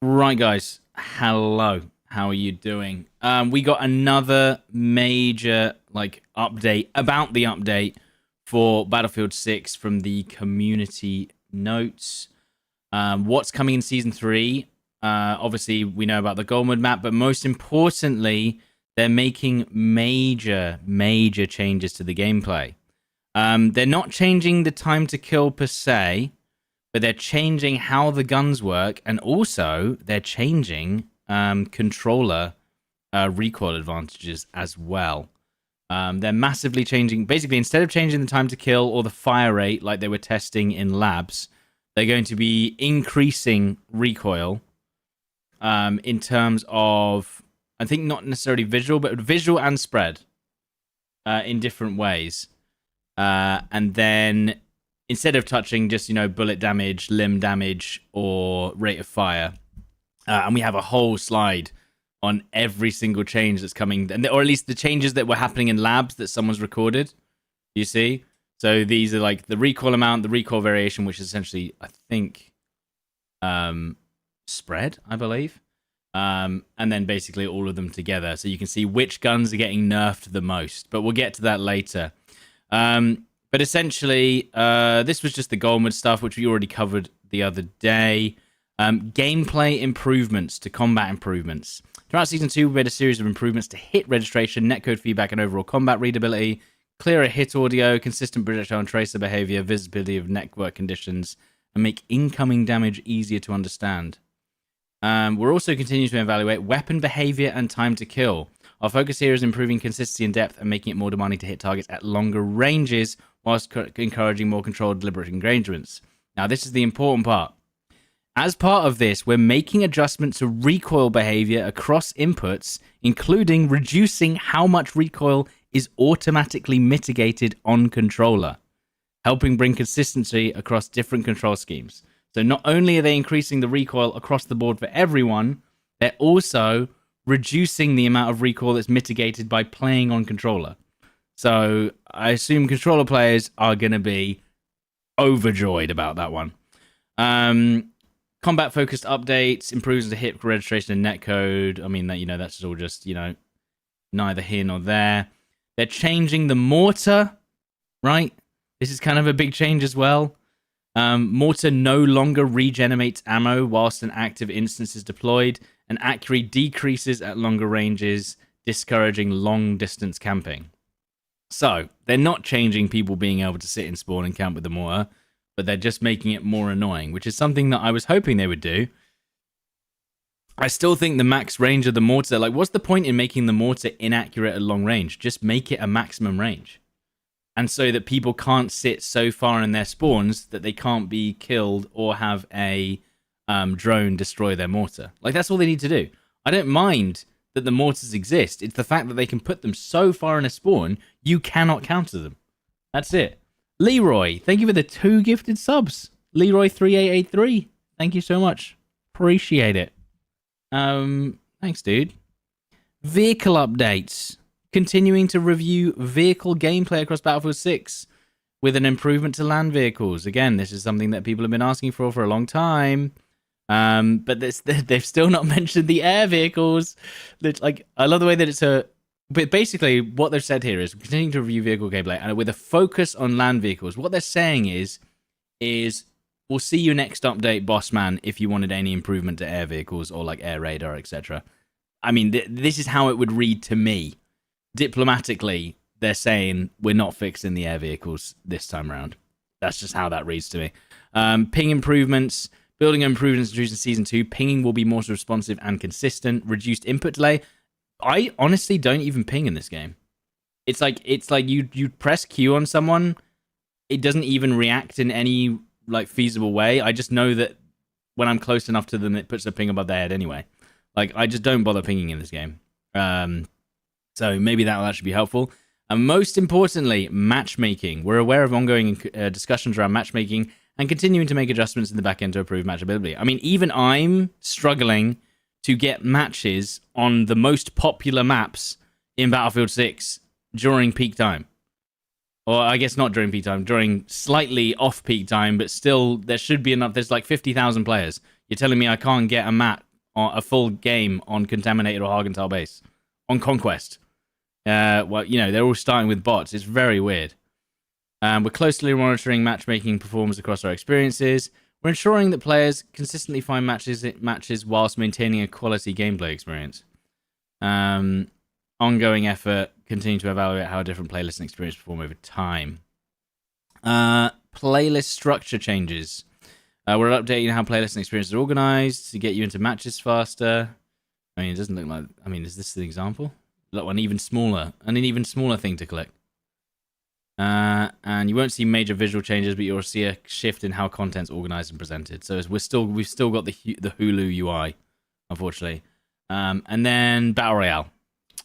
Right, guys. Hello. How are you doing? We got another major update about the update for Battlefield 6 from the community notes. What's coming in season 3? Obviously, we know about the gold mode map, but most importantly, they're making major changes to the gameplay. They're not changing the time to kill per se, but they're changing how the guns work, and also they're changing controller recoil advantages as well. They're massively changing. Basically, instead of changing the time to kill or the fire rate like they were testing in labs, they're going to be increasing recoil in terms of, I think, not necessarily visual, but visual and spread in different ways. And then instead of touching just, bullet damage, limb damage, or rate of fire. And we have a whole slide on every single change that's coming, or at least the changes that were happening in labs that someone's recorded. You see? So these are like the recoil amount, the recoil variation, which is essentially, I think, spread, I believe. And then basically all of them together. So you can see which guns are getting nerfed the most. But we'll get to that later. But essentially, this was just the gold mode stuff, which we already covered the other day. Gameplay improvements to combat improvements. Throughout Season 2, we made a series of improvements to hit registration, netcode feedback, and overall combat readability, clearer hit audio, consistent projectile and tracer behavior, visibility of network conditions, and make incoming damage easier to understand. We're also continuing to evaluate weapon behavior and time to kill. Our focus here is improving consistency and depth and making it more demanding to hit targets at longer ranges, whilst encouraging more controlled, deliberate engagements. Now, this is the important part. As part of this, we're making adjustments to recoil behavior across inputs, including reducing how much recoil is automatically mitigated on controller, helping bring consistency across different control schemes. So not only are they increasing the recoil across the board for everyone, they're also reducing the amount of recoil that's mitigated by playing on controller. So I assume controller players are going to be overjoyed about that one. Combat-focused updates, improves the hit registration and netcode. I mean, that's all just, neither here nor there. They're changing the mortar, right? This is kind of a big change as well. Mortar no longer regenerates ammo whilst an active instance is deployed, and accuracy decreases at longer ranges, discouraging long-distance camping. So, they're not changing people being able to sit in spawn and camp with the mortar, but they're just making it more annoying, which is something that I was hoping they would do. I still think the max range of the mortar, what's the point in making the mortar inaccurate at long range? Just make it a maximum range. And so that people can't sit so far in their spawns that they can't be killed or have a drone destroy their mortar. That's all they need to do. I don't mind that the mortars exist. It's the fact that they can put them so far in a spawn, you cannot counter them. That's it. Leroy, thank you for the 2 gifted subs. Leroy3883, thank you so much. Appreciate it. Thanks, dude. Vehicle updates. Continuing to review vehicle gameplay across Battlefield 6 with an improvement to land vehicles. Again, this is something that people have been asking for a long time. But they've still not mentioned the air vehicles. I love the way that it's a... But basically, what they've said here is continuing to review vehicle gameplay and with a focus on land vehicles. What they're saying is we'll see you next update, boss man, if you wanted any improvement to air vehicles or air radar, etc. I mean, this is how it would read to me. Diplomatically, they're saying we're not fixing the air vehicles this time around. That's just how that reads to me. Ping improvements, building improvements introduced in Season 2. Pinging will be more responsive and consistent. Reduced input delay. I honestly don't even ping in this game. It's like you press Q on someone, it doesn't even react in any feasible way. I just know that when I'm close enough to them, it puts a ping above their head anyway. I just don't bother pinging in this game. So maybe that will actually be helpful. And most importantly, matchmaking. We're aware of ongoing discussions around matchmaking and continuing to make adjustments in the back end to improve matchability. I mean, even I'm struggling to get matches on the most popular maps in Battlefield 6 during peak time. Or I guess not during peak time, during slightly off peak time, but still there should be enough. There's 50,000 players. You're telling me I can't get a a full game on Contaminated or Hargentile base on Conquest. Well, you know, they're all starting with bots. It's very weird. We're closely monitoring matchmaking performance across our experiences. We're ensuring that players consistently find matches whilst maintaining a quality gameplay experience. Ongoing effort, continue to evaluate how different playlists and experience perform over time. Playlist structure changes. We're updating how playlists and experiences are organized to get you into matches faster. I mean, it doesn't look like... I mean, is this the example? Look, an even smaller thing to click. And you won't see major visual changes, but you'll see a shift in how content's organized and presented. So we've still got the Hulu UI, unfortunately. And then Battle Royale.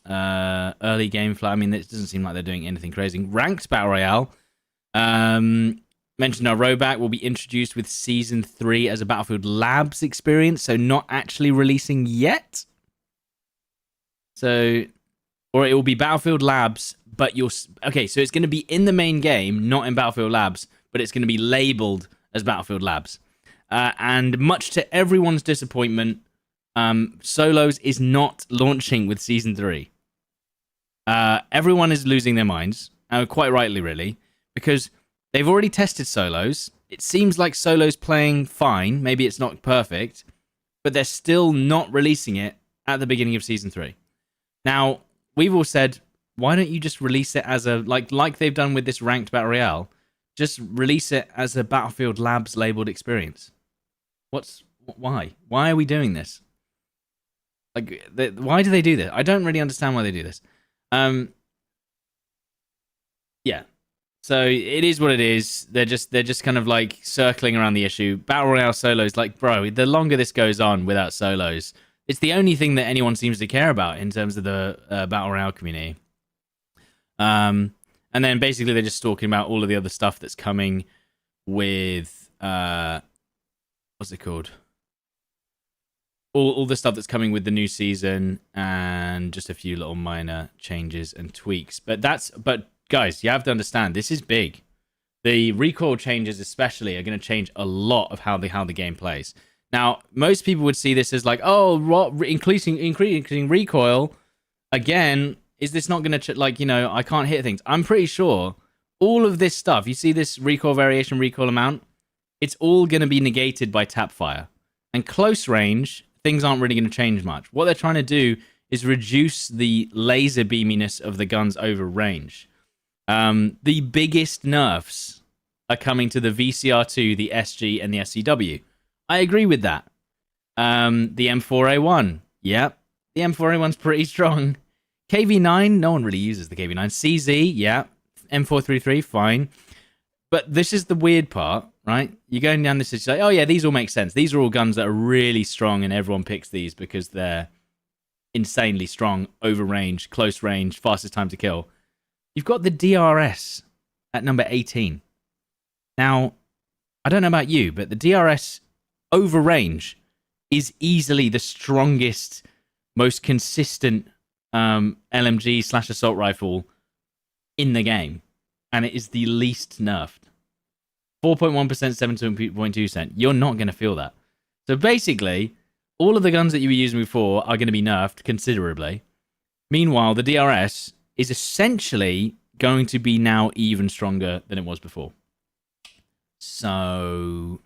Early game flow. I mean, it doesn't seem like they're doing anything crazy. Ranked Battle Royale. Mentioned our rollback will be introduced with Season 3 as a Battlefield Labs experience, so not actually releasing yet. So, or it will be Battlefield Labs, but you'll... Okay, so it's going to be in the main game, not in Battlefield Labs, but it's going to be labeled as Battlefield Labs. And much to everyone's disappointment, Solos is not launching with Season 3. Everyone is losing their minds, quite rightly, really, because they've already tested Solos. It seems like Solos playing fine. Maybe it's not perfect, but they're still not releasing it at the beginning of Season 3. Now, we've all said, why don't you just release it as a... Like they've done with this Ranked Battle Royale, just release it as a Battlefield Labs labeled experience. Why? Why are we doing this? Why do they do this? I don't really understand why they do this. Yeah. So it is what it is. They're just kind of like circling around the issue. Battle Royale solos, like, bro, the longer this goes on without solos, it's the only thing that anyone seems to care about in terms of the Battle Royale community. And then basically they're just talking about all of the other stuff that's coming with what's it called? All the stuff that's coming with the new season and just a few little minor changes and tweaks. But guys, you have to understand, this is big. The recoil changes especially are going to change a lot of how the game plays. Now, most people would see this as like, oh, what, increasing recoil again, is this not going to I can't hit things. I'm pretty sure all of this stuff, you see this recoil variation, recoil amount, it's all going to be negated by tap fire. And close range, things aren't really going to change much. What they're trying to do is reduce the laser beaminess of the guns over range. The biggest nerfs are coming to the VCR2, the SG, and the SCW. I agree with that. The M4A1. Yep. The M4A1's pretty strong. KV9, no one really uses the KV9. CZ, yeah. M433, fine. But this is the weird part, right? You're going down this, it's like, oh yeah, these all make sense. These are all guns that are really strong, and everyone picks these because they're insanely strong, over range, close range, fastest time to kill. You've got the DRS at number 18. Now, I don't know about you, but the DRS over range is easily the strongest, most consistent LMG/assault rifle in the game. And it is the least nerfed. 4.1%, 7.2%. You're not going to feel that. So basically, all of the guns that you were using before are going to be nerfed considerably. Meanwhile, the DRS is essentially going to be now even stronger than it was before. So,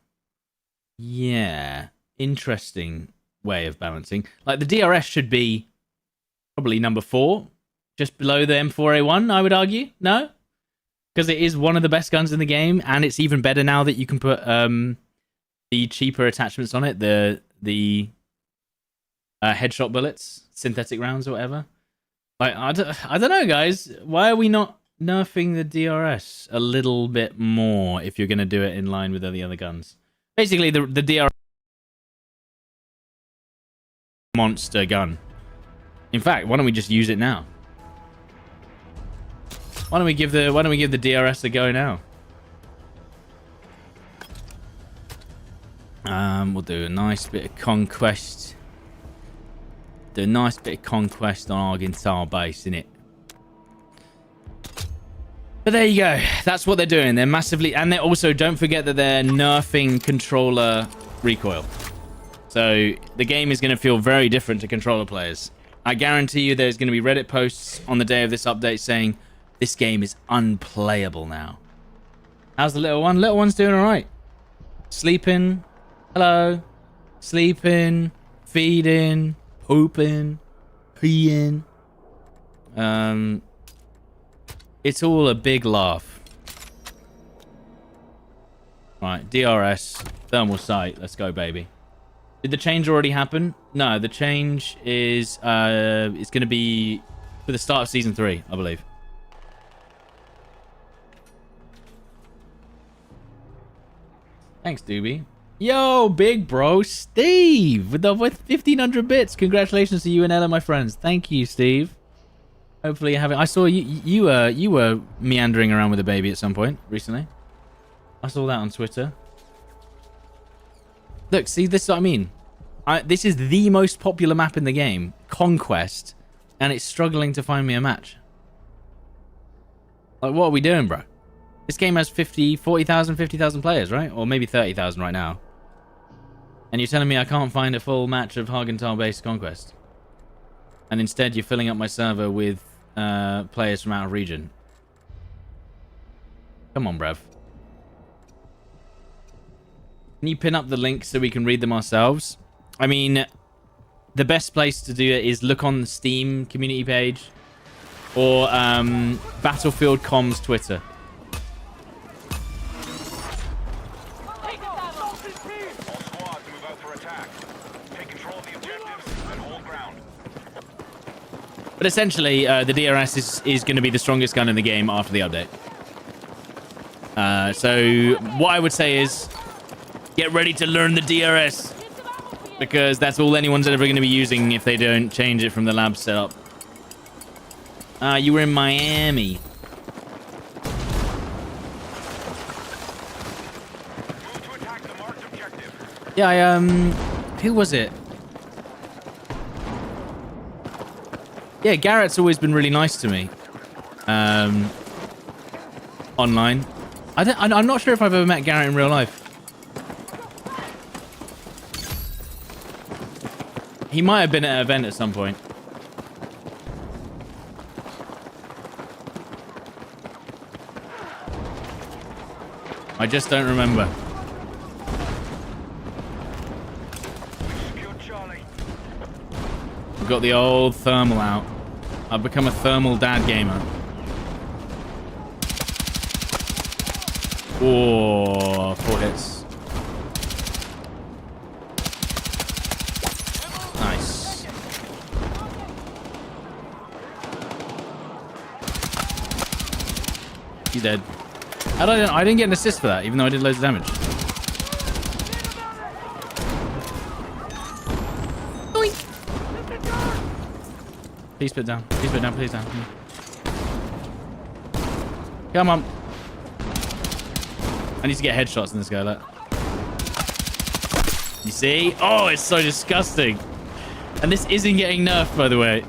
yeah, interesting way of balancing. Like, the DRS should be probably number 4, just below the M4A1, I would argue. No? Because it is one of the best guns in the game, and it's even better now that you can put the cheaper attachments on it, the headshot bullets, synthetic rounds or whatever. Like, I don't know, guys. Why are we not nerfing the DRS a little bit more if you're going to do it in line with the other guns? Basically, the DRS monster gun. In fact, why don't we just use it now? Why don't we give the DRS a go now? We'll do a nice bit of conquest. Do a nice bit of conquest on Argentile base, innit? But there you go. That's what they're doing. They're massively... And they also, don't forget that they're nerfing controller recoil. So the game is going to feel very different to controller players. I guarantee you there's going to be Reddit posts on the day of this update saying this game is unplayable now. How's the little one? Little one's doing all right. Sleeping. Hello. Sleeping. Feeding. Pooping. Peeing. It's all a big laugh. Right, DRS, thermal sight. Let's go, baby. Did the change already happen? No, the change is it's going to be for the start of season 3, I believe. Thanks, Doobie. Yo, big bro, Steve, with 1,500 bits. Congratulations to you and Ella, my friends. Thank you, Steve. Hopefully, I saw you were meandering around with a baby at some point recently. I saw that on Twitter. Look, see, this is what I mean. This is the most popular map in the game, Conquest, and it's struggling to find me a match. Like, what are we doing, bro? This game has 40,000, 50,000 players, right? Or maybe 30,000 right now. And you're telling me I can't find a full match of Hagenthal-based Conquest? And instead, you're filling up my server with players from out of region. Come on, bruv. Can you pin up the links so we can read them ourselves? I mean, the best place to do it is look on the Steam community page or Battlefield Comms Twitter. But essentially, the DRS is going to be the strongest gun in the game after the update. So what I would say is get ready to learn the DRS, because that's all anyone's ever going to be using if they don't change it from the lab setup. You were in Miami. Yeah, who was it? Yeah, Garrett's always been really nice to me. Online. I'm not sure if I've ever met Garrett in real life. He might have been at an event at some point. I just don't remember. We've got the old thermal out. I've become a thermal dad gamer. Oh, 4 hits. Nice. He's dead. I didn't get an assist for that, even though I did loads of damage. Please put down. Please put down. Please down. Come on. I need to get headshots in this guy. Look. You see? Oh, it's so disgusting. And this isn't getting nerfed, by the way.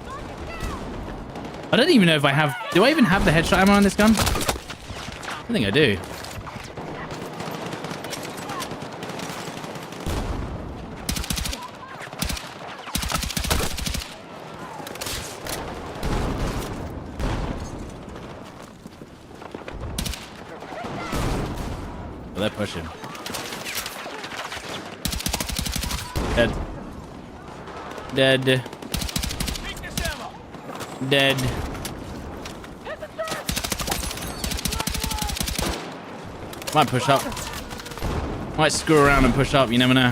I don't even know if I have... Do I even have the headshot ammo on this gun? I think I do. They're pushing. Dead. Dead. Dead. Might push up. Might screw around and push up, you never know.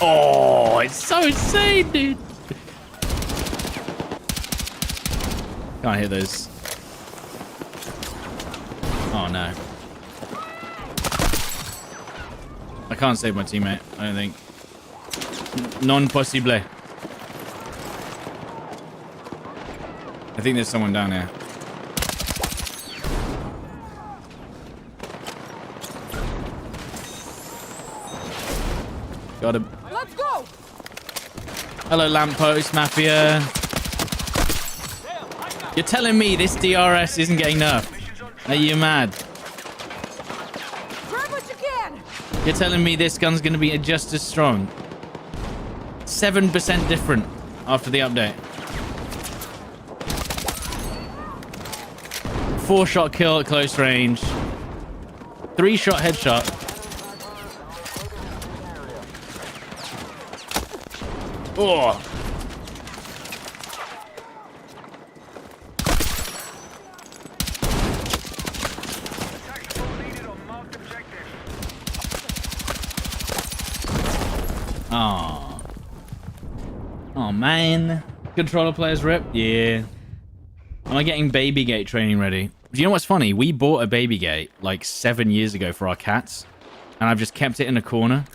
Oh, it's so insane, dude. Can't hit those. Oh, no. I can't save my teammate, I don't think. Non possible. I think there's someone down here. Got him. Let's go. Hello, Lamppost Mafia. You're telling me this DRS isn't getting nerfed? Are you mad? Grab what you can. You're telling me this gun's going to be just as strong? 7% different after the update. 4-shot kill at close range. 3-shot headshot. Oh. Oh. Oh, man. Controller players rip? Yeah. Am I getting baby gate training ready? Do you know what's funny? We bought a baby gate like 7 years ago for our cats, and I've just kept it in a corner.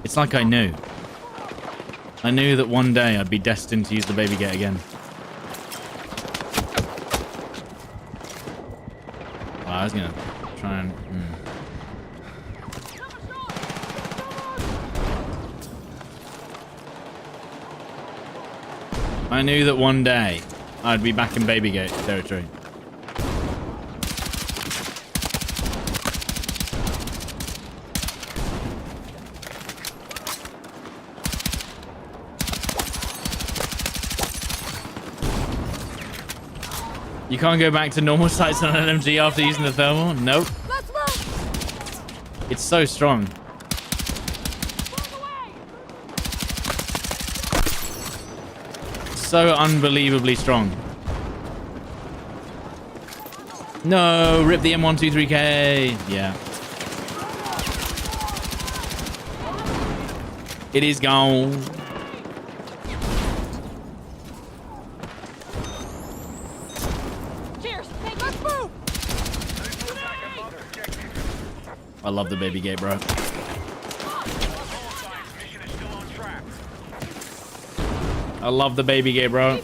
It's like I knew. I knew that one day I'd be destined to use the baby gate again. Oh, I was gonna try and... I knew that one day I'd be back in baby gate territory. You can't go back to normal sights on an LMG after using the thermal? Nope. It's so strong. So unbelievably strong. No, rip the M123K. Yeah. It is gone. I love the baby gate, bro. I love the baby gate, bro.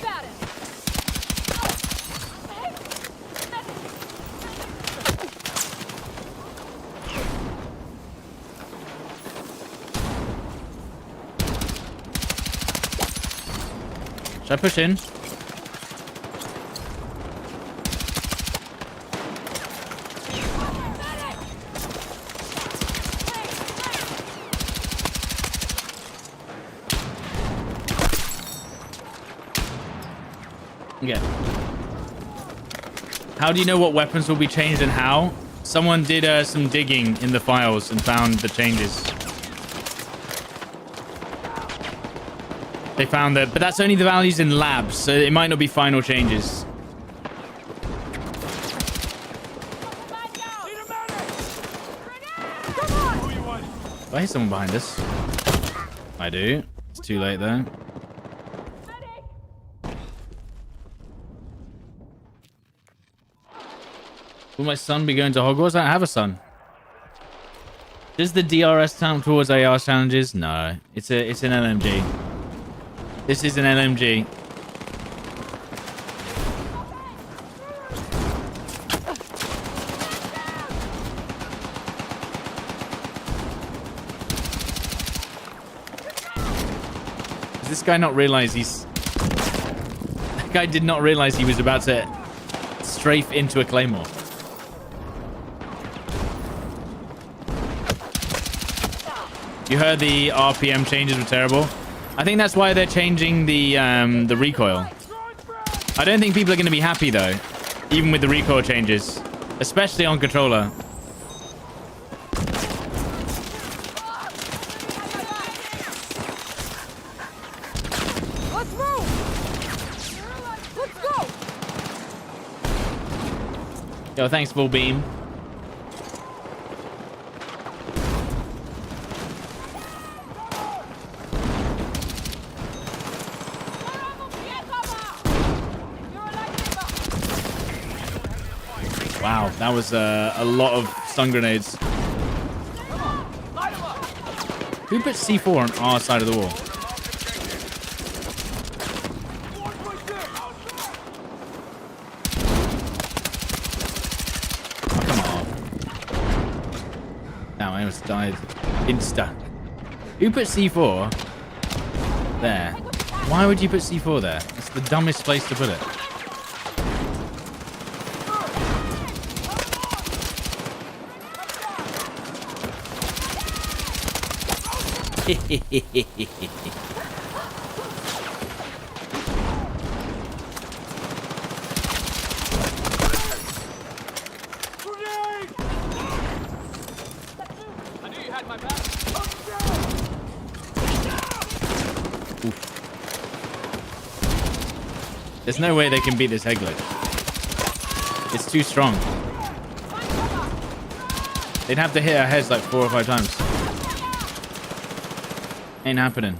Should I push in? Okay. How do you know what weapons will be changed and how? Someone did some digging in the files and found the changes. They found that, but that's only the values in labs, so it might not be final changes. Do I hear someone behind us? I do. It's too late though. Will my son be going to Hogwarts? I don't have a son. Does the DRS count towards AR challenges? No. It's an LMG. This is an LMG. Does this guy not realize he's... That guy did not realize he was about to strafe into a claymore. You heard the RPM changes were terrible. I think that's why they're changing the recoil. I don't think people are going to be happy though, even with the recoil changes, especially on controller. Let's move. Let's go. Yo, thanks, Full Beam. Wow, that was a lot of stun grenades. Who put C4 on our side of the wall? Oh, come on. Now I almost died. Insta. Who put C4 There. Why would you put C4 there? It's the dumbest place to put it. There's no way they can beat this head glitch. It's too strong. They'd have to hit our heads like 4 or 5 times. Ain't happening.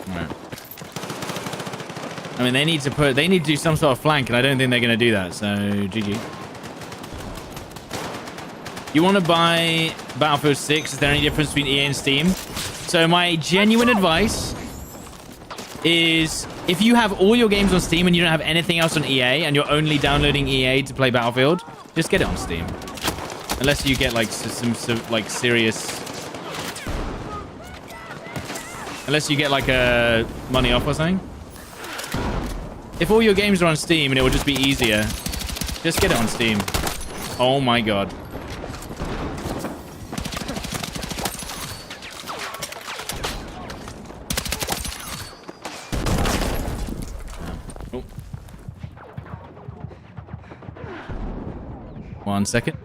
Right. I mean, they need to do some sort of flank, and I don't think they're going to do that. So, GG. You want to buy Battlefield 6? Is there any difference between EA and Steam? So my genuine advice is if you have all your games on Steam and you don't have anything else on EA and you're only downloading EA to play Battlefield, just get it on Steam. Unless you get like some like serious... Unless you get like a money off or something. If all your games are on Steam and it will just be easier, just get it on Steam. Oh my god. Oh. 1 second.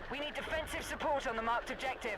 We need defensive support on the marked objective.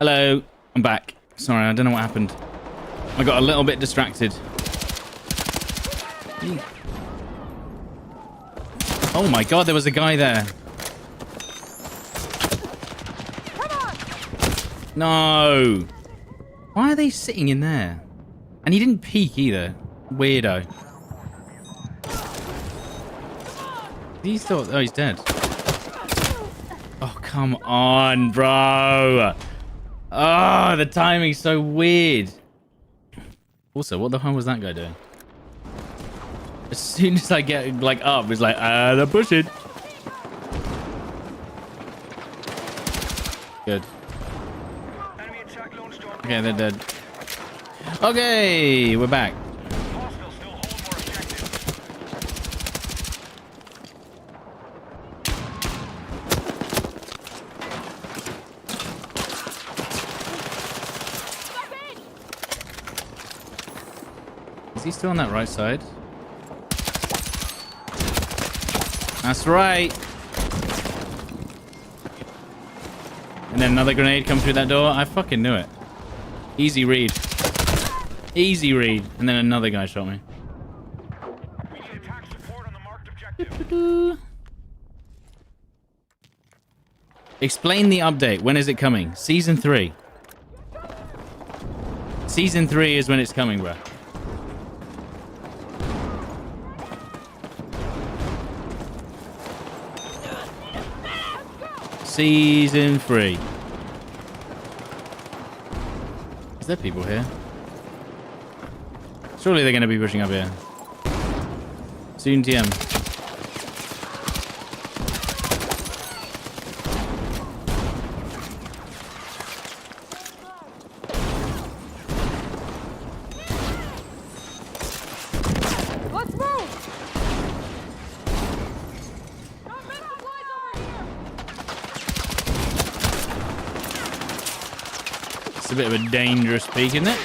Hello, I'm back. Sorry, I don't know what happened. I got a little bit distracted. Oh my god, there was a guy there. No. Why are they sitting in there? And he didn't peek either. Weirdo. He thought, oh, he's dead. Oh, come on, bro. Oh, the timing's so weird. Also, what the hell was that guy doing? As soon as I get like up, it's like, they're pushing. Good. Okay, they're dead. Okay, we're back. he still on that right side? That's right. And then another grenade come through that door. I fucking knew it. Easy read. Easy read. And then another guy shot me. We need attack support on the marked objective. Explain the update. When is it coming? Season 3. Season 3 is when it's coming, bro. Season 3. Is there people here? Surely they're going to be pushing up here. Soon TM. Let's move! It's a bit of a dangerous peak, isn't it?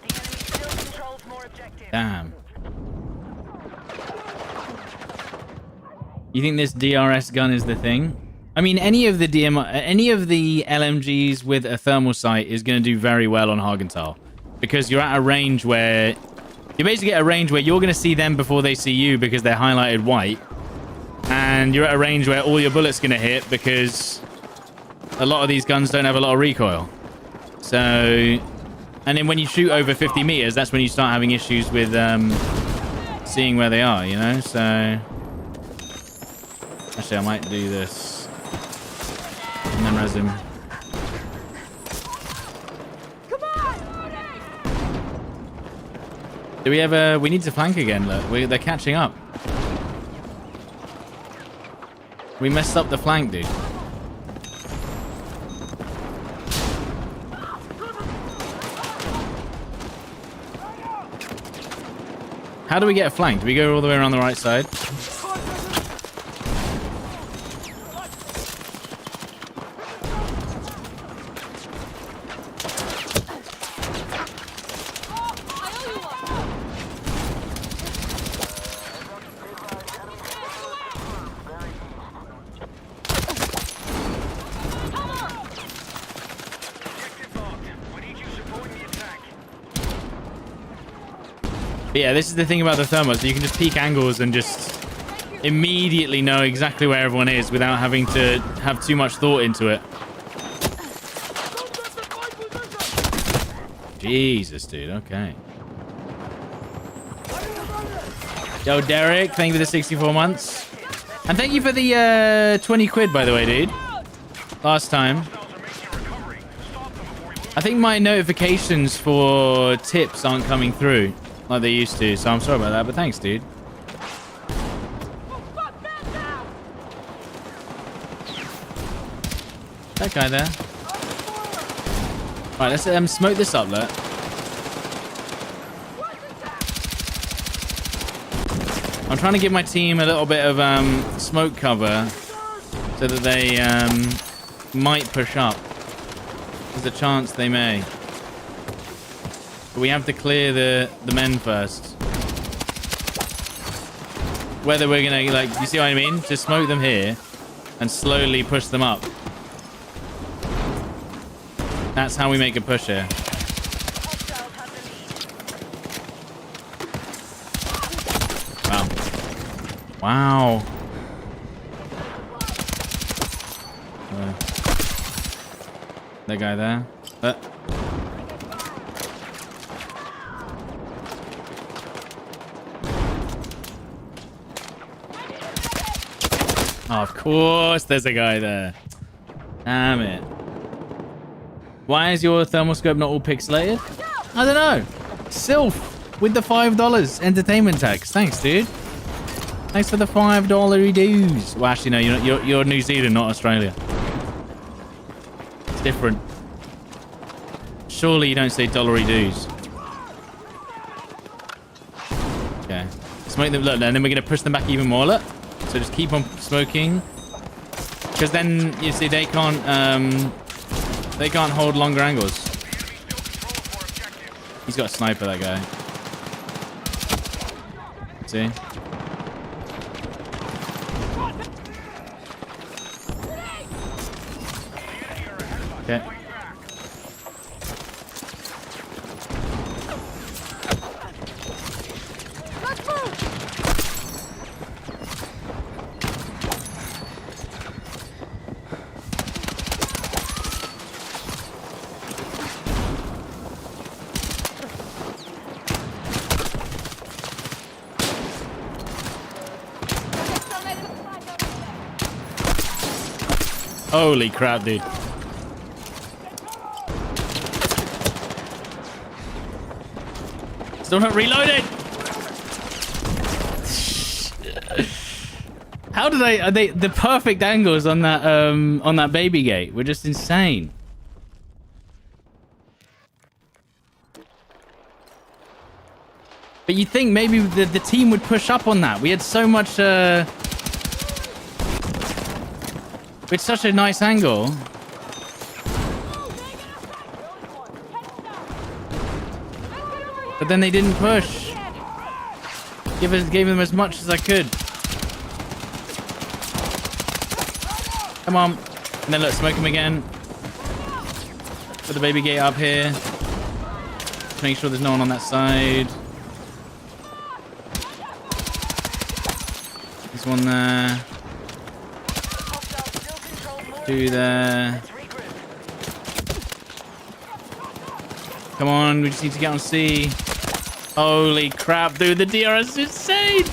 The enemy still controls more objectives. Damn. You think this DRS gun is the thing? I mean, any of the LMGs with a thermal sight is going to do very well on Hagenthal, because you're at a range where you basically at a range where you're going to see them before they see you because they're highlighted white, and you're at a range where all your bullets going to hit because a lot of these guns don't have a lot of recoil. So, and then when you shoot over 50 meters, that's when you start having issues with seeing where they are, you know? So, actually, I might do this and then res him. Come on! Do we ever? We need to flank again. Look, they're catching up. We messed up the flank, dude. How do we get a flank? Do we go all the way around the right side? Objective marked. We need you supporting the attack. But yeah, this is the thing about the thermals. You can just peek angles and just immediately know exactly where everyone is without having to have too much thought into it. Jesus, dude. Okay. Yo, Derek, thank you for the 64 months. And thank you for the 20 quid, by the way, dude. Last time. I think my notifications for tips aren't coming through like they used to, so I'm sorry about that, but thanks, dude. That guy there. Right, let's smoke this up, look. I'm trying to give my team a little bit of smoke cover so that they might push up. There's a chance they may. But we have to clear the men first. Whether we're gonna, like, you see what I mean? Just smoke them here and slowly push them up. That's how we make a push here. Wow. Wow. That guy there. Oh, of course there's a guy there. Damn it. Why is your thermal scope not all pixelated? I don't know. Sylph with the $5 entertainment tax. Thanks, dude. Thanks for the $5 dues. Well, actually, no, you're New Zealand, not Australia. It's different. Surely you don't say dollary dues. Okay. Smoke them, look, and then we're going to push them back even more, look. So just keep on smoking. Because then, you see, they can't hold longer angles. He's got a sniper, that guy. See? Okay. Let's move! Holy crap, dude. Still not reloaded. How did are they the perfect angles on that baby gate were just insane. But you think maybe the team would push up on that. We had so much with such a nice angle. But then they didn't push. Gave them as much as I could. Come on. And then let's smoke him again. Put the baby gate up here. Make sure there's no one on that side. There's one there. 2 there. Come on, we just need to get on C. Holy crap, dude, the DRS is insane.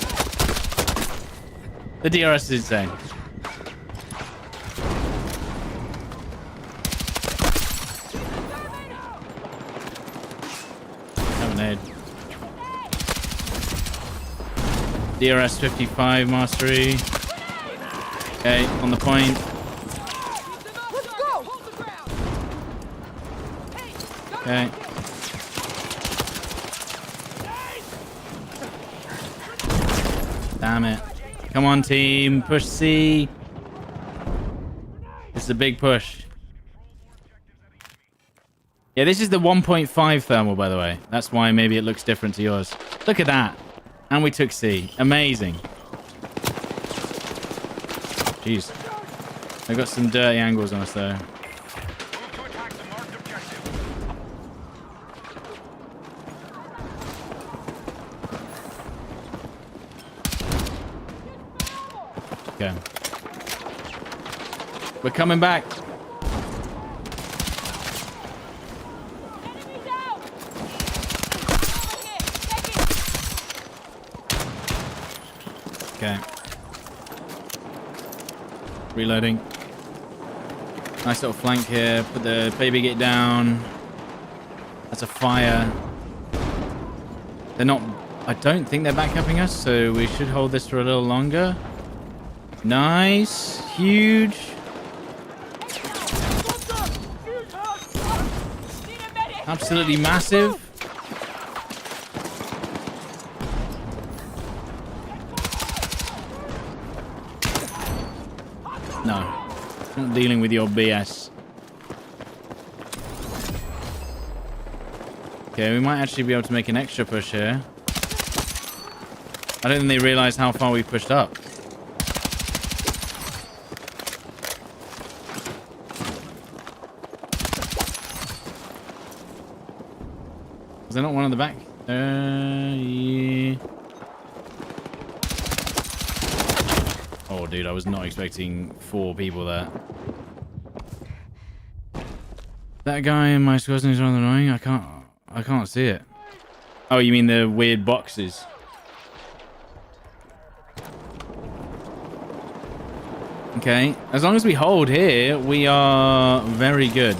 The DRS is insane. Lemonade. DRS 55 mastery. Okay, on the point. Let's go! Okay. Damn it. Come on, team. Push C. This is a big push. Yeah, this is the 1.5 thermal, by the way. That's why maybe it looks different to yours. Look at that. And we took C. Amazing. Jeez. They've got some dirty angles on us, though. Move to attack the marked objective. Okay. We're coming back. Enemies out! Okay. Reloading. Nice little flank here. Put the baby gate down. That's a fire. They're not... I don't think they're backupping us, so we should hold this for a little longer. Nice. Huge. Absolutely massive. No. Not dealing with your BS. Okay, we might actually be able to make an extra push here. I don't think they realize how far we've pushed up. Is there not one on the back? Yeah. Oh, dude, I was not expecting 4 people there. That guy in my squad is rather annoying. I can't see it. Oh, you mean the weird boxes? Okay, as long as we hold here, we are very good.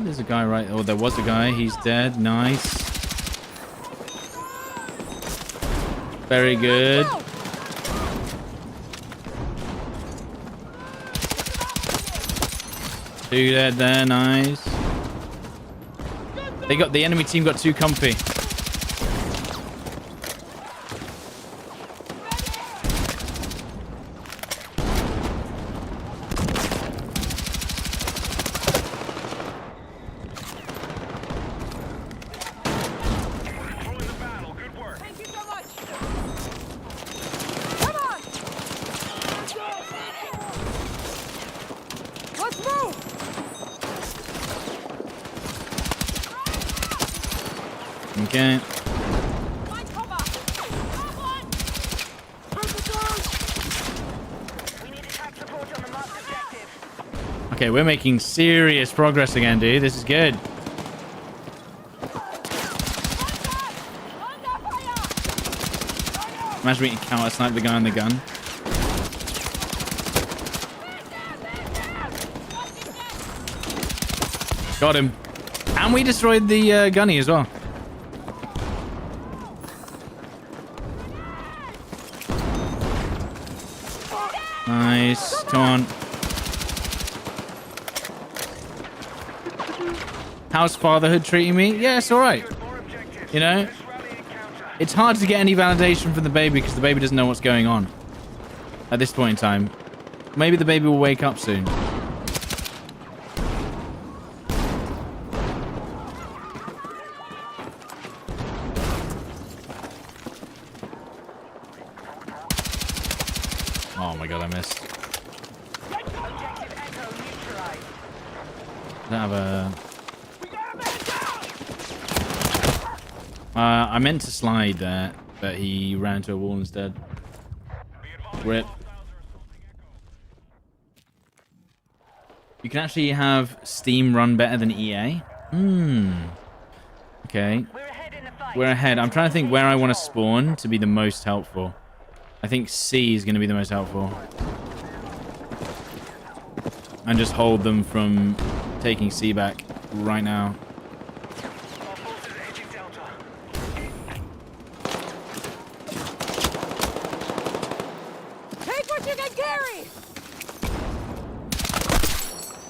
There's a guy right... Oh, there was a guy. He's dead. Nice. Very good. 2 dead there. Nice. The enemy team got too comfy. Okay. Find cover. Got one. We need attack support on the marked objective. Okay, we're making serious progress again, dude. This is good. Under fire. Imagine we can counter snipe the guy on the gun. Got him. And we destroyed the gunny as well. Nice. Come on. How's fatherhood treating me? Yeah, it's alright. More objectives. You know? This rally encounter. It's hard to get any validation from the baby because the baby doesn't know what's going on at this point in time. Maybe the baby will wake up soon. Oh my god, I missed. Objective Echo neutralized. I don't have a... I meant to slide there, but he ran to a wall instead. Rip. You can actually have Steam run better than EA? Okay. We're ahead in the fight. We're ahead. I'm trying to think where I want to spawn to be the most helpful. I think C is going to be the most helpful. And just hold them from taking C back right now. Our forces edging Delta. Take what you can carry.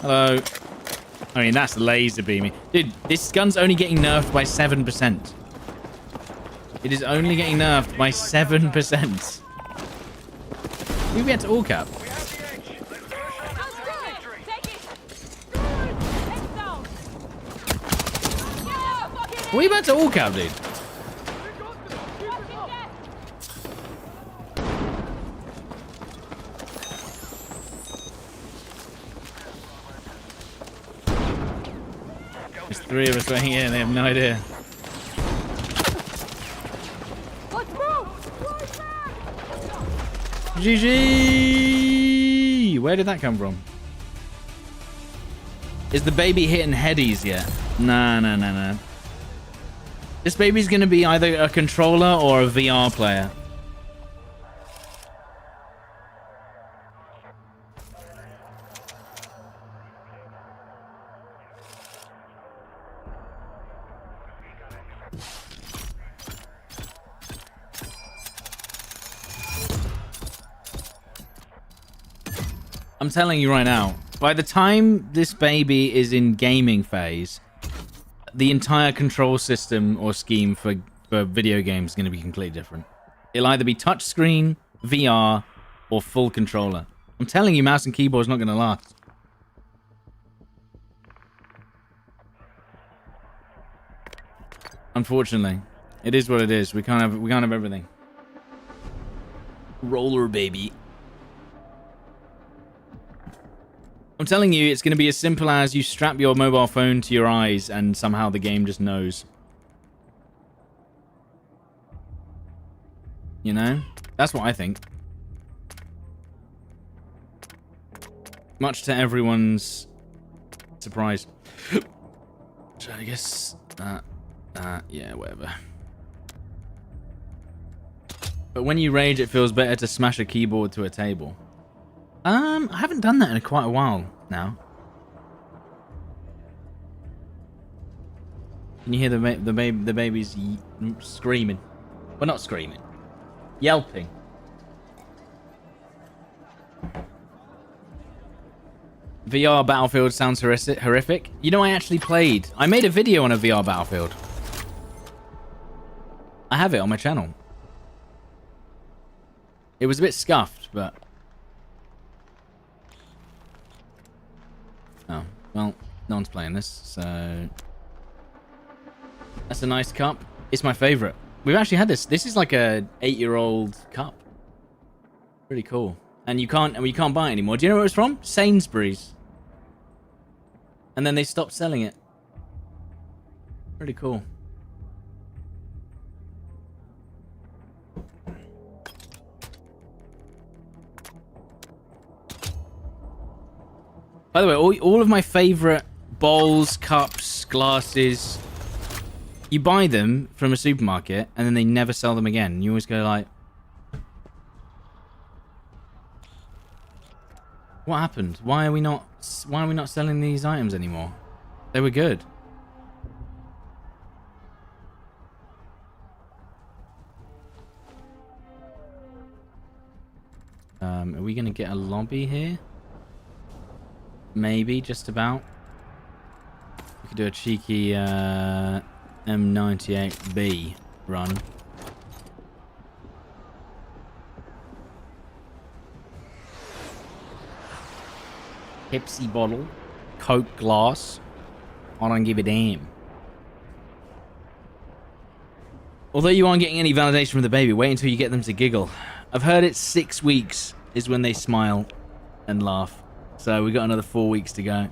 Hello. I mean, that's laser beaming. Dude, this gun's only getting nerfed by 7%. It is only getting nerfed by 7%. We get to all cap. We have the edge. Let's push on Let's to do our it. victory. Take it. Head down. Yeah, fucking We about to all cap, dude. fucking death. There's 3 of us right here and they have no idea. Let's move. Right back. GG! Where did that come from? Is the baby hitting headies yet? Nah. This baby's gonna be either a controller or a VR player. I'm telling you right now, by the time this baby is in gaming phase, the entire control system or scheme for video games is going to be completely different. It'll either be touchscreen, VR, or full controller. I'm telling you, mouse and keyboard's not going to last. Unfortunately, it is what it is. We can't have everything. Roller baby. I'm telling you, it's going to be as simple as you strap your mobile phone to your eyes and somehow the game just knows. You know? That's what I think. Much to everyone's surprise. So I guess yeah, whatever. But when you rage, it feels better to smash a keyboard to a table. I haven't done that in quite a while now. Can you hear the babies screaming? Well, not screaming, yelping. VR Battlefield sounds horrific. You know, I actually played. I made a video on a VR Battlefield. I have it on my channel. It was a bit scuffed, but... Oh, well, no one's playing this, so... That's a nice cup. It's my favorite. We've actually had this. This is like a 8-year-old cup. Pretty cool. And you can't buy it anymore. Do you know where it's from? Sainsbury's. And then they stopped selling it. Pretty cool. By the way, all of my favorite bowls, cups, glasses, you buy them from a supermarket and then they never sell them again. You always go like, what happened? Why are we not selling these items anymore? They were good. Are we gonna get a lobby here? Maybe, just about. We could do a cheeky M98B run. Pepsi bottle, Coke glass. I don't give a damn. Although you aren't getting any validation from the baby, wait until you get them to giggle. I've heard it's 6 weeks is when they smile and laugh. So we got another 4 weeks to go.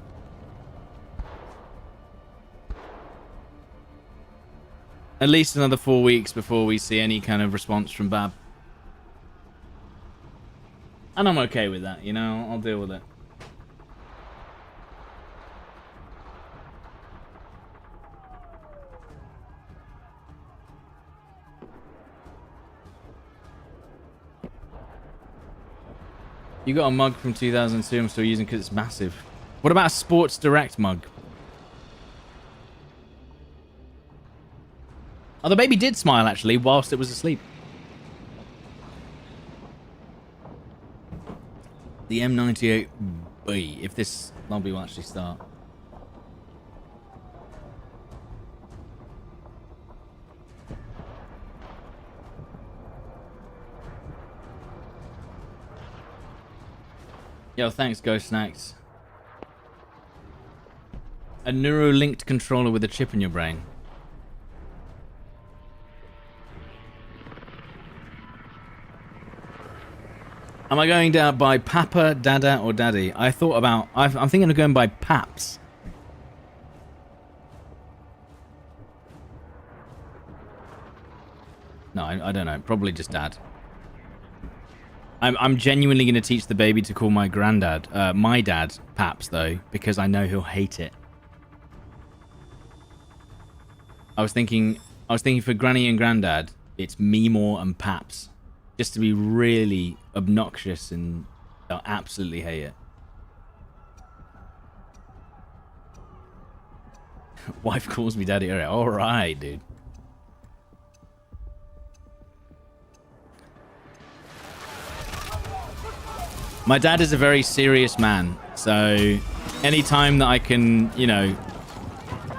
At least another 4 weeks before we see any kind of response from Bab. And I'm okay with that, you know, I'll deal with it. You got a mug from 2002 I'm still using because it's massive. What about a Sports Direct mug? Oh, the baby did smile, actually, whilst it was asleep. The M98B, if this lobby will actually start. Yo, thanks, Ghost Snacks. A neuro-linked controller with a chip in your brain. Am I going down by Papa, Dada, or Daddy? I'm thinking of going by Paps. No, I don't know. Probably just Dad. I'm genuinely going to teach the baby to call my granddad, my dad, Paps, though, because I know he'll hate it. I was thinking for Granny and Granddad, it's Meemore and Paps. Just to be really obnoxious, and they'll absolutely hate it. Wife calls me daddy. All right, dude. My dad is a very serious man, so anytime that I can, you know,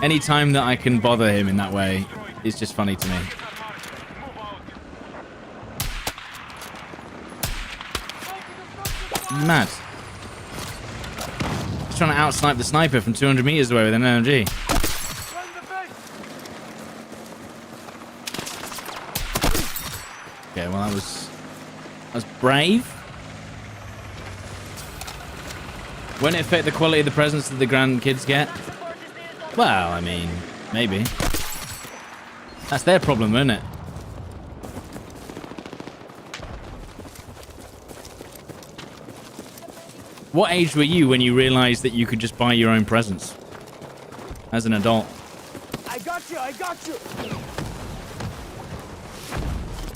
anytime that I can bother him in that way is just funny to me. Mad. He's trying to outsnipe the sniper from 200 meters away with an LMG. Okay, well that was brave. Won't it affect the quality of the presents that the grandkids get? Well, I mean, maybe. That's their problem, isn't it? What age were you when you realized that you could just buy your own presents? As an adult. I got you, I got you.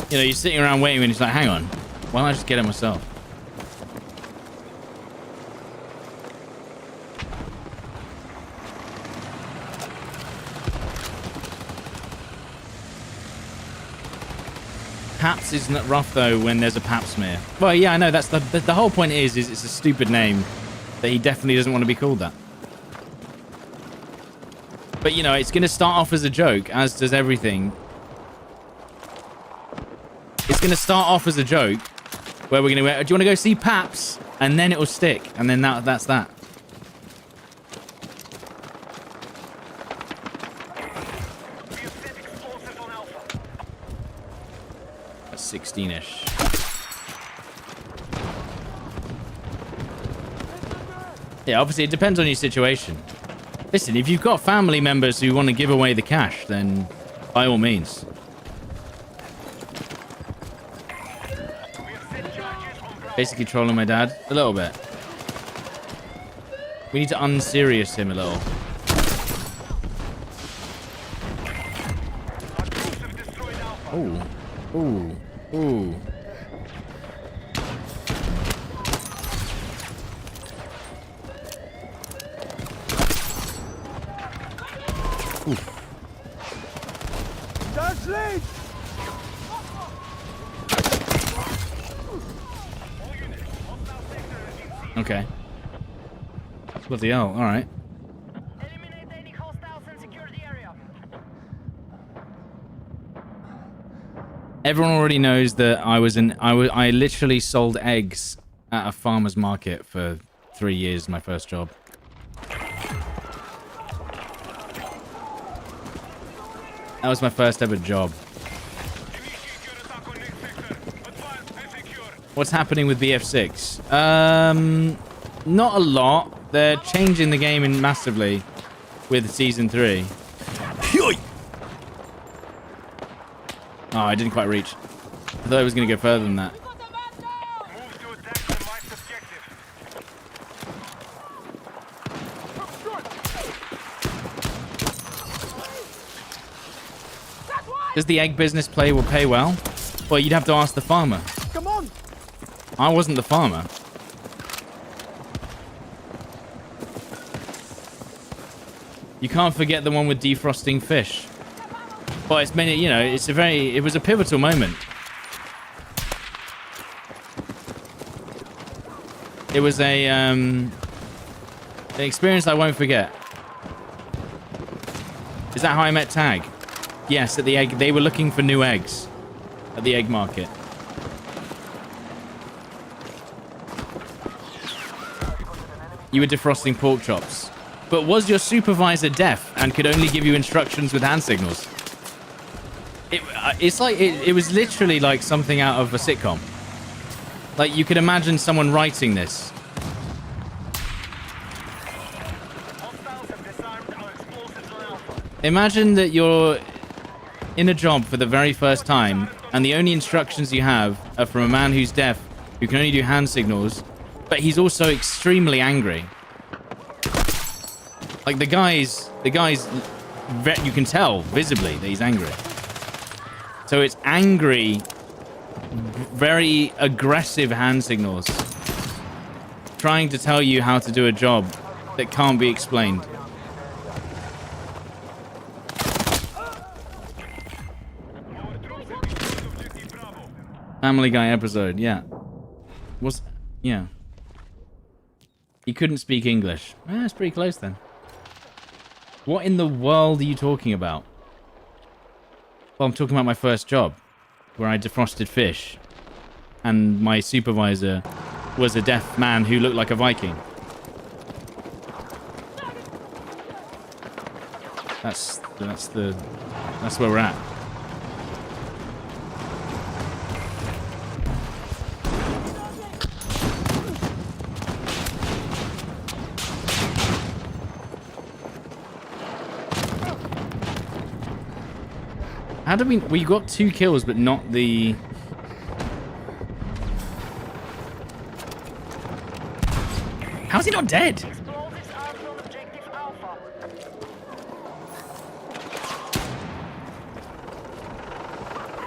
You know, you're sitting around waiting and it's like, hang on, why don't I just get it myself? Paps isn't rough though when there's a pap smear. Well, yeah, I know. That's the whole point is it's a stupid name that he definitely doesn't want to be called that. But you know, it's going to start off as a joke, as does everything. It's going to start off as a joke where we're going to, do you want to go see Paps? And then it will stick, and then that's that. Explosives on Alpha. 16-ish. Yeah, obviously it depends on your situation. Listen, if you've got family members who want to give away the cash, then by all means. Basically trolling my dad a little bit. We need to unserious him a little. Oh, ooh, ooh. Charge lead! Okay. Bloody hell, alright. Eliminate any hostiles and secure the area. Everyone already knows that I literally sold eggs at a farmer's market for 3 years, my first job. That was my first ever job. What's happening with BF6? Not a lot. They're changing the game in massively with season 3. Oh, I didn't quite reach. I thought I was going to go further than that. Move to attack the marked objective. Does the egg business pay well? Well, you'd have to ask the farmer. Come on! I wasn't the farmer. You can't forget the one with defrosting fish. Well, it's many, you know, it was a pivotal moment. It was an experience I won't forget. Is that how I met Tag? Yes, at the egg. They were looking for new eggs at the egg market. You were defrosting pork chops. But was your supervisor deaf and could only give you instructions with hand signals? It's like, it was literally like something out of a sitcom. Like, you could imagine someone writing this. Hostiles have disarmed our explosives on Alpha. Imagine that you're in a job for the very first time, and the only instructions you have are from a man who's deaf, who can only do hand signals, but he's also extremely angry. Like, the guy's, you can tell visibly that he's angry. So it's angry, very aggressive hand signals, trying to tell you how to do a job that can't be explained. Family Guy episode, yeah. Yeah. He couldn't speak English. That's pretty close then. What in the world are you talking about? Well, I'm talking about my first job, where I defrosted fish, and my supervisor was a deaf man who looked like a Viking. That's where we're at. How did we got 2 kills, but not the... How's he not dead? Explosives armed on objective Alpha.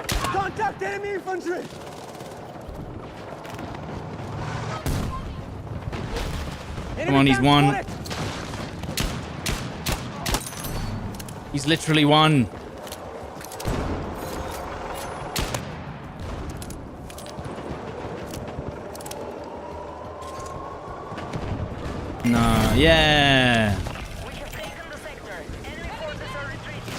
Contact enemy infantry! Come on, he's one. He's literally one. No, yeah. We have taken the sector. Enemy forces are retreating.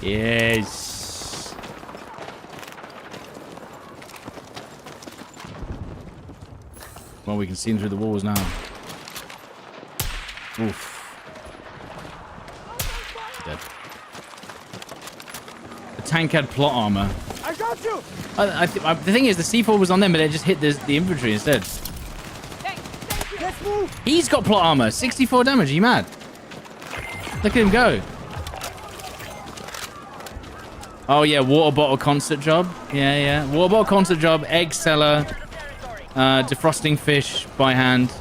Yes. Well, we can see him through the walls now. Oof. Dead. The tank had plot armor. I got you! The thing is, the C4 was on them, but it just hit the infantry instead. Let's move! He's got plot armor. 64 damage. Are you mad? Look at him go. Oh yeah, water bottle concert job. Yeah. Water bottle concert job, egg seller, defrosting fish by hand.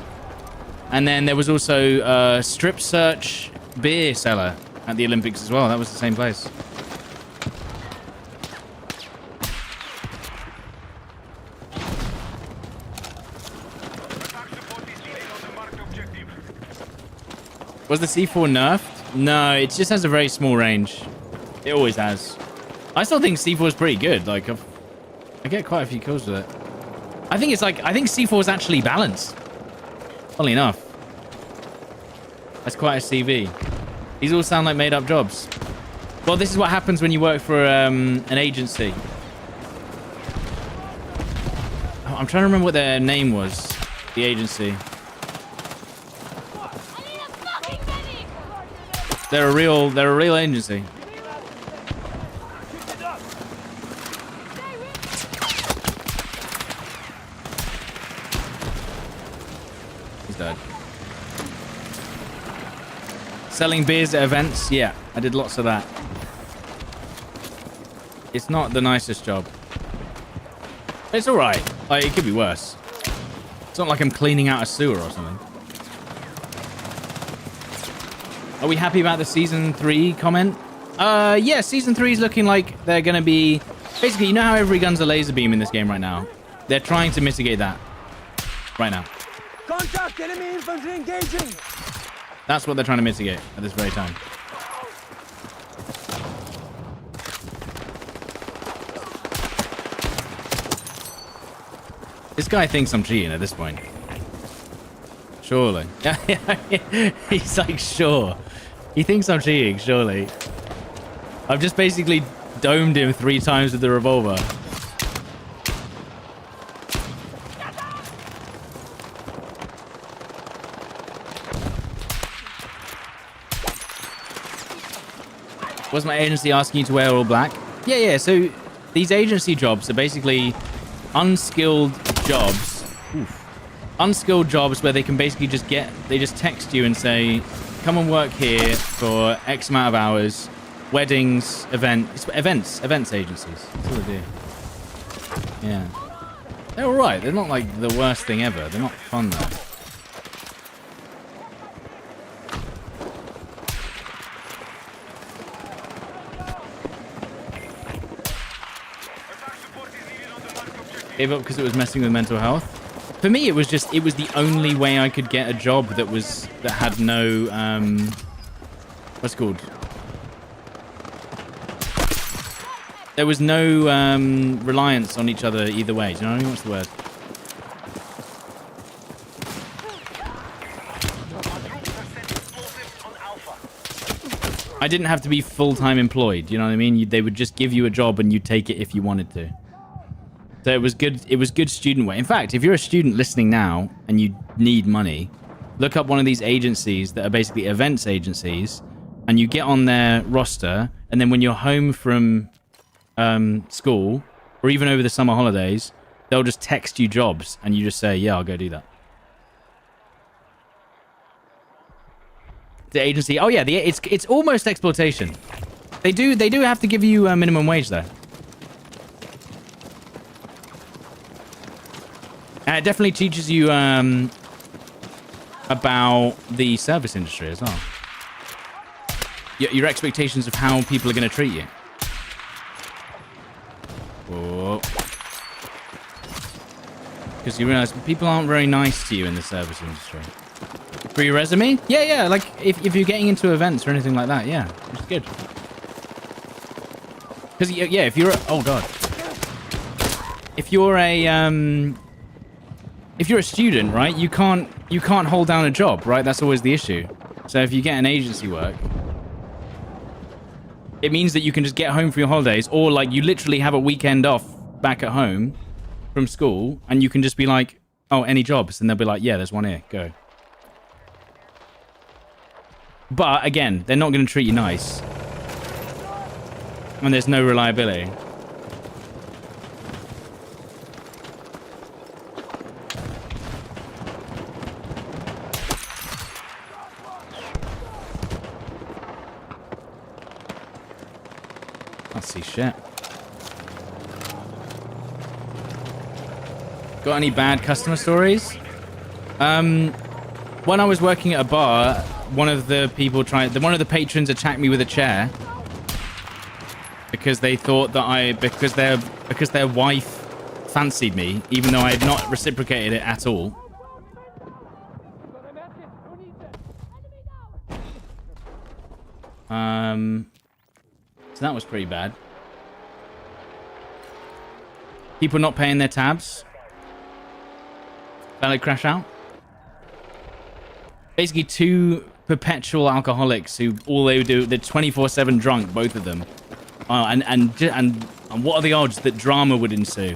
And then there was also strip search beer seller at the Olympics as well. That was the same place. Attack support is needed on the marked objective. Was the C4 nerfed? No, it just has a very small range. It always has. I still think C4 is pretty good. Like, I get quite a few kills with it. I think C4 is actually balanced. Funnily enough. That's quite a CV. These all sound like made-up jobs. Well, this is what happens when you work for an agency. Oh, I'm trying to remember what their name was. The agency. They're a real agency. He's dead. Selling beers at events? Yeah, I did lots of that. It's not the nicest job. It's alright. Like, it could be worse. It's not like I'm cleaning out a sewer or something. Are we happy about the Season 3 comment? Yeah, Season 3 is looking like they're going to be... Basically, you know how every gun's a laser beam in this game right now? They're trying to mitigate that. Right now. Contact! Enemy infantry engaging! That's what they're trying to mitigate at this very time. This guy thinks I'm cheating at this point. Surely. He's like, sure. He thinks I'm cheating, surely. I've just basically domed him 3 times with the revolver. Was my agency asking you to wear all black? Yeah. So these agency jobs are basically unskilled jobs. Unskilled jobs where they can basically they just text you and say, come and work here for X amount of hours. Weddings, events agencies. That's all they do. Yeah. They're alright. They're not like the worst thing ever. They're not fun though. Gave up because it was messing with mental health. For me, it was the only way I could get a job that had no what's it called? There was no reliance on each other either way. Do you know what I mean? What's the word? I didn't have to be full-time employed. You know what I mean? They would just give you a job and you'd take it if you wanted to. So it was good. It was good student way. In fact, if you're a student listening now and you need money, look up one of these agencies that are basically events agencies, and you get on their roster. And then when you're home from school or even over the summer holidays, they'll just text you jobs, and you just say, "Yeah, I'll go do that." The agency. Oh yeah, it's almost exploitation. They do have to give you a minimum wage though. It definitely teaches you about the service industry as well. Your expectations of how people are going to treat you. Because you realize people aren't very nice to you in the service industry. For your resume? Yeah. Like, if you're getting into events or anything like that, yeah. It's good. Because, yeah, if you're... Oh, God. If you're a student, right, you can't hold down a job, right? That's always the issue. So if you get an agency work, it means that you can just get home for your holidays, or like you literally have a weekend off back at home from school, and you can just be like, oh, any jobs? And they'll be like, yeah, there's one here, go. But again, they're not going to treat you nice. And there's no reliability. Can't see shit. Got any bad customer stories? When I was working at a bar, one of the patrons attacked me with a chair because they thought that because their wife fancied me, even though I had not reciprocated it at all. So that was pretty bad. People not paying their tabs. Valid crash out. Basically, two perpetual alcoholics who all they do, they're 24/7 drunk, both of them. And what are the odds that drama would ensue?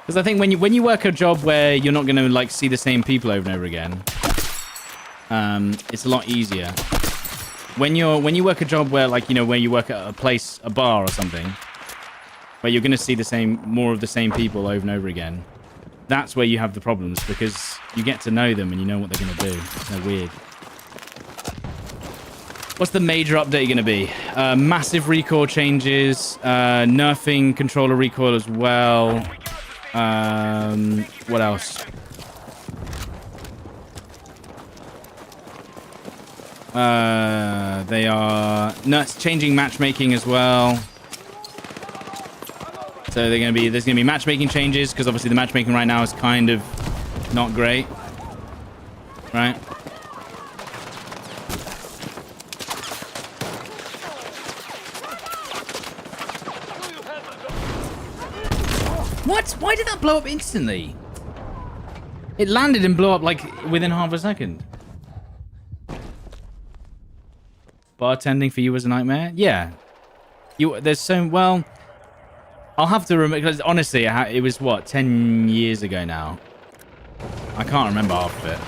Because I think when you work a job where you're not going to like see the same people over and over again, it's a lot easier. When you work a job where where you work at a bar or something, where you're going to see more of the same people over and over again, that's where you have the problems because you get to know them and you know what they're going to do. They're weird. What's the major update going to be? Massive recoil changes, nerfing controller recoil as well. What else? They are changing matchmaking as well. So there's gonna be matchmaking changes because obviously the matchmaking right now is kind of not great, right? What? Why did that blow up instantly? It landed and blew up like within half a second. Bartending for you was a nightmare? Yeah. Well, I'll have to remember, because honestly, it was, 10 years ago now? I can't remember half of it.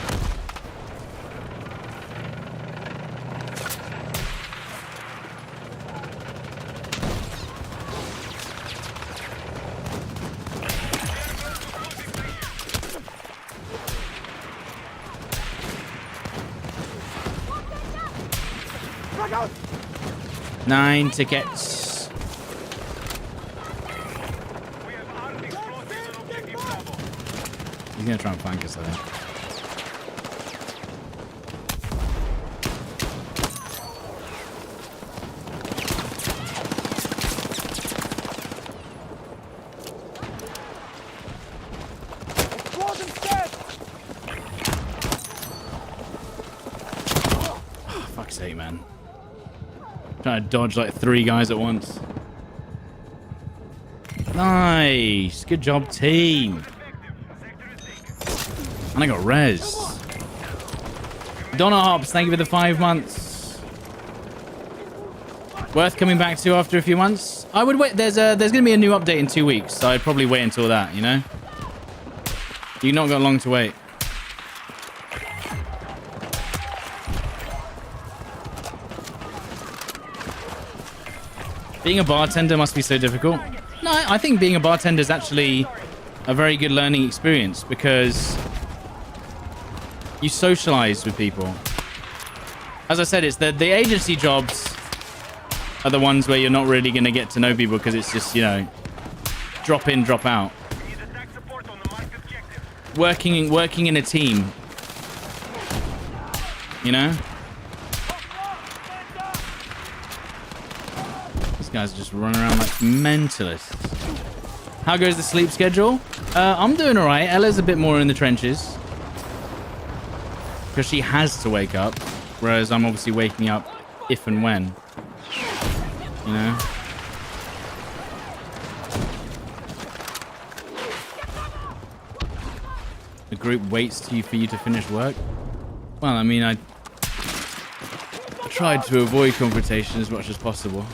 Nine tickets. He's gonna try and flank us, I think. Oh, fuck's sake, man. Trying to dodge like 3 guys at once. Nice. Good job, team. And I got res. Donna Hops, thank you for the 5 months. Worth coming back to after a few months? I would wait. There's going to be a new update in 2 weeks, so I'd probably wait until that, you know? You've not got long to wait. Being a bartender must be so difficult. No, I think being a bartender is actually a very good learning experience because you socialize with people. As I said, it's the agency jobs are the ones where you're not really going to get to know people because it's just, drop in, drop out. Working in a team, you know? Guys are just running around like mentalists. How goes the sleep schedule? I'm doing all right. Ella's a bit more in the trenches because she has to wake up, whereas I'm obviously waking up if and when, you know. The group waits for you to finish work. Well, I mean, I tried to avoid confrontation as much as possible.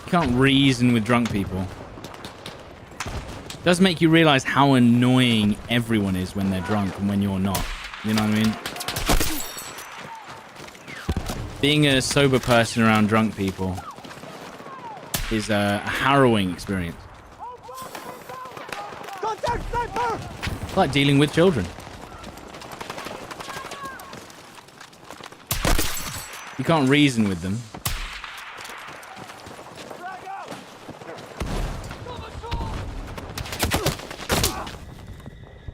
Can't reason with drunk people. It does make you realize how annoying everyone is when they're drunk and when you're not. You know what I mean? Being a sober person around drunk people is a harrowing experience. Contact sniper! It's like dealing with children. You can't reason with them.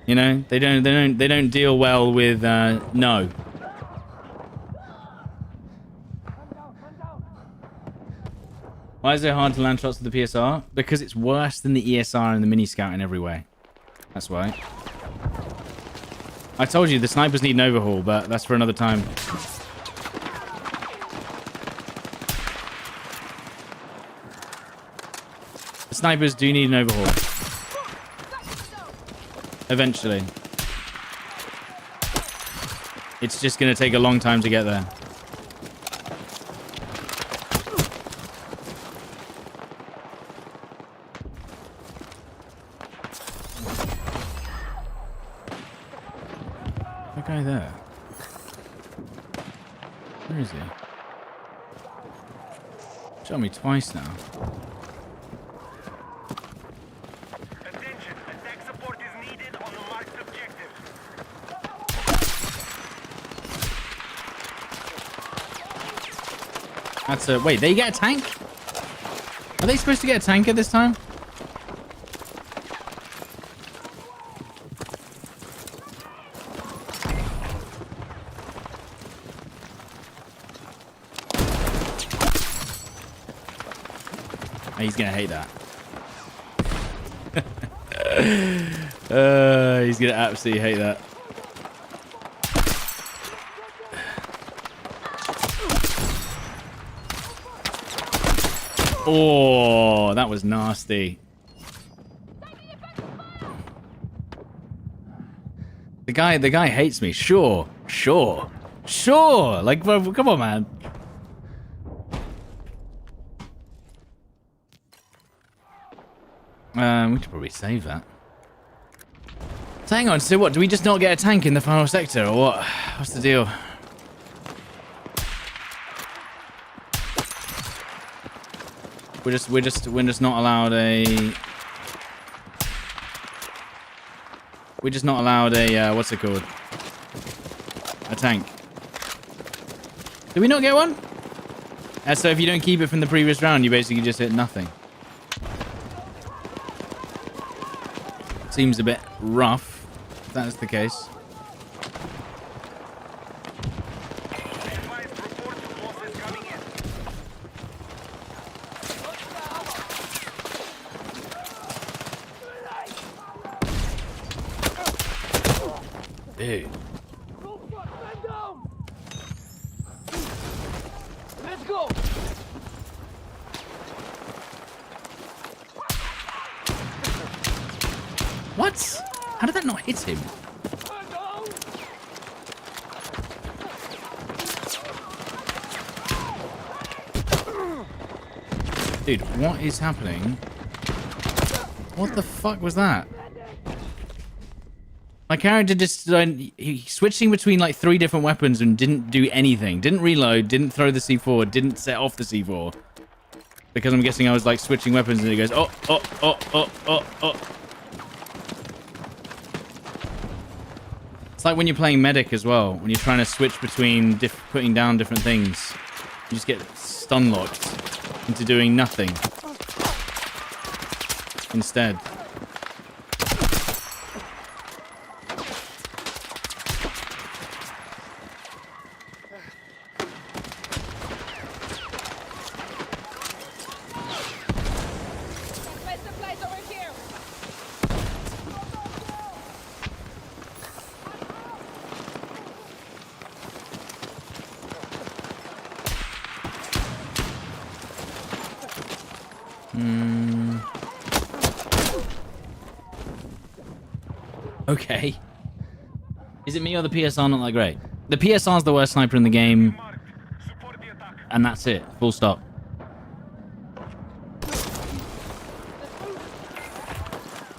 You know, they don't deal well with no. Why is it hard to land shots with the PSR? Because it's worse than the ESR and the mini scout in every way. That's why. I told you the snipers need an overhaul, but that's for another time. The snipers do need an overhaul. Eventually. It's just going to take a long time to get there. That guy there. Where is he? Shot me twice now. Attention, attack support is needed on the marked objective. That's a... Wait, they get a tank? Are they supposed to get a tank at this time? Oh, he's gonna hate that. He's gonna absolutely hate that. Oh, that was nasty. The guy hates me. Sure. Like, bro, come on, man. We should probably save that. So hang on, so what? Do we just not get a tank in the final sector, or what? What's the deal? We're just not allowed a... We're just not allowed a, what's it called? A tank. Did we not get one? So if you don't keep it from the previous round, you basically just hit nothing. Seems a bit rough, if that is the case. Dude. Let's go! What? How did that not hit him? Dude, what is happening? What the fuck was that? My character just he's switching between like 3 different weapons and didn't do anything. Didn't reload, didn't throw the C4, didn't set off the C4. Because I'm guessing I was like switching weapons and he goes, oh. It's like when you're playing medic as well. When you're trying to switch between putting down different things. You just get stun locked into doing nothing. Instead. Okay. Is it me or the PSR not that great? The PSR's the worst sniper in the game. And that's it. Full stop.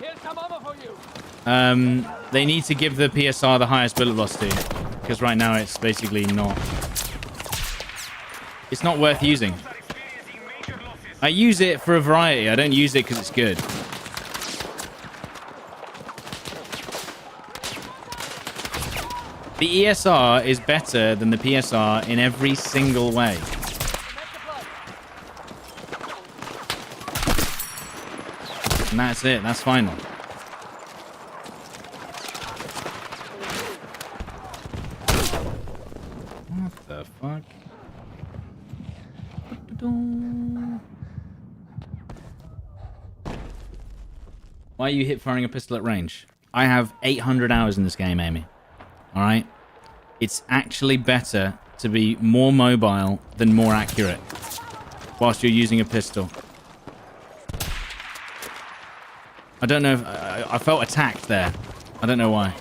Here's some ammo for you. They need to give the PSR the highest bullet velocity. Because right now it's basically not. It's not worth using. Are experiencing major losses. I use it for a variety. I don't use it because it's good. The ESR is better than the PSR in every single way. And that's it. That's final. What the fuck? Why are you hip firing a pistol at range? I have 800 hours in this game, Amy. Alright? It's actually better to be more mobile than more accurate whilst you're using a pistol. I don't know if... I felt attacked there. I don't know why.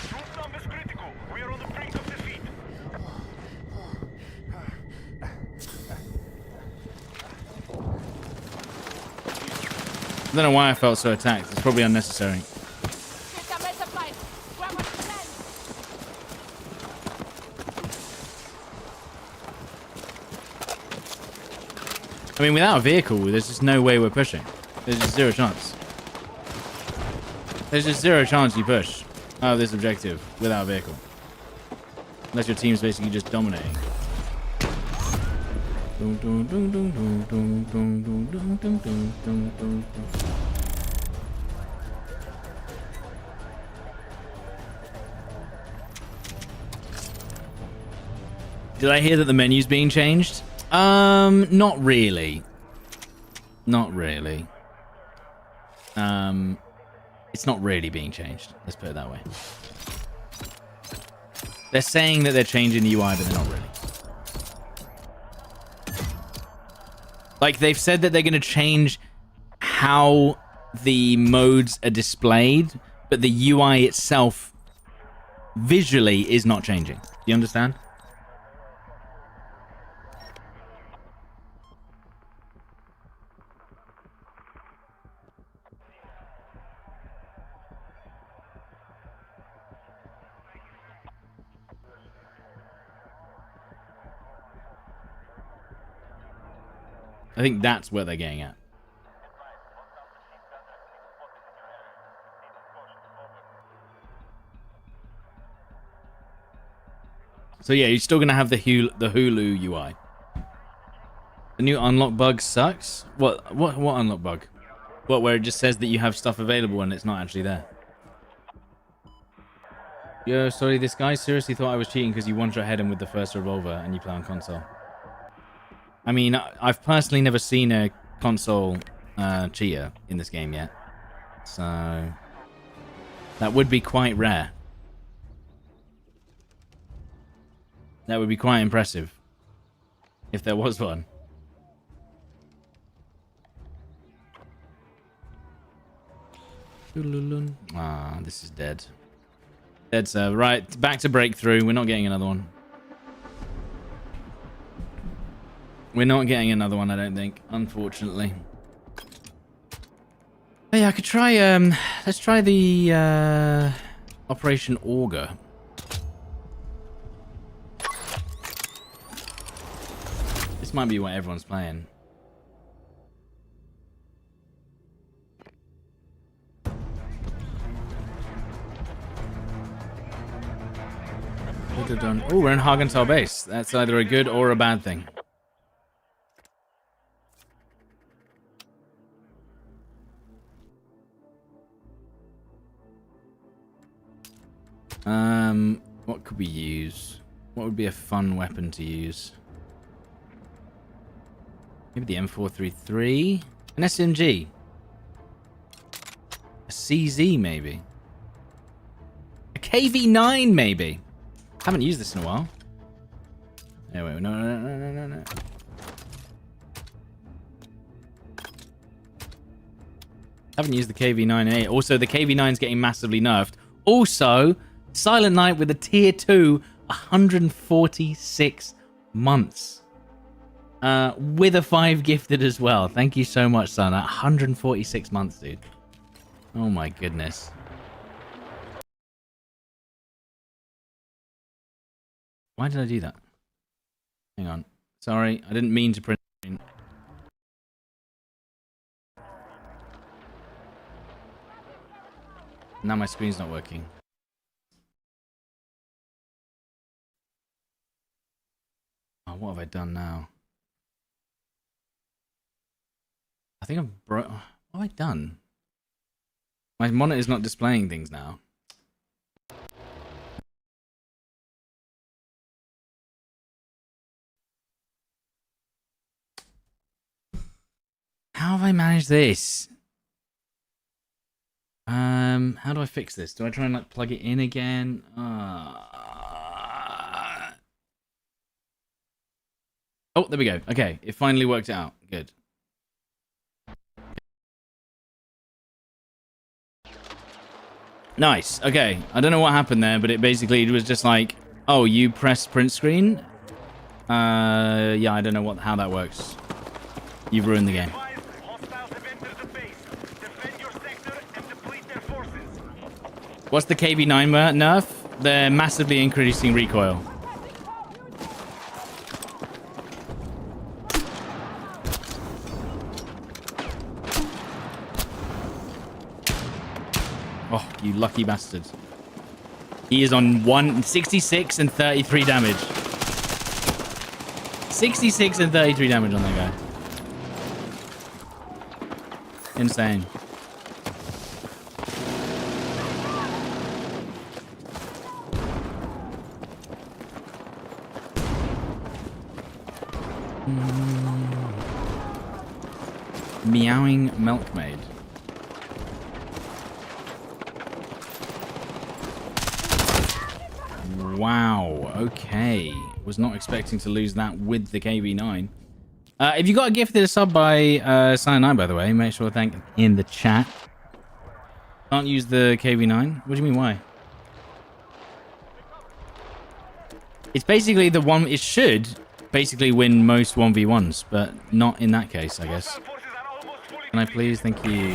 Troop numbers critical. We are on the brink of defeat. I don't know why I felt so attacked. It's probably unnecessary. I mean, without a vehicle, there's just no way we're pushing. There's just zero chance. There's just zero chance you push out of this objective without a vehicle. Unless your team's basically just dominating. Did I hear that the menu's being changed? Not really. Not really. It's not really being changed. Let's put it that way. They're saying that they're changing the UI, but they're not really. Like, they've said that they're going to change how the modes are displayed, but the UI itself visually is not changing. Do you understand? I think that's where they're getting at. So yeah, you're still gonna have the Hulu UI. The new unlock bug sucks. What unlock bug? What, where it just says that you have stuff available and it's not actually there? Yo, sorry, this guy seriously thought I was cheating because you one-shot head him with the first revolver and you play on console. I mean, I've personally never seen a console cheater in this game yet. So that would be quite rare. That would be quite impressive if there was one. Ah, this is dead. Dead, sir. Right, back to breakthrough. We're not getting another one. We're not getting another one, I don't think, unfortunately. Oh, yeah, I could try, let's try the, Operation Auger. This might be what everyone's playing. Oh, we're in Hagenthal base. That's either a good or a bad thing. What could we use? What would be a fun weapon to use? Maybe the M433? An SMG? A CZ, maybe? A KV9, maybe? Haven't used this in a while. Anyway, no. Haven't used the KV9 in 8. Also, the KV9's getting massively nerfed. Also, Silent Night with a tier 2, 146 months. With a 5 gifted as well. Thank you so much, son. 146 months, dude. Oh my goodness. Why did I do that? Hang on. Sorry, I didn't mean to print screen. Now my screen's not working. Oh, what have I done now? I think I've broke. What have I done? My monitor's not displaying things now. How have I managed this? How do I fix this? Do I try and like plug it in again? Oh, there we go. Okay, it finally worked out. Good. Nice. Okay, I don't know what happened there, but it was just like, oh, you pressed print screen. Yeah, I don't know how that works. You've ruined the game. What's the KB9 nerf? They're massively increasing recoil. Oh, you lucky bastard. He is on 166 and 33 damage. 66 and 33 damage on that guy. Insane. Meowing milkmaid. Wow, okay. Was not expecting to lose that with the KB9. If you got a gifted sub by Cyanide, by the way, make sure to thank in the chat. Can't use the KB9? What do you mean, why? It's basically the one... It should basically win most 1v1s, but not in that case, I guess. Can I please? Thank you.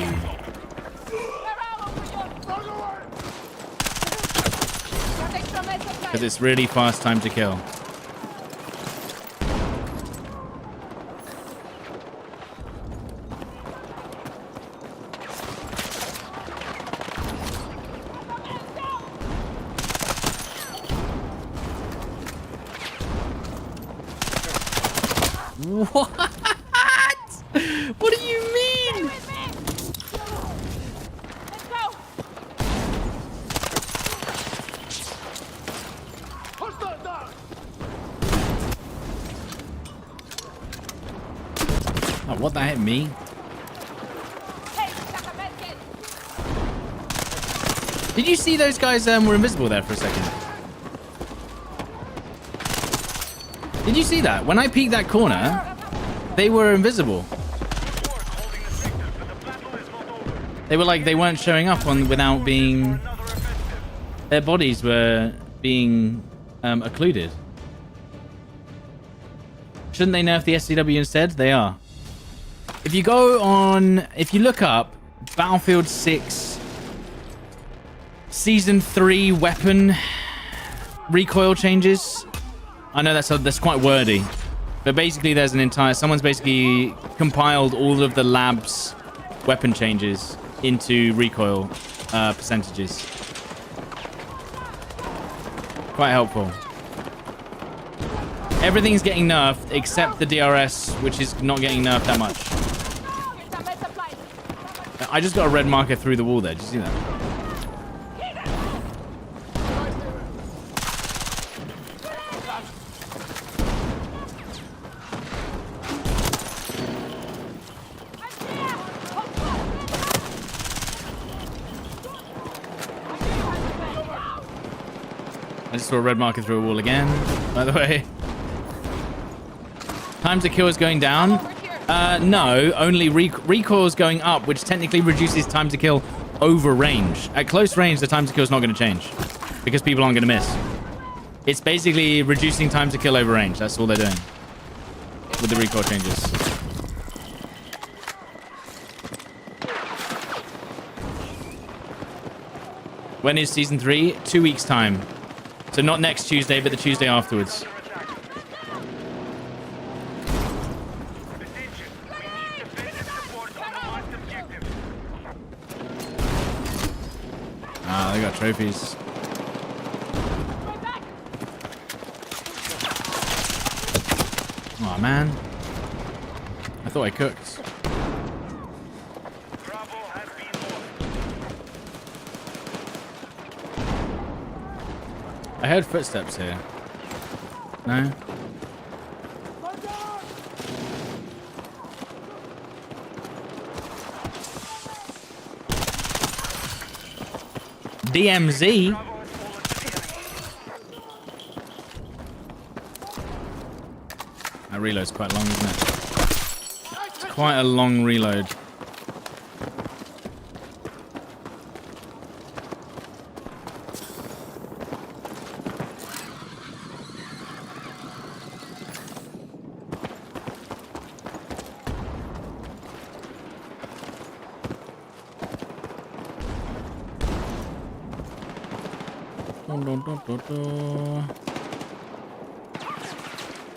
Because it's really fast time to kill. What? What do you mean? Let's go. Oh, what the heck, me? Did you see those guys were invisible there for a second? Did you see that? When I peeked that corner, they were invisible. They were like, they weren't showing up without being... Their bodies were being occluded. Shouldn't they nerf the SCW instead? They are. If you go on... If you look up Battlefield 6 Season 3 weapon recoil changes... I know that's quite wordy, but basically there's an entire... Someone's basically compiled all of the lab's weapon changes into recoil percentages. Quite helpful. Everything's getting nerfed except the DRS, which is not getting nerfed that much. I just got a red marker through the wall there. Did you see that? I just saw a red marker through a wall again, by the way. Time to kill is going down. No, only recoil is going up, which technically reduces time to kill over range. At close range, the time to kill is not going to change because people aren't going to miss. It's basically reducing time to kill over range. That's all they're doing with the recoil changes. When is season 3? 2 weeks time. So not next Tuesday, but the Tuesday afterwards. Attention, we need defensive support on the marked objective. Ah, they got trophies. Oh man, I thought I cooked. Bravo has been lost. I heard footsteps here. No? DMZ? Bravo has fallen to the enemy. That reload's quite long, isn't it? It's quite a long reload.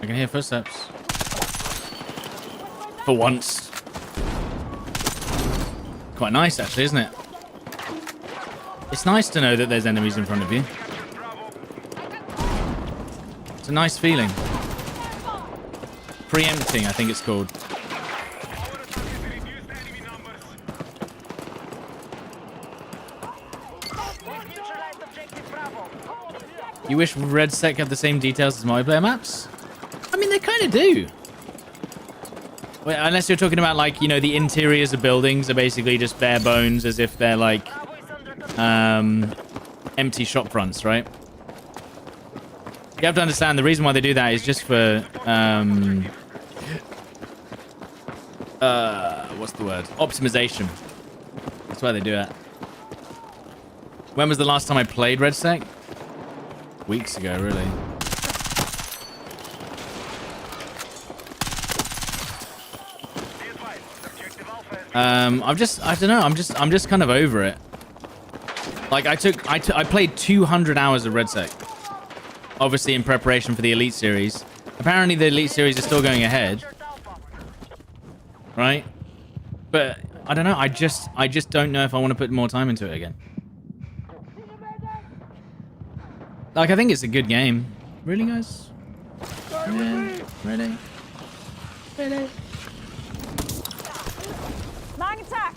I can hear footsteps. For once. Quite nice, actually, isn't it? It's nice to know that there's enemies in front of you. It's a nice feeling. Preempting, I think it's called. Neutralized objective Bravo. You wish Red Sec had the same details as multiplayer maps? I mean, they kind of do. Well, unless you're talking about, like, you know, the interiors of buildings are basically just bare bones, as if they're, like, Bravo is under control. empty shop fronts, right? You have to understand the reason why they do that is just for, what's the word? Optimization. That's why they do it. When was the last time I played Red Sec? Weeks ago, really. I don't know. I'm just kind of over it. Like I played 200 hours of Red Sec. Obviously in preparation for the Elite Series. Apparently the Elite Series is still going ahead. Right? But I don't know. I just don't know if I want to put more time into it again. Like, I think it's a good game. Really, guys? Yeah. Ready? Ready? Mine attack.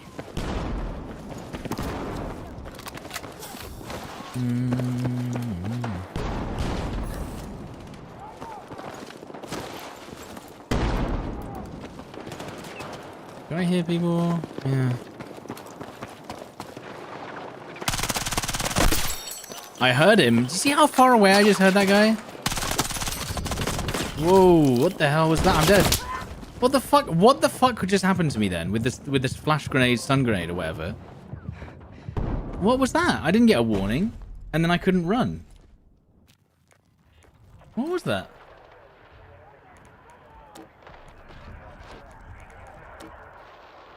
Do I hear people? Yeah. I heard him. Do you see how far away I just heard that guy? Whoa, what the hell was that? I'm dead. What the fuck? What the fuck could just happen to me then with this flash grenade, stun grenade or whatever? What was that? I didn't get a warning and then I couldn't run. What was that?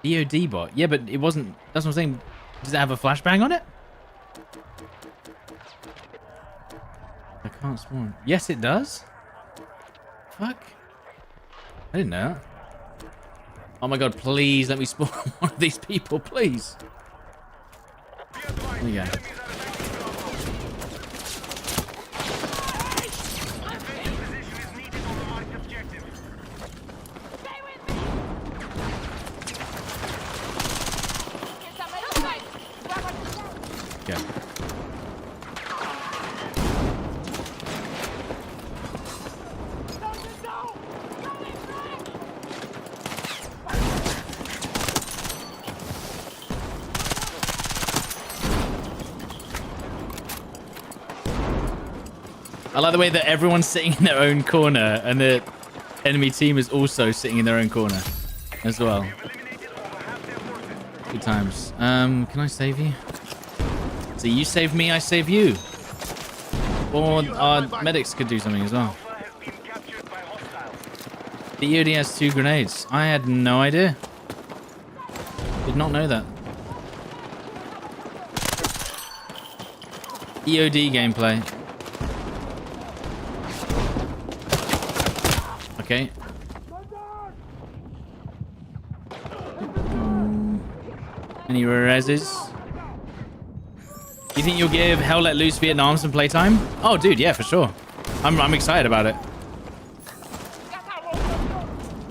EOD bot. Yeah, but it wasn't. That's what I'm saying. Does it have a flashbang on it? I can't spawn. Yes, it does. Fuck. I didn't know that. Oh my god, please let me spawn one of these people, please. There you go. Yeah. I like the way that everyone's sitting in their own corner and the enemy team is also sitting in their own corner as well. Good times. Can I save you? So you save me, I save you. Or our medics could do something as well. The EOD has 2 grenades. I had no idea. Did not know that. EOD gameplay. Okay. Any reses? You think you'll give Hell Let Loose Vietnam some playtime? Oh, dude, yeah, for sure. I'm excited about it.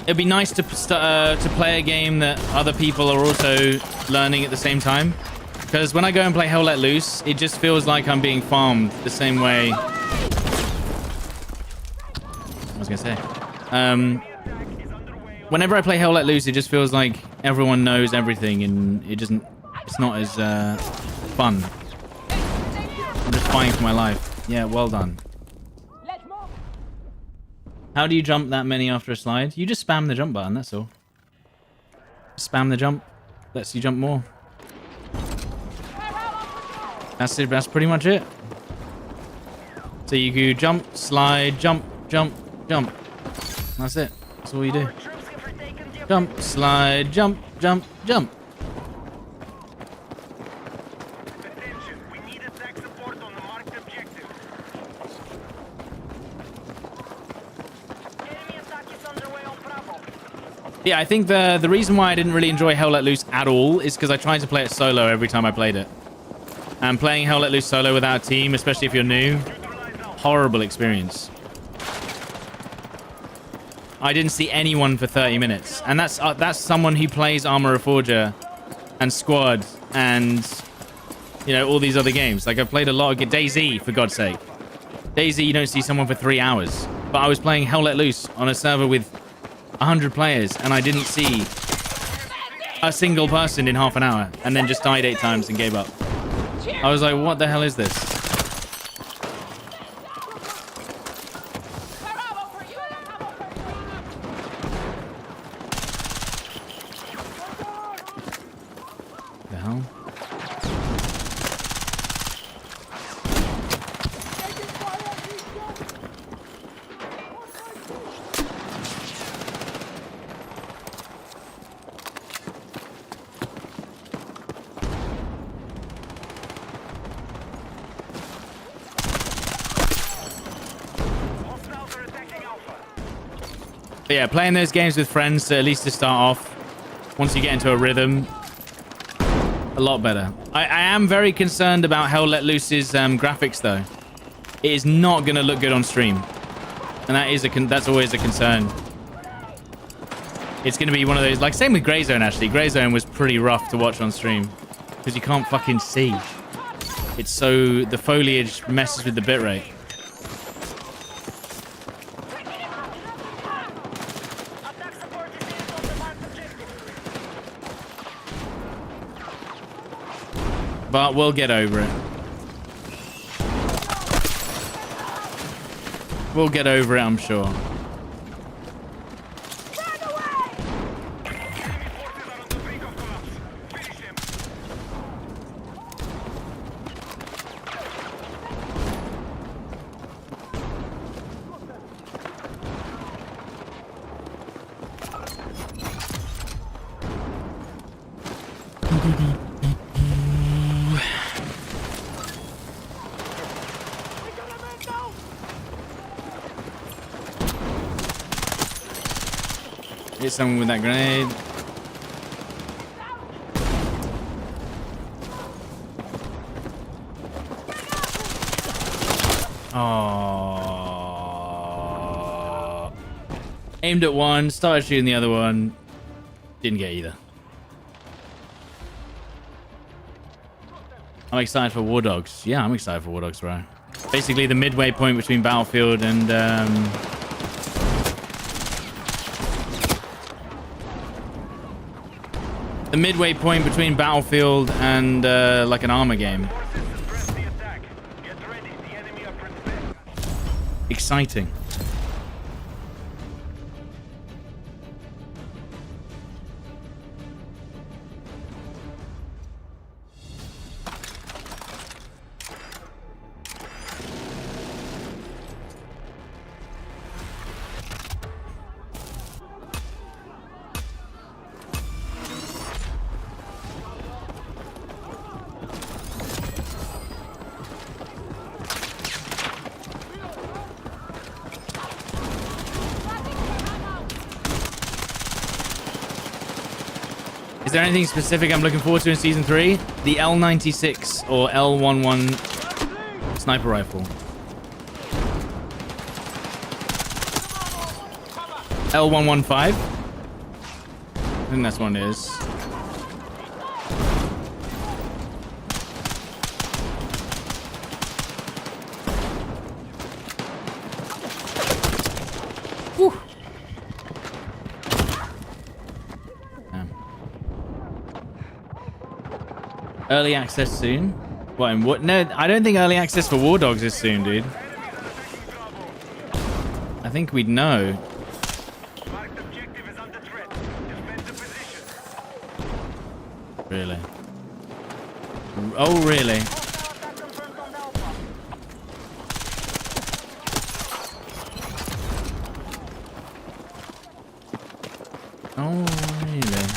It'd be nice to play a game that other people are also learning at the same time. Because when I go and play Hell Let Loose, it just feels like I'm being farmed the same way. I was gonna say. Whenever I play Hell Let Loose, it just feels like everyone knows everything, and it's not as fun. I'm just fighting for my life. Yeah, well done. How do you jump that many after a slide? You just spam the jump button, that's all. Spam the jump. Lets you jump more. That's it, that's pretty much it. So you go jump, slide, jump, jump, jump. That's it. That's all you do. Jump, slide, jump, jump, jump. Attention, we need attack support on the marked objective. Enemy attack is underway on Bravo. Yeah, I think the reason why I didn't really enjoy Hell Let Loose at all is because I tried to play it solo every time I played it. And playing Hell Let Loose solo without a team, especially if you're new, horrible experience. I didn't see anyone for 30 minutes. And that's someone who plays Armor Reforger and Squad and, you know, all these other games. Like, I've played a lot of DayZ, for God's sake. DayZ, you don't see someone for 3 hours. But I was playing Hell Let Loose on a server with 100 players, and I didn't see a single person in half an hour, and then just died 8 times and gave up. I was like, what the hell is this? The hell? But yeah, playing those games with friends, at least to start off, once you get into a rhythm, a lot better. I am very concerned about Hell Let Loose's graphics, though. It is not going to look good on stream. And that's always a concern. It's going to be one of those, like, same with Grey Zone, actually. Grey Zone was pretty rough to watch on stream. Because you can't fucking see. It's so, the foliage messes with the bitrate. But we'll get over it. We'll get over it, I'm sure. Hit someone with that grenade. Oh. Aimed at one, started shooting the other one. Didn't get either. I'm excited for War Dogs. Yeah, I'm excited for War Dogs, bro. Basically the midway point between Battlefield and the midway point between Battlefield and like an armor game. Exciting. there anything specific I'm looking forward to in Season 3? The L96 or L11 sniper rifle. L115? I think that's one it is. Whew. Damn. Early access soon? What? And what? No, I don't think early access for War Dogs is soon, dude. I think we'd know. Marked objective is under threat. Defend the position. Really? Oh, really? Oh, really?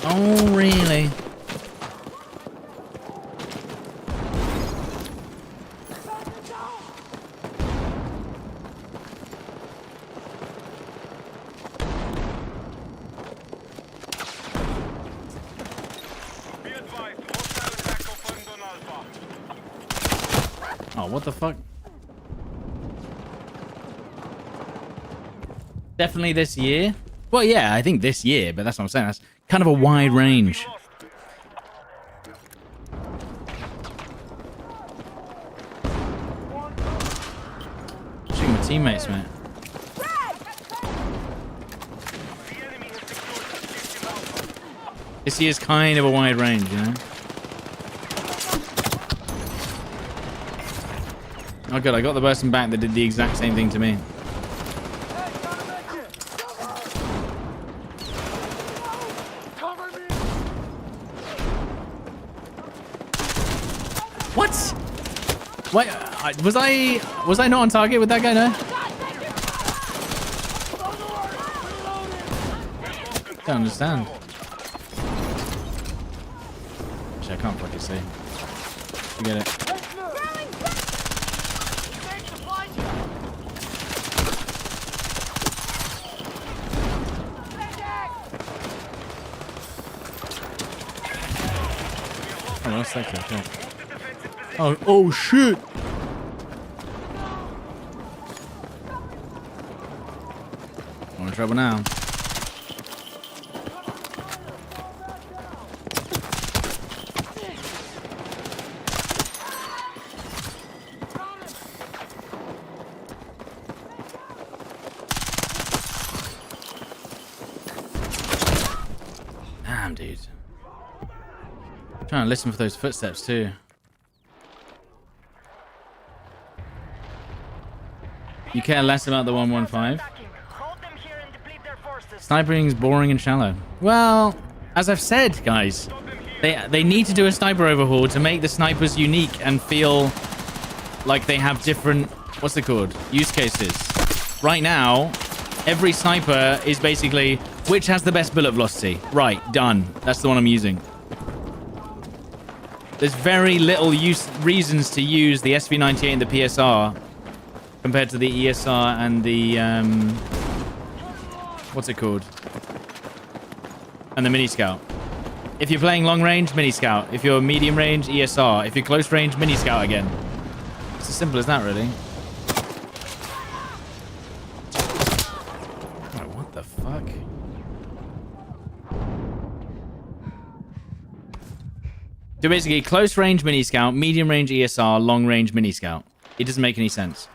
Oh, really? Be advised, hostile attack confirmed on Alpha. Oh, what the fuck? Definitely this year? Well, yeah, I think this year, but that's what I'm saying. That's kind of a wide range. Lost. Shooting my teammates, mate. The enemy has secured objective Alpha. This year's kind of a wide range, you know? Oh, good. I got the person back that did the exact same thing to me. What? Wait, was I not on target with that guy? No. Don't understand. Actually, I can't fucking see. Forget it. Oh, that's sector. Okay. Oh shit! I'm in trouble now. Damn, dude. I'm trying to listen for those footsteps too. You care less about the 115? Hold them here and deplete their forces. Snipering is boring and shallow. Well, as I've said, guys, they need to do a sniper overhaul to make the snipers unique and feel like they have different, what's it called, use cases. Right now, every sniper is basically, which has the best bullet velocity? Right, done. That's the one I'm using. There's very little reasons to use the SV98 and the PSR compared to the ESR and the, what's it called? And the Mini Scout. If you're playing long range, Mini Scout. If you're medium range, ESR. If you're close range, Mini Scout again. It's as simple as that, really. Oh, what the fuck? So basically, close range Mini Scout, medium range ESR, long range Mini Scout. It doesn't make any sense.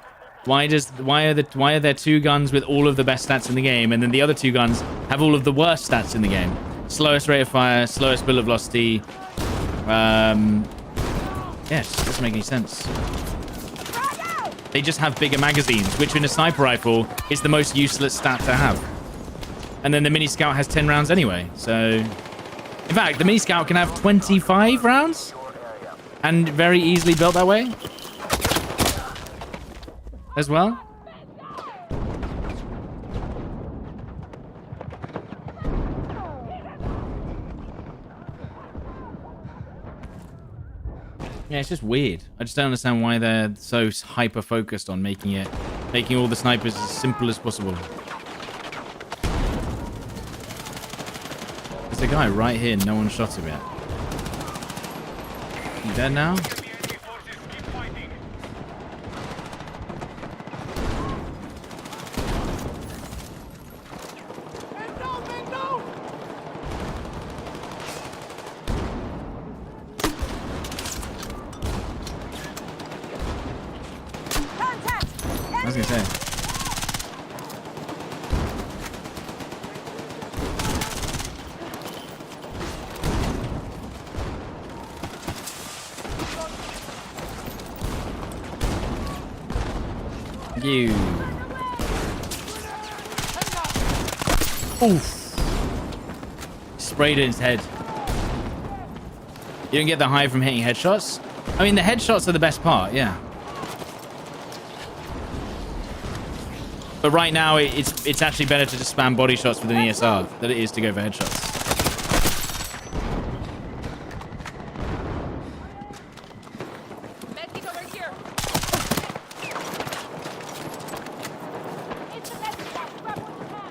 Why are there two guns with all of the best stats in the game, and then the other two guns have all of the worst stats in the game? Slowest rate of fire, slowest bullet velocity. Yes, doesn't make any sense. They just have bigger magazines, which in a sniper rifle is the most useless stat to have. And then the Mini Scout has 10 rounds anyway, so... In fact, the Mini Scout can have 25 rounds? And very easily built that way? As well? Yeah, it's just weird. I just don't understand why they're so hyper focused on making all the snipers as simple as possible. the guy right here. No one shot him yet. You dead now? The enemy forces keep fighting. I was gonna say. You. Oof. Sprayed in his head. You don't get the high from hitting headshots? I mean, the headshots are the best part, yeah. But right now, it's actually better to just spam body shots with an ESR than it is to go for headshots. Medkit over here. It's the medkit box. Grab what you can.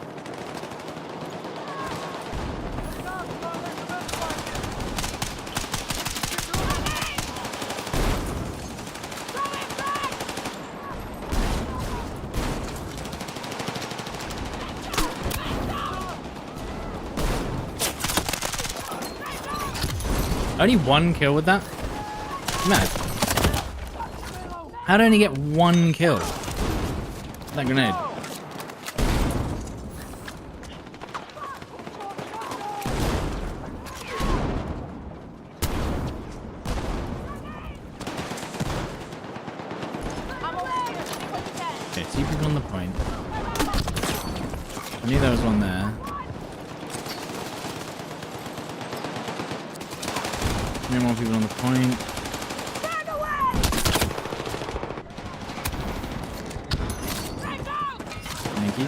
Only one kill with that? Mad. How'd I only get one kill? That grenade. Okay, 2 people on the point. I knew there was one there. No more people on the point. Thank you.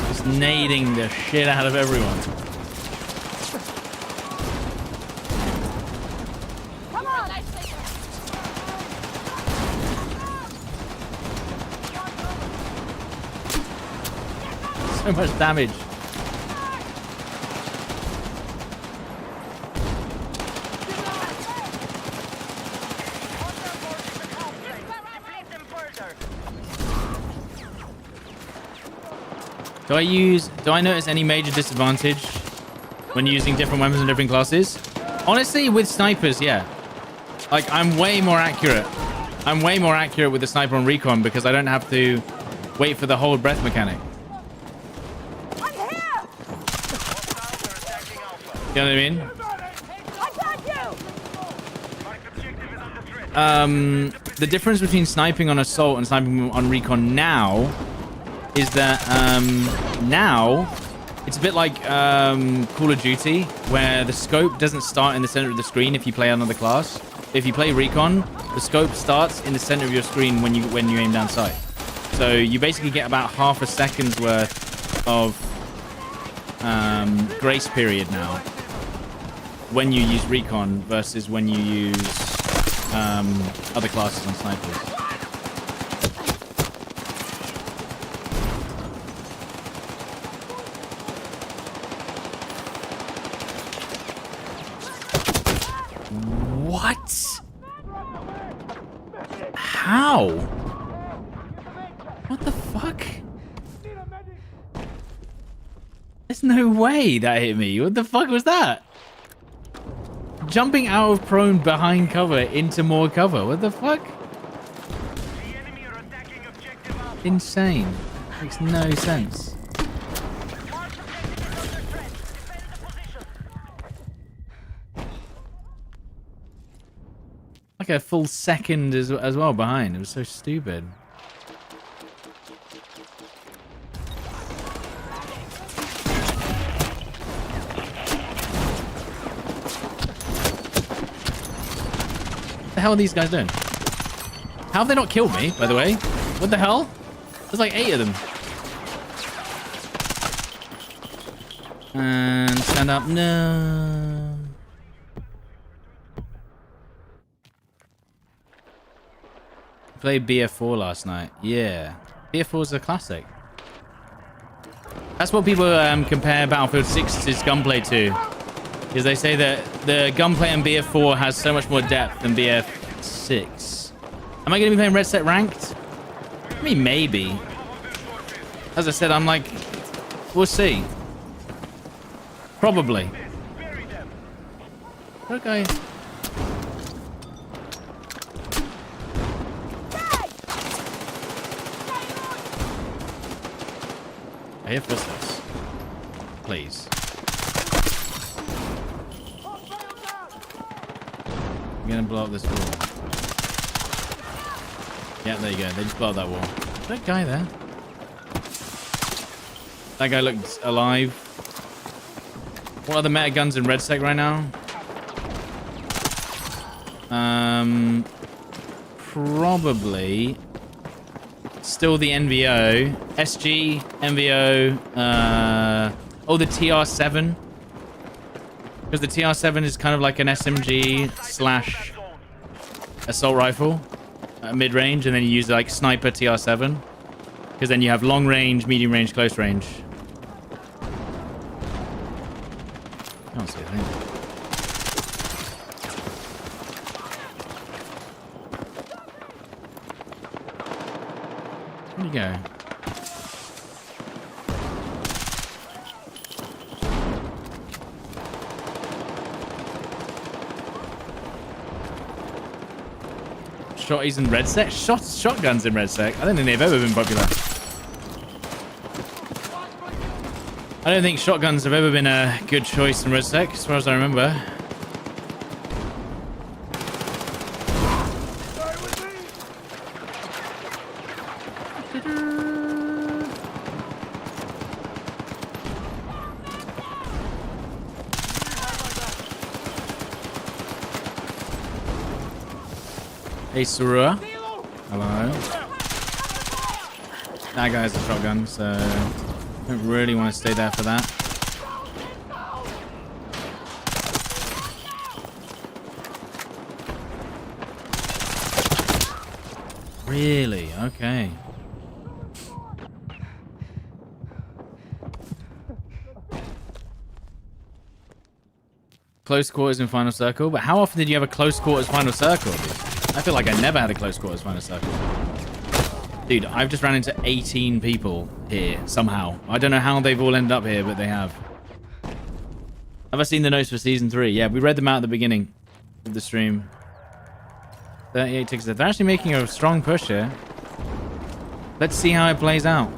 Just nading the shit out of everyone. So much damage. Do I notice any major disadvantage when using different weapons and different classes? Honestly, with snipers, yeah. Like, I'm way more accurate. I'm way more accurate with the sniper on recon because I don't have to wait for the hold breath mechanic. You know what I mean? The difference between sniping on assault and sniping on recon now is that now it's a bit like Call of Duty, where the scope doesn't start in the center of the screen if you play another class. If you play recon, the scope starts in the center of your screen when you aim down sight. So you basically get about half a second's worth of grace period now when you use recon versus when you use other classes on snipers. What? How? What the fuck? There's no way that hit me. What the fuck was that? Jumping out of prone behind cover into more cover. What the fuck? The enemy are attacking objective Alpha. Insane. Makes no sense. Mark objective is under threat. Defend the position. Like a full second as well behind. It was so stupid. What the hell are these guys doing? How have they not killed me, by the way? What the hell? There's like 8 of them. And stand up. No. Played BF4 last night. Yeah. BF4 is a classic. That's what people compare Battlefield 6's gunplay to. Is they say that the gunplay in BF4 has so much more depth than BF6. Am I going to be playing Red Set Ranked? I mean, maybe. As I said, I'm like, we'll see. Probably. Okay. I hear footsteps. Please. I'm gonna blow up this wall. Yeah, there you go. They just blow up that wall. Is that guy there? That guy looked alive. What are the meta guns in Red Sec right now? Probably still the NVO, SG, NVO, oh, the TR7. Because the TR7 is kind of like an SMG slash assault rifle, mid-range, and then you use like sniper TR7. Because then you have long range, medium range, close range. I don't see a thing. Where'd you go? Shotties in Red Sec? Shotguns in Red Sec? I don't think they've ever been popular. I don't think shotguns have ever been a good choice in Red Sec, as far as I remember. Hey, Surua. Hello. That guy has a shotgun, so I don't really want to stay there for that. Really? Okay. Close quarters in Final Circle? But how often did you have a close quarters Final Circle? I feel like I never had a close quarters Final Circle. Dude, I've just ran into 18 people here, somehow. I don't know how they've all ended up here, but they have. Have I seen the notes for Season 3? Yeah, we read them out at the beginning of the stream. 38 tickets. They're actually making a strong push here. Let's see how it plays out.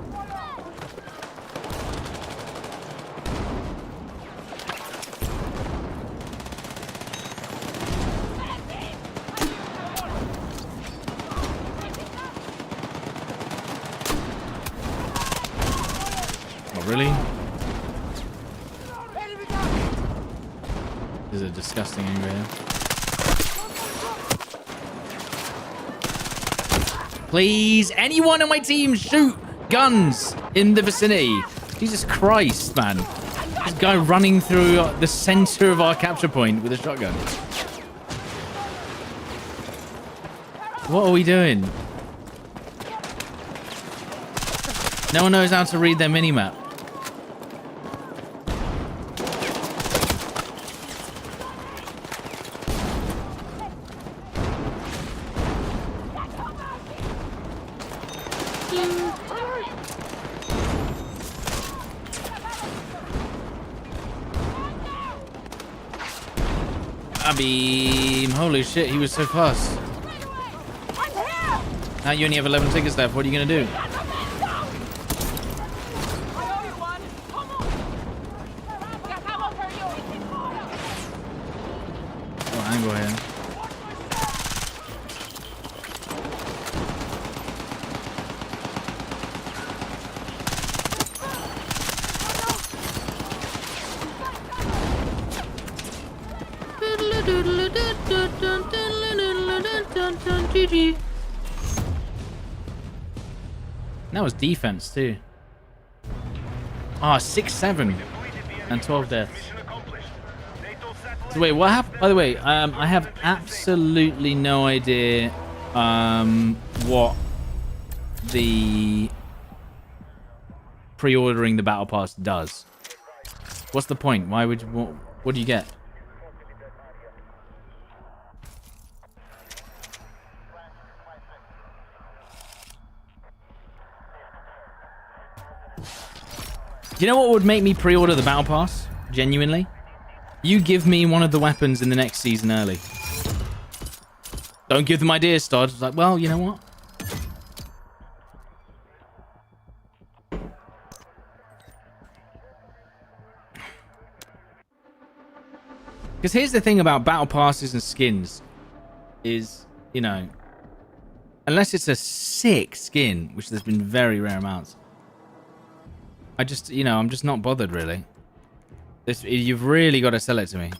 Really? This is a disgusting angle here. Please, anyone on my team shoot guns in the vicinity. Jesus Christ, man. This guy running through the center of our capture point with a shotgun. What are we doing? No one knows how to read their minimap. Beam. Holy shit, he was so fast. Now you only have 11 tickets left. What are you going to do? Oh, angle here. GG. That was defense too. Ah, 6-7 and 12 deaths. So wait, what happened? By the way, I have absolutely no idea what the pre-ordering the battle pass does. What's the point? Why would you, what do you get? Do you know what would make me pre-order the battle pass? Genuinely? You give me one of the weapons in the next season early. Don't give them ideas, Stod. It's like, well, you know what? Because here's the thing about battle passes and skins is, you know, unless it's a sick skin, which there's been very rare amounts, I just, you know, I'm just not bothered really. This, you've really got to sell it to me.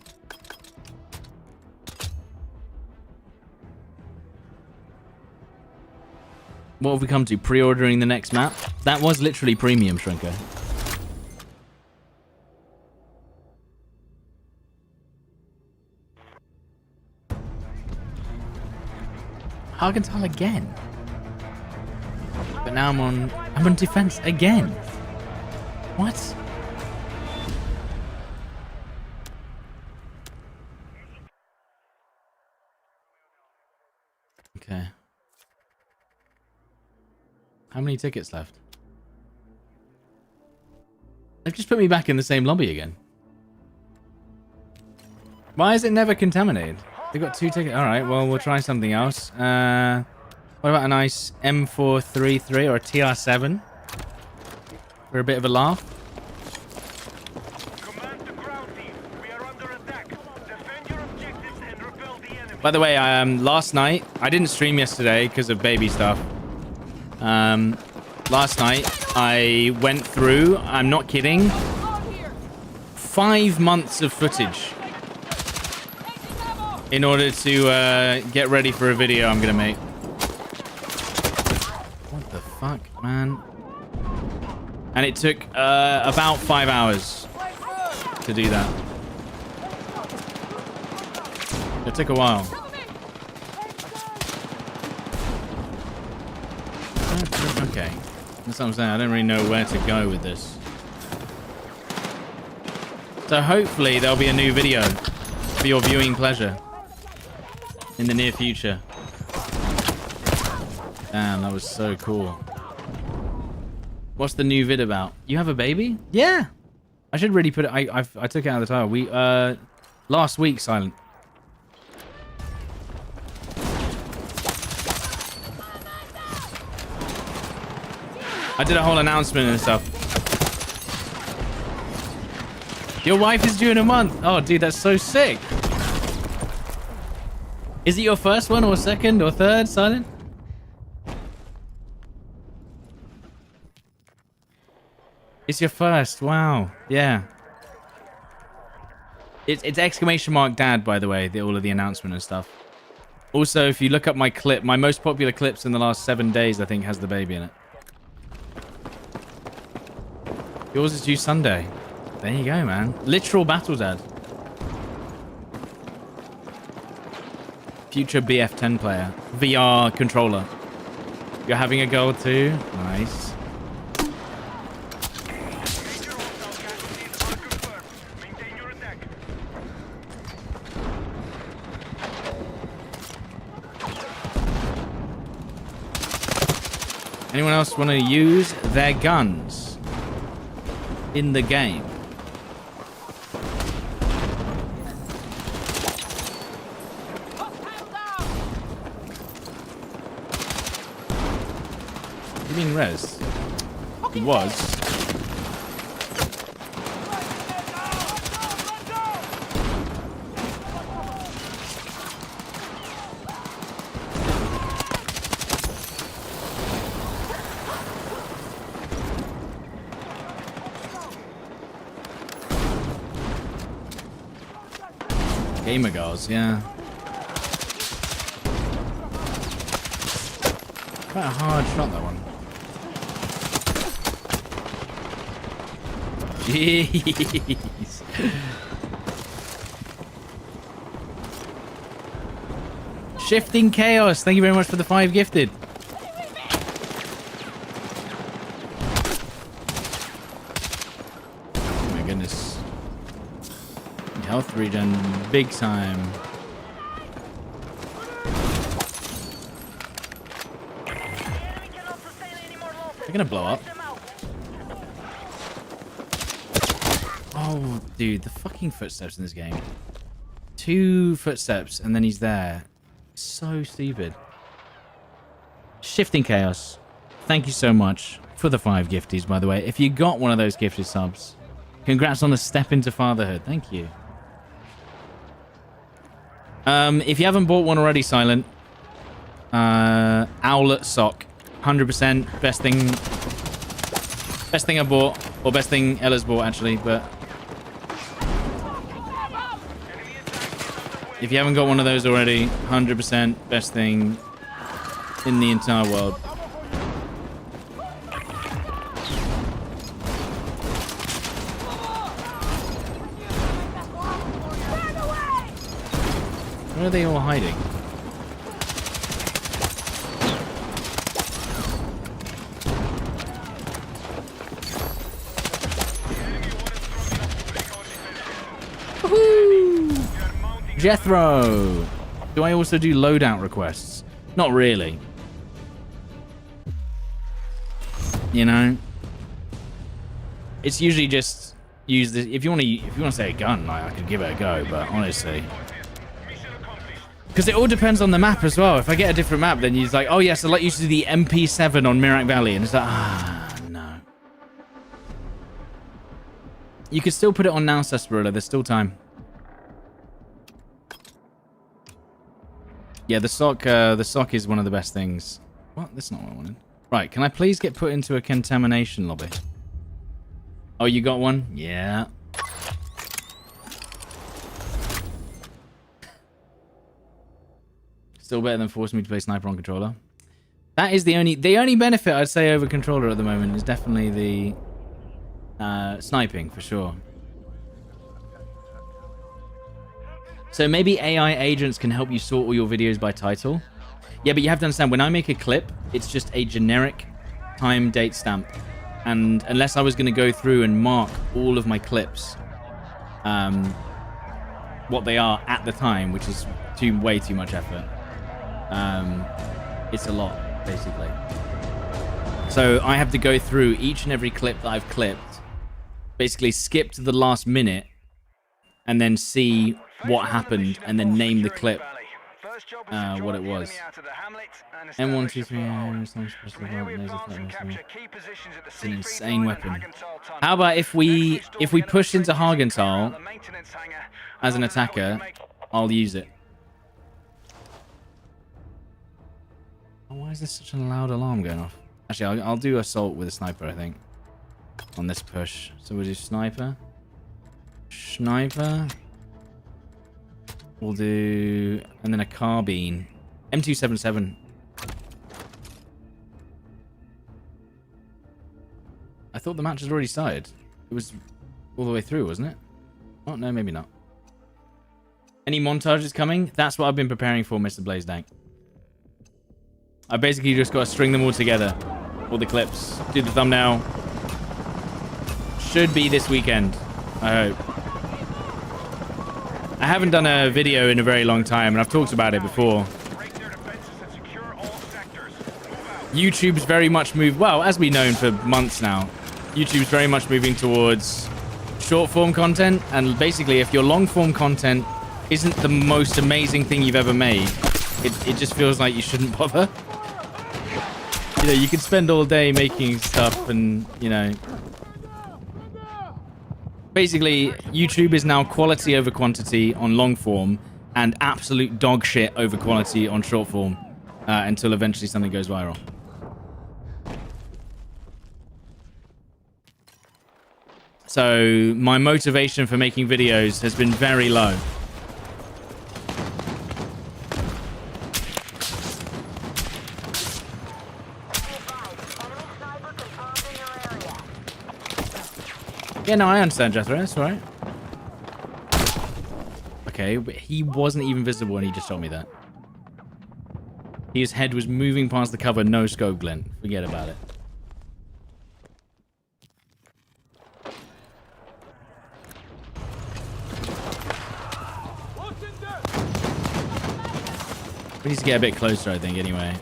What have we come to? Pre-ordering the next map? That was literally premium, Shrinker. Argentile again. But now I'm on defense again. What? Okay. How many tickets left? They've just put me back in the same lobby again. Why is it never contaminated? They got 2 tickets. All right, well, we'll try something else. What about a nice M433 or a TR7 for a bit of a laugh? Command to ground team. We are under attack. Defend your objectives and repel the enemy. By the way, last night I didn't stream yesterday because of baby stuff. Last night I went through, I'm not kidding, 5 months of footage in order to get ready for a video I'm gonna make. What the fuck, man? And it took about 5 hours to do that. It took a while. Okay, that's what I'm saying. I don't really know where to go with this. So hopefully there'll be a new video for your viewing pleasure in the near future. Damn, that was so cool. What's the new vid about? You have a baby? Yeah. I should really put it. I took it out of the title. We last week, Silent. I did a whole announcement and stuff. Your wife is due in a month. Oh, dude, that's so sick. Is it your first one or second or third, Silent? It's your first. Wow. Yeah. It's exclamation mark dad, by the way, all of the announcement and stuff. Also, if you look up my clip, my most popular clips in the last 7 days, I think, has the baby in it. Yours is due Sunday. There you go, man. Literal battle dad. Future BF10 player. VR controller. You're having a girl too? Nice. Major hostile casualties are confirmed. Maintain your attack. Anyone else want to use their guns in the game? You mean res? It was. Gamer girls, yeah. Quite a hard shot, that one. Jeez. Shifting Chaos. Thank you very much for the 5 gifted. Oh my goodness. Health regen big time. They're gonna blow up. Oh, dude, the fucking footsteps in this game. 2 footsteps and then he's there. So stupid. Shifting Chaos. Thank you so much for the 5 gifties, by the way. If you got one of those gifted subs, congrats on the step into fatherhood. Thank you. If you haven't bought one already, Silent, Owlet Sock. 100% best thing I bought, or best thing Ella's bought actually, but if you haven't got one of those already, 100% best thing in the entire world. Where are they all hiding? Jethro! Do I also do loadout requests? Not really. You know? It's usually just use this. If you want to say a gun, like, I could give it a go, but honestly. Because it all depends on the map as well. If I get a different map, then you're like, oh yes, I'd like you to do the MP7 on Mirak Valley. And it's like, no. You could still put it on now, Sarsaparilla. There's still time. Yeah, the sock is one of the best things. What? That's not what I wanted. Right, can I please get put into a contamination lobby? Oh, you got one? Yeah. Still better than forcing me to play sniper on controller. That is the only benefit I'd say over controller at the moment is definitely the sniping for sure. So maybe AI agents can help you sort all your videos by title. Yeah, but you have to understand, when I make a clip, it's just a generic time date stamp. And unless I was going to go through and mark all of my clips, what they are at the time, which is way too much effort. It's a lot, basically. So I have to go through each and every clip that I've clipped, basically skip to the last minute, and then see what happened, and then name the clip what it was. M123. It's an insane weapon. How about if we push into Hagenthal as an attacker, I'll use it. Oh, why is there such a loud alarm going off? Actually, I'll do assault with a sniper, I think, on this push. So we'll do sniper. We'll do, and then a carbine. M277. I thought the match had already started. It was all the way through, wasn't it? Oh, no, maybe not. Any montages coming? That's what I've been preparing for, Mr. Blazedank. I basically just got to string them all together. All the clips. Do the thumbnail. Should be this weekend, I hope. I haven't done a video in a very long time, and I've talked about it before. YouTube's very much moved, well, as we've known for months now, YouTube's very much moving towards short form content, and basically if your long form content isn't the most amazing thing you've ever made, it just feels like you shouldn't bother. You know, you could spend all day making stuff and, you know... Basically, YouTube is now quality over quantity on long form and absolute dog shit over quality on short form until eventually something goes viral. So my motivation for making videos has been very low. Yeah, no, I understand, Jethro. That's all right. Okay, but he wasn't even visible and he just told me that. His head was moving past the cover, no scope glint. Forget about it. We need to get a bit closer, I think, anyway.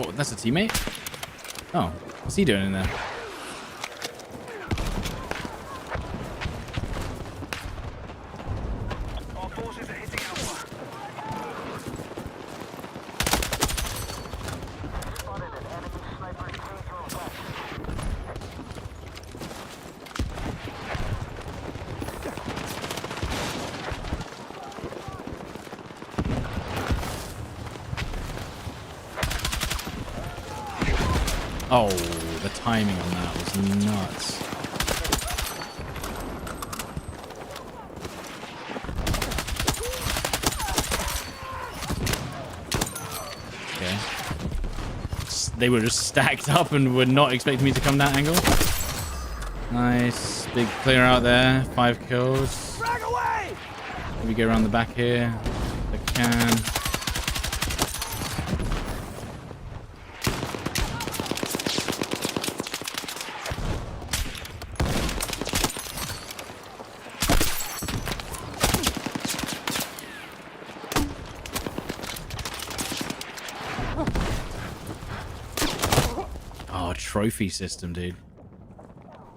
Oh, that's a teammate? Oh, what's he doing in there? All forces are hitting Alpha. Spotted an enemy sniper cage on west. Oh, the timing on that was nuts. Okay. They were just stacked up and were not expecting me to come that angle. Nice. Big clear out there. 5 kills. Maybe go around the back here. If I can. Oh, trophy system, dude.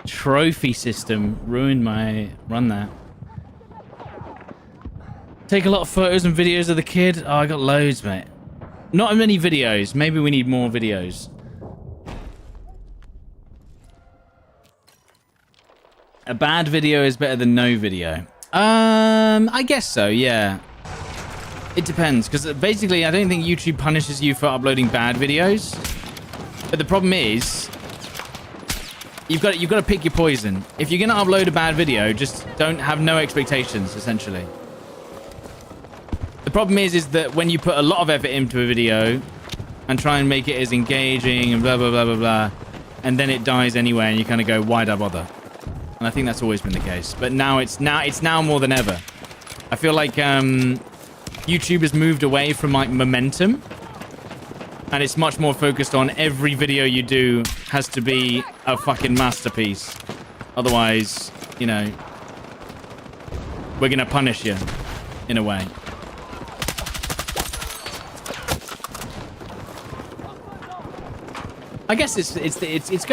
Trophy system ruined my run that. Take a lot of photos and videos of the kid. Oh, I got loads, mate. Not many videos. Maybe we need more videos. A bad video is better than no video. I guess so, yeah. It depends, because basically I don't think YouTube punishes you for uploading bad videos. But the problem is, you've got to pick your poison. If you're gonna upload a bad video, just don't have no expectations, essentially. The problem is that when you put a lot of effort into a video and try and make it as engaging and blah blah blah blah blah, and then it dies anyway, and you kind of go, why'd I bother? And I think that's always been the case. But now it's now more than ever. I feel like YouTube has moved away from like momentum. And it's much more focused on every video you do has to be a fucking masterpiece. Otherwise, you know, we're going to punish you in a way. I guess it's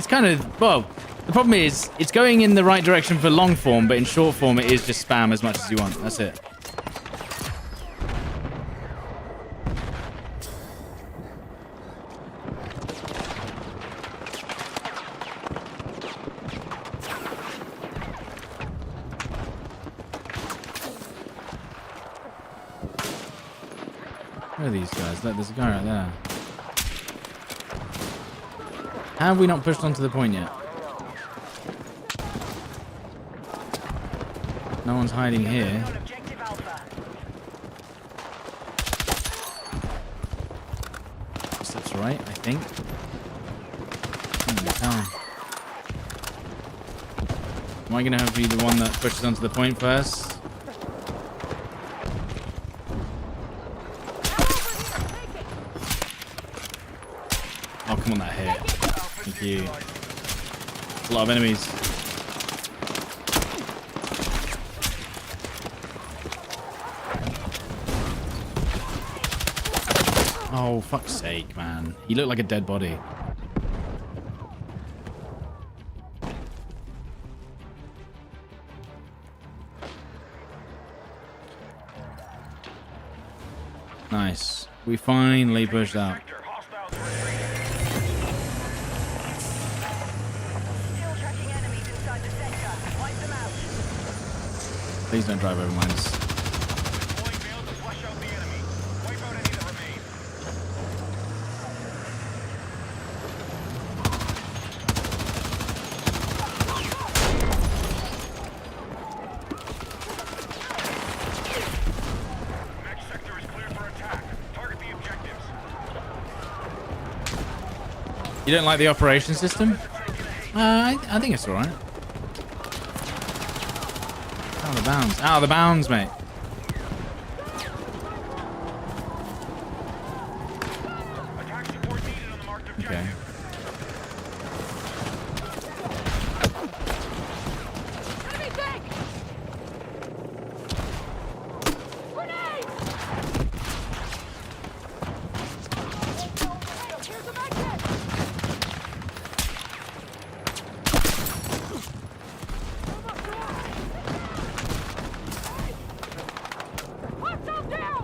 kind of, well, the problem is it's going in the right direction for long form, but in short form it is just spam as much as you want. That's it. Where are these guys? Look, there's a guy right there. How have we not pushed onto the point yet? No one's hiding here. Guess that's right, I think. Am I going to have to be the one that pushes onto the point first? Oh, come on, that hit. Thank you. A lot of enemies. Oh, fuck's sake, man. He looked like a dead body. Nice. We finally pushed out. Please don't drive over mines. Next sector is clear for You don't like the operation system? I think it's alright. Out of the bounds. Out of the bounds, mate. Attack support needed on the marked objective. Okay. Enemy tank! Grenade! Here's the magnet! Hostile down!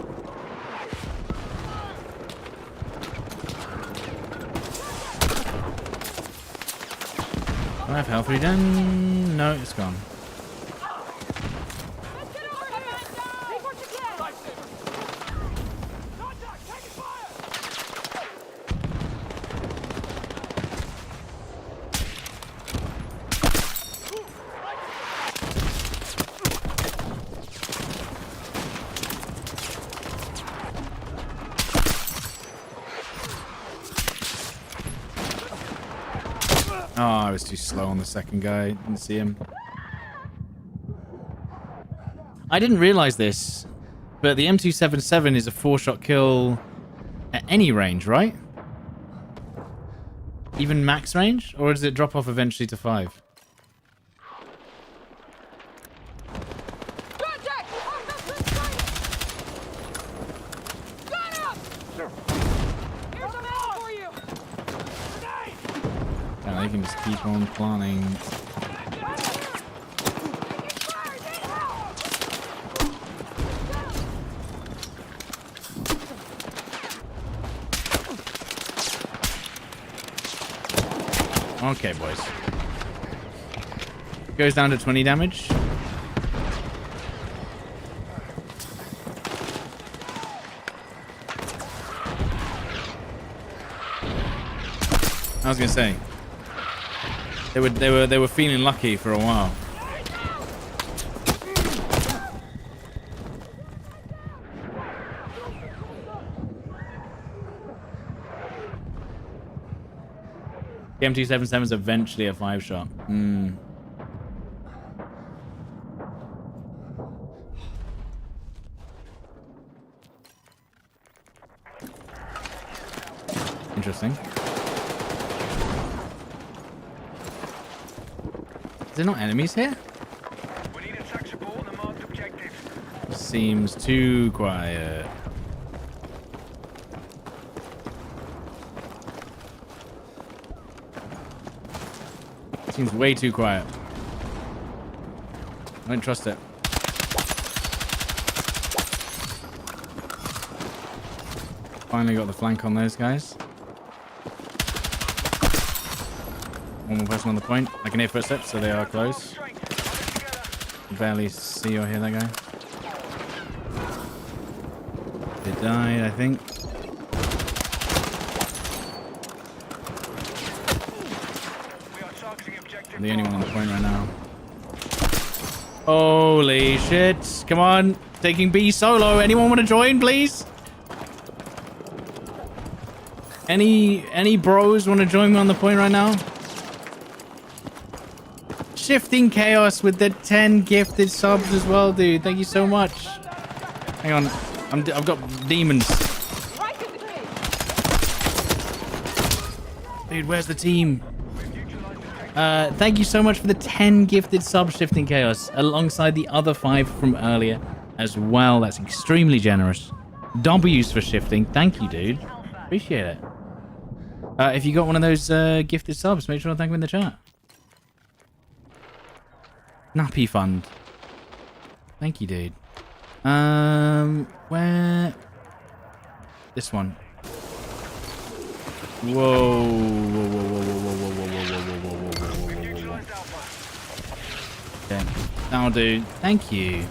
Do I have health regen? No, it's gone. Let's get over here! Take what you can! Contact! Taking fire! Oh, I was too slow on the second guy. Didn't see him. I didn't realize this, but the M277 is a 4-shot kill at any range, right? Even max range? Or does it drop off eventually to 5? Contact! Hostile strike! Gun up! Here's some ammo for you! Grenade! Yeah, they can just keep on planning. Okay, boys. Goes down to 20 damage. I was gonna say they were feeling lucky for a while. The M277 is eventually a 5-shot. Interesting. Is there not enemies here? We need attack support on the marked objective. Seems too quiet. Seems way too quiet. I don't trust it. Finally got the flank on those guys. One more person on the point. I can hear footsteps, so they are close. Barely see or hear that guy. They died, I think. We are targeting objective. I'm the only one on the point right now. Holy shit. Come on. Taking B solo. Anyone want to join, please? Any bros want to join me on the point right now? Shifting Chaos with the 10 gifted subs as well, dude. Thank you so much. Hang on. I've got demons. Right in the cage! Dude, where's the team? Thank you so much for the 10 gifted subs, Shifting Chaos, alongside the other 5 from earlier as well. That's extremely generous. W's for shifting. Thank you, dude. Appreciate it. If you got one of those gifted subs, make sure to thank me in the chat. Nappy Fund. Thank you, dude. Where? This one. Whoa. Whoa, whoa, whoa, whoa, whoa, whoa, whoa, whoa, whoa, whoa, whoa, whoa, whoa. Okay. That'll do. Thank you.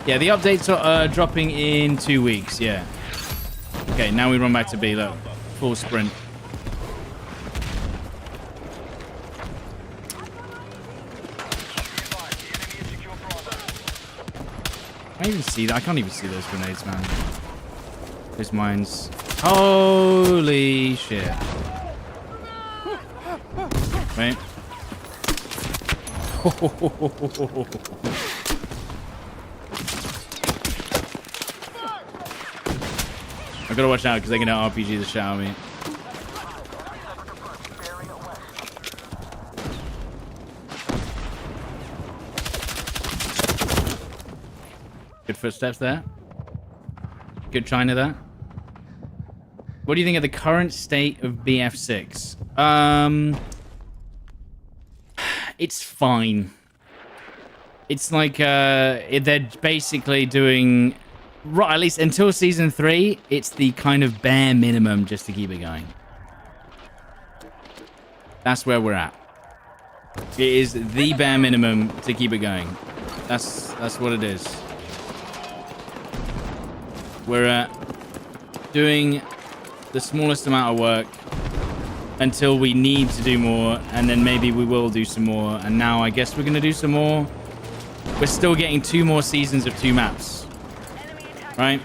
Yeah, the updates are dropping in 2 weeks, yeah. Okay, now we run back to B, look. Full sprint. I even see that. I can't even see those grenades, man. Those mines. Holy shit. Right. I gotta watch out because they're gonna RPG the shit out of me. Good footsteps there. Good China there. What do you think of the current state of BF6? It's fine. It's like they're basically doing, right, at least until season 3, it's the kind of bare minimum just to keep it going. That's where we're at. It is the bare minimum to keep it going. That's what it is. We're doing the smallest amount of work until we need to do more, and then maybe we will do some more. And now I guess we're gonna do some more. We're still getting 2 more seasons of 2 maps, right?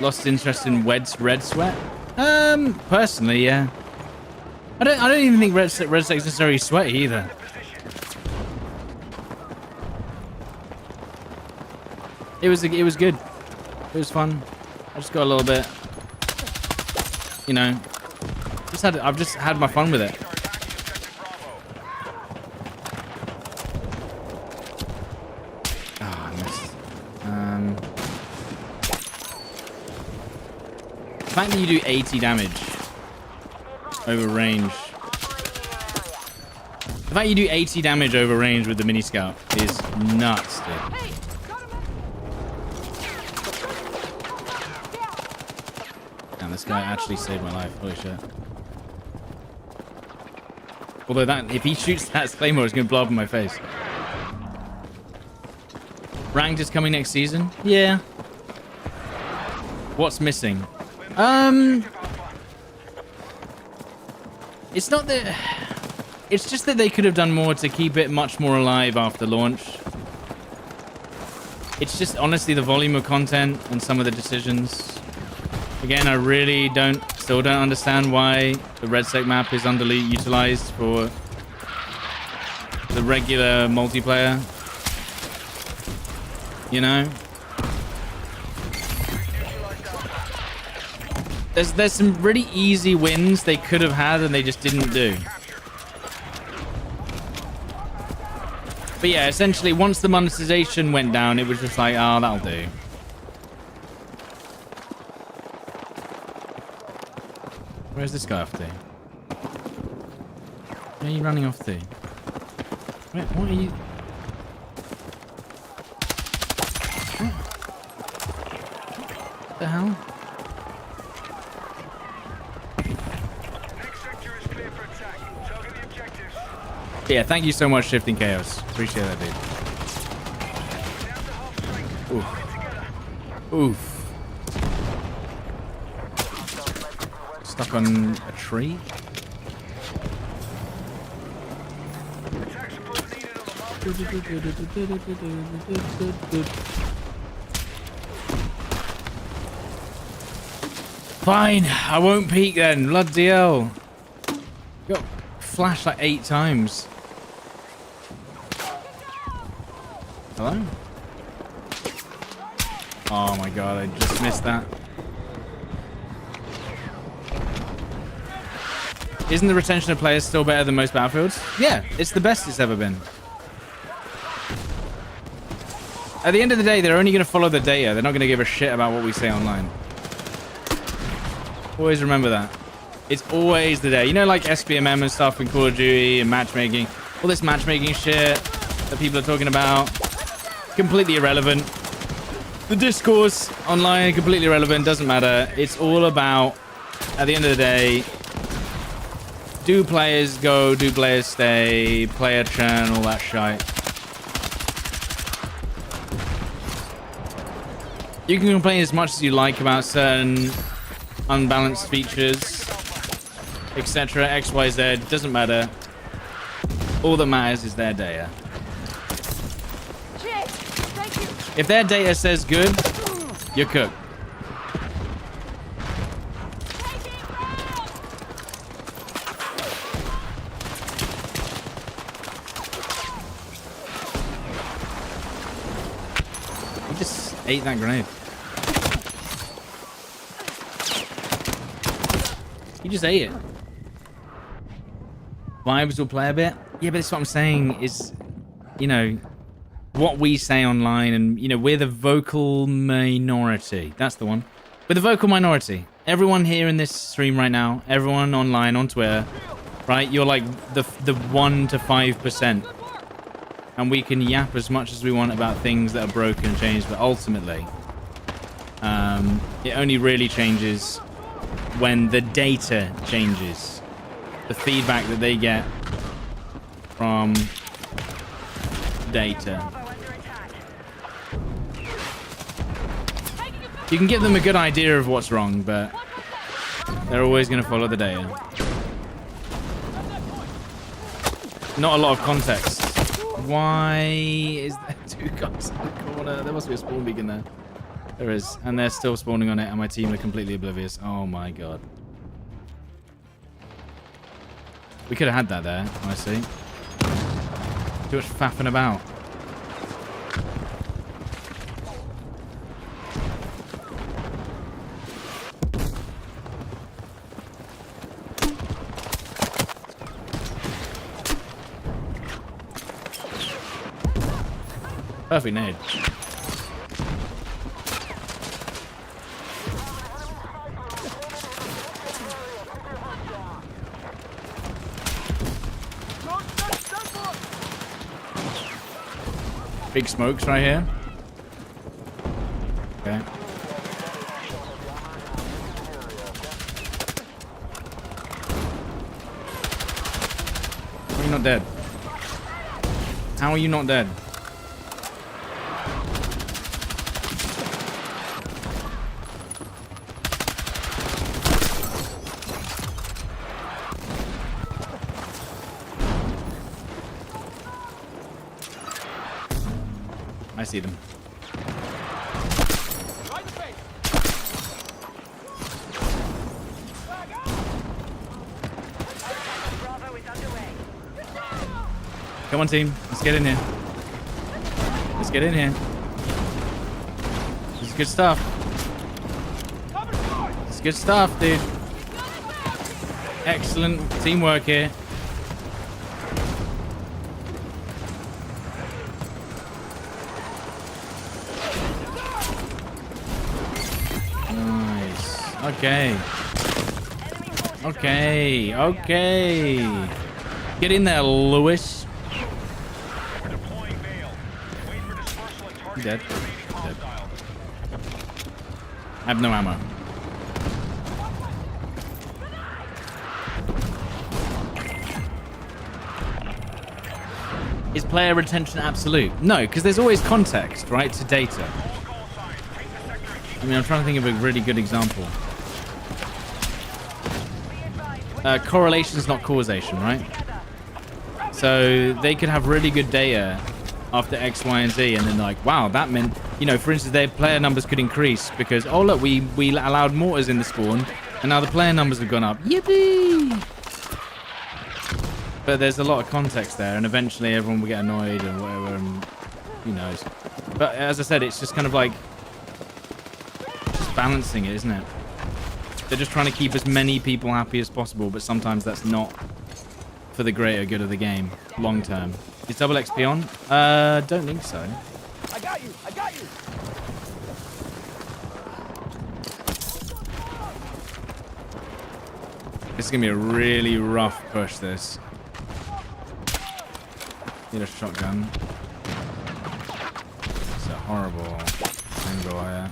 Lost interest in Red Sweat? Personally, yeah. I don't even think Red Sweat's necessarily sweaty either. It was good. It was fun. I just got a little bit, you know. I've just had my fun with it. Oh, I missed. The fact that you do 80 damage over range. The fact you do 80 damage over range with the mini scout is nuts, dude. Damn, this guy actually saved my life. Holy shit. Although that, if he shoots that claymore, it's going to blow up in my face. Ranked is coming next season? Yeah. What's missing? It's not that... It's just that they could have done more to keep it much more alive after launch. It's just, honestly, the volume of content and some of the decisions. Again, I really still don't understand why the Red Sec map is underutilized for the regular multiplayer. You know? There's some really easy wins they could have had and they just didn't do. But yeah, essentially, once the monetization went down, it was just like, oh, that'll do. Where's this guy off to? Where are you running off to? Wait, what are you... What the hell? Yeah, thank you so much, Shifting Chaos. Appreciate that, dude. Oof. Oof. Stuck on a tree? Fine, I won't peek then. Bloody hell. Got flashed like 8 times. Hello? Oh my god, I just missed that. Isn't the retention of players still better than most Battlefields? Yeah, it's the best it's ever been. At the end of the day, they're only going to follow the data. They're not going to give a shit about what we say online. Always remember that. It's always the data. You know, like SBMM and stuff in Call of Duty and matchmaking. All this matchmaking shit that people are talking about. Completely irrelevant. The discourse online, completely irrelevant. Doesn't matter. It's all about, at the end of the day, do players go, do players stay, player churn, all that shite. You can complain as much as you like about certain unbalanced features, etc. XYZ, doesn't matter. All that matters is their data. Shit! Thank you! If their data says good, you're cooked. Take it round! You just ate that grenade. You just ate it. Vibes will play a bit. Yeah, but that's what I'm saying is, you know, what we say online, and, you know, we're the vocal minority. That's the one. We're the vocal minority. Everyone here in this stream right now, everyone online on Twitter, right? You're like the 1 to 5%. And we can yap as much as we want about things that are broken and changed, but ultimately, it only really changes when the data changes. The feedback that they get from data. You can give them a good idea of what's wrong, but they're always going to follow the data. Not a lot of context. Why is there 2 guys in the corner? There must be a spawn beacon there. There is, and they're still spawning on it, and my team are completely oblivious. Oh my god. We could have had that there, I see. Too much faffing about. Perfect nade. Big smokes right here. Okay. How are you not dead? How are you not dead? I see them. Come on, team. Let's get in here. Let's get in here. This is good stuff. It's good stuff, dude. Excellent teamwork here. Okay. Okay. Okay. Get in there, Lewis. You dead. Dead. I have no ammo. Is player retention absolute? No, because there's always context, right, to data. I mean, I'm trying to think of a really good example. Correlation is not causation, right? So they could have really good data after X, Y, and Z, and then like, wow, that meant, you know, for instance, their player numbers could increase because, oh look, we allowed mortars in the spawn, and now the player numbers have gone up. Yippee! But there's a lot of context there, and eventually everyone will get annoyed and whatever, and who knows. But as I said, it's just kind of like just balancing it, isn't it? They're just trying to keep as many people happy as possible, but sometimes that's not for the greater good of the game, long term. Is double XP on? Don't think so. I got you! I got you! This is gonna be a really rough push, this. Need a shotgun. It's a horrible angle here.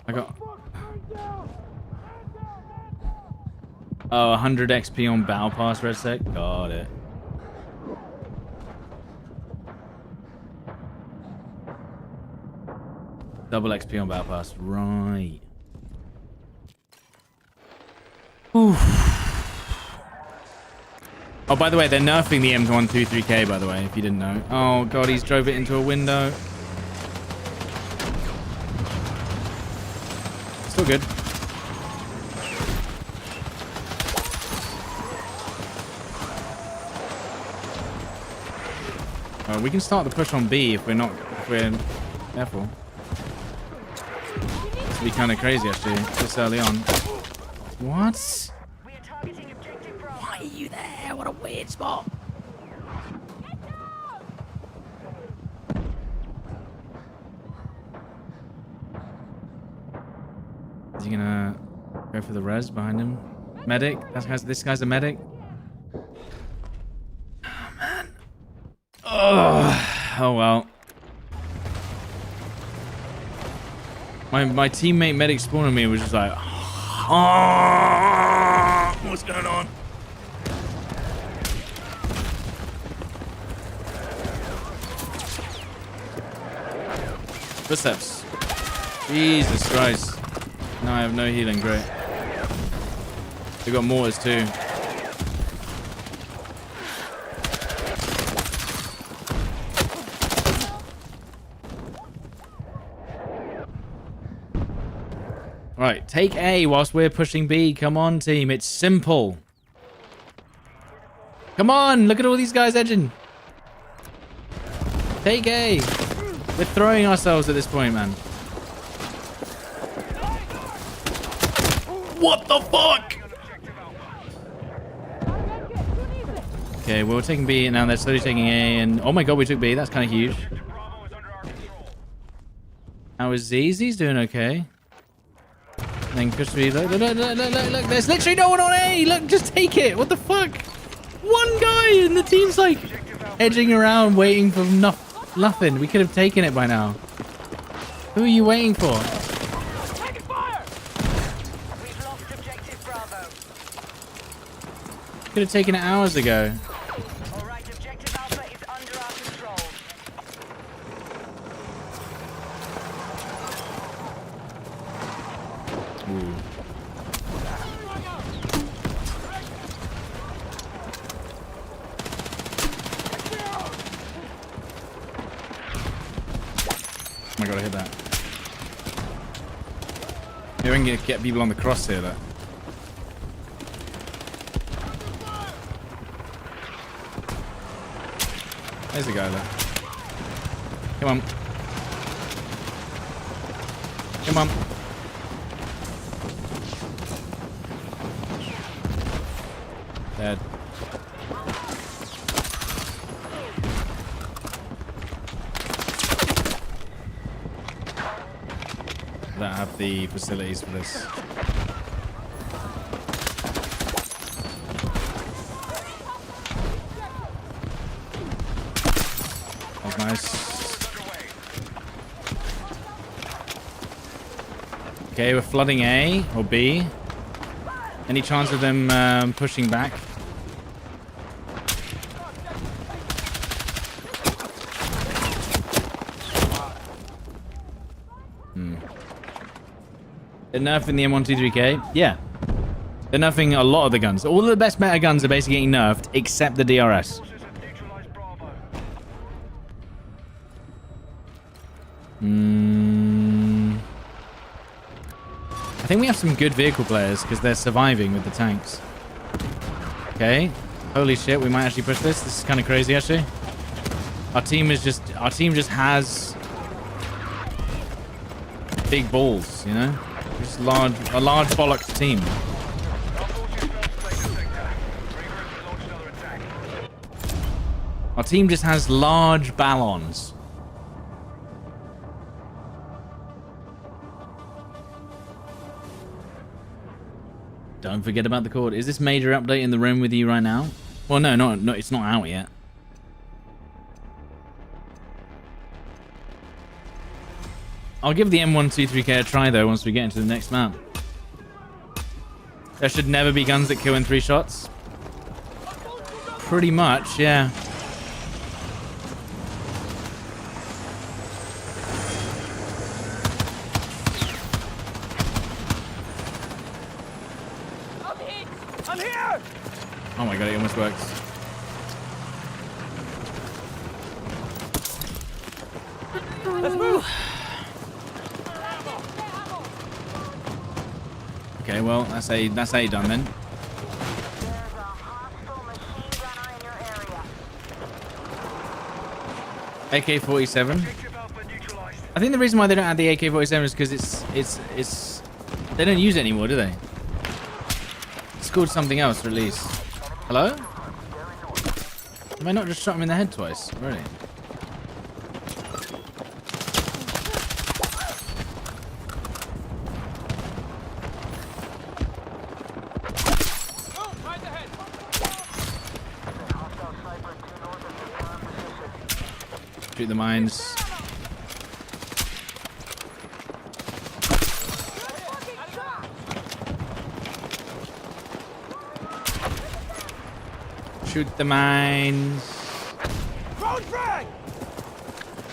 I got... Oh, 100 XP on Battle Pass, Red Sec. Got it. Double XP on Battle Pass. Right. Oof. Oh, by the way, they're nerfing the M123K, by the way, if you didn't know. Oh, God, he's drove it into a window. Still good. We can start the push on B if we're careful. It'd be kind of crazy, actually, this early on. What? We are targeting objective Bravo. Why are you there? What a weird spot. Is he gonna go for the res behind him? Medic? This guy's a medic? Oh, man. Oh well. My teammate medic spawning me was just like, oh, what's going on? Footsteps. Jesus Christ. No, I have no healing. Great. We got mortars too. Right, take A whilst we're pushing B. Come on, team. It's simple. Come on. Look at all these guys edging. Take A. We're throwing ourselves at this point, man. What the fuck? Okay, well, we're taking B and now they're slowly taking A. And oh my God, we took B. That's kind of huge. How is Z? Z's doing okay. Then push B. Look. There's literally no one on A. Look, just take it. What the fuck? One guy and the team's like edging around waiting for nothing. We could have taken it by now. Who are you waiting for? Taking fire! We've lost objective Bravo. Could have taken it hours ago. All right, objective Alpha is under our control. Ooh. Oh my God, I hit that. Maybe we can get people on the cross here, though. There's a guy there. Come on. Come on. Dead. I don't have the facilities for this. That was nice. Okay, we're flooding A or B. Any chance of them pushing back? They're nerfing the M123K? Yeah. They're nerfing a lot of the guns. All of the best meta guns are basically getting nerfed, except the DRS. I think we have some good vehicle players because they're surviving with the tanks. Okay. Holy shit, we might actually push this. This is kind of crazy, actually. Our team just has big balls, you know? Just a large bollocks team. Our team just has large ballons. Don't forget about the cord. Is this major update in the room with you right now? Well, no, it's not out yet. I'll give the M123K a try, though, once we get into the next map. There should never be guns that kill in 3 shots. Pretty much, yeah. I'm here! Oh my God, it almost worked. Let's move. Okay, well, that's A done then. There's a hostile machine gunner in your area. AK-47. Objective Alpha neutralized. I think the reason why they don't add the AK-47 is because it's they don't use it anymore, do they? It's called something else, or at least. Hello? Have I not just shot him in the head twice? Really? Oh, right ahead. Shoot the mines. Shoot the mines. Throwing frag.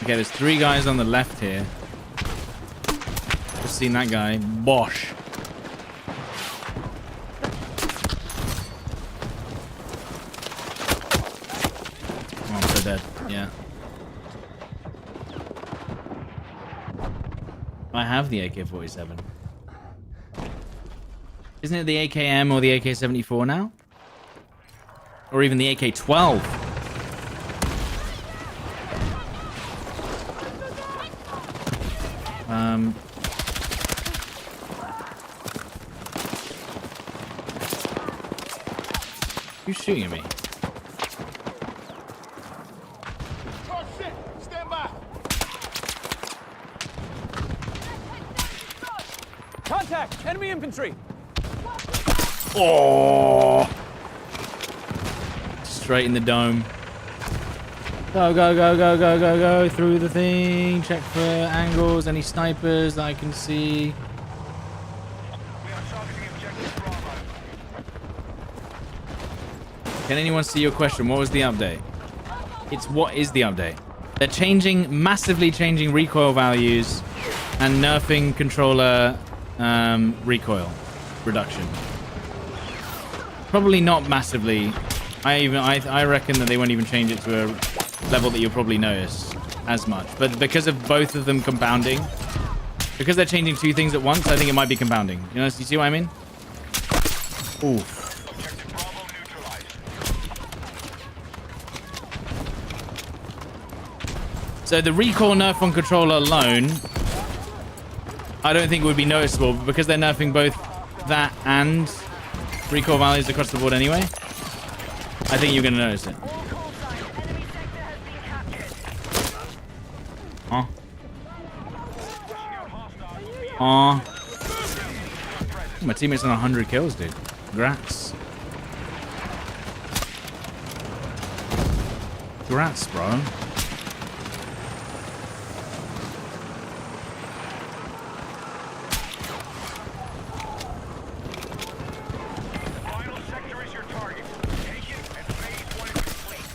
Okay, there's 3 guys on the left here. Just seen that guy. Bosh. Oh, I'm so dead. Yeah. I have the AK-47. Isn't it the AKM or the AK-74 now? Or even the AK-12? Who's shooting at me? Oh shit! Stand by. Contact! Enemy infantry. Oh! Straight in the dome. Go, go, go, go, go, go, go through the thing. Check for angles, any snipers that I can see. We are targeting objective Bravo. Can anyone see your question? What was the update? It's what is the update? They're massively changing recoil values and nerfing controller recoil reduction. Probably not massively. I reckon that they won't even change it to a level that you'll probably notice as much. But because of both of them compounding, because they're changing 2 things at once, I think it might be compounding. You see what I mean? Ooh. Objective Bravo neutralized. So the recoil nerf on controller alone, I don't think would be noticeable, but because they're nerfing both that and recoil values across the board anyway, I think you're going to notice it. All call signs. Enemy sector has been captured. Huh? Pushing out Aw. hostiles. My teammate's on 100 kills, dude. Congrats. Congrats, bro. Final sector is your target. Take it and phase 1 is complete.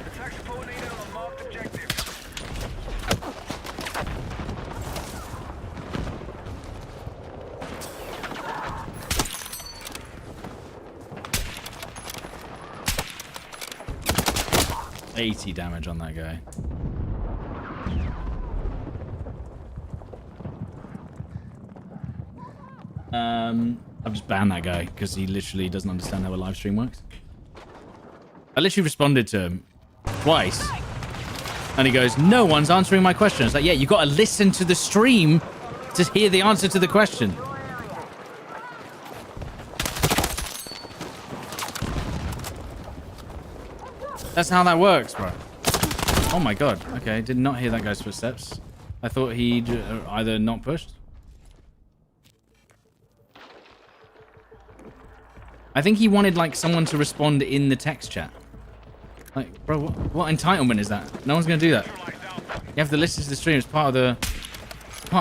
Attack coordinated on a marked objective. $80 damage on that guy. I've just banned that guy because he literally doesn't understand how a live stream works. I literally responded to him twice. And he goes, no one's answering my question. It's like, yeah, you got to listen to the stream to hear the answer to the question. That's how that works, bro. Oh my god. Okay, did not hear that guy's footsteps. I thought he'd either not pushed. I think he wanted like someone to respond in the text chat. Like, bro, what entitlement is that? No one's gonna do that. You have to listen to the stream. It's part of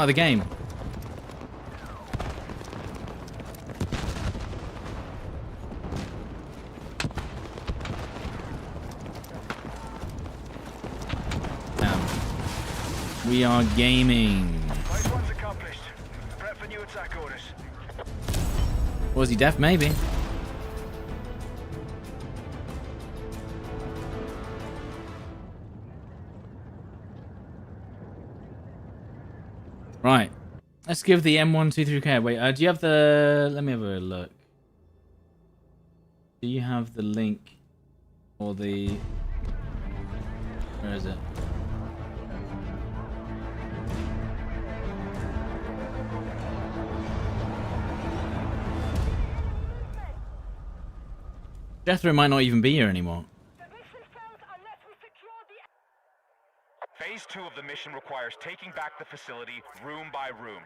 the game. Damn. We are gaming. Phase one's accomplished. Prep for new attack orders. Was he deaf? Maybe. Right. Let's give the M123K. Wait, do you have the... Let me have a look. Do you have the link or the... Where is it? Jethro might not even be here anymore. Phase 2 of the mission requires taking back the facility room by room.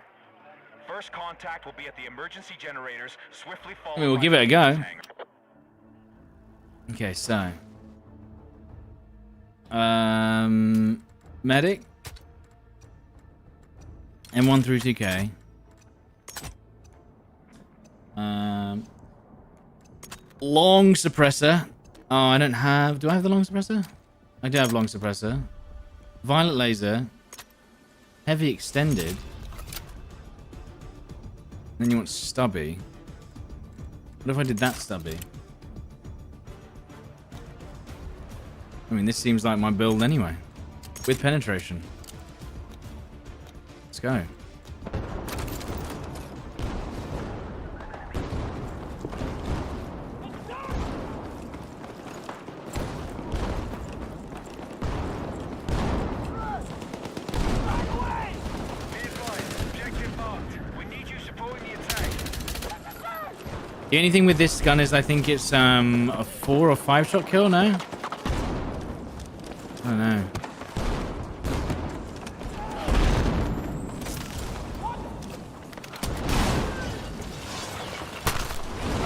First contact will be at the emergency generators, swiftly followed We'll by give it a the go. hangar. Okay, so... Medic. M1 through 2K. Long suppressor. Oh, I don't have... Do I have the long suppressor? I do have long suppressor. Violet laser. Heavy extended. Then you want stubby. What if I did that stubby? I mean, this seems like my build anyway. With penetration. Let's go. The only thing with this gun is I think it's a 4 or 5 shot kill, no? I don't know.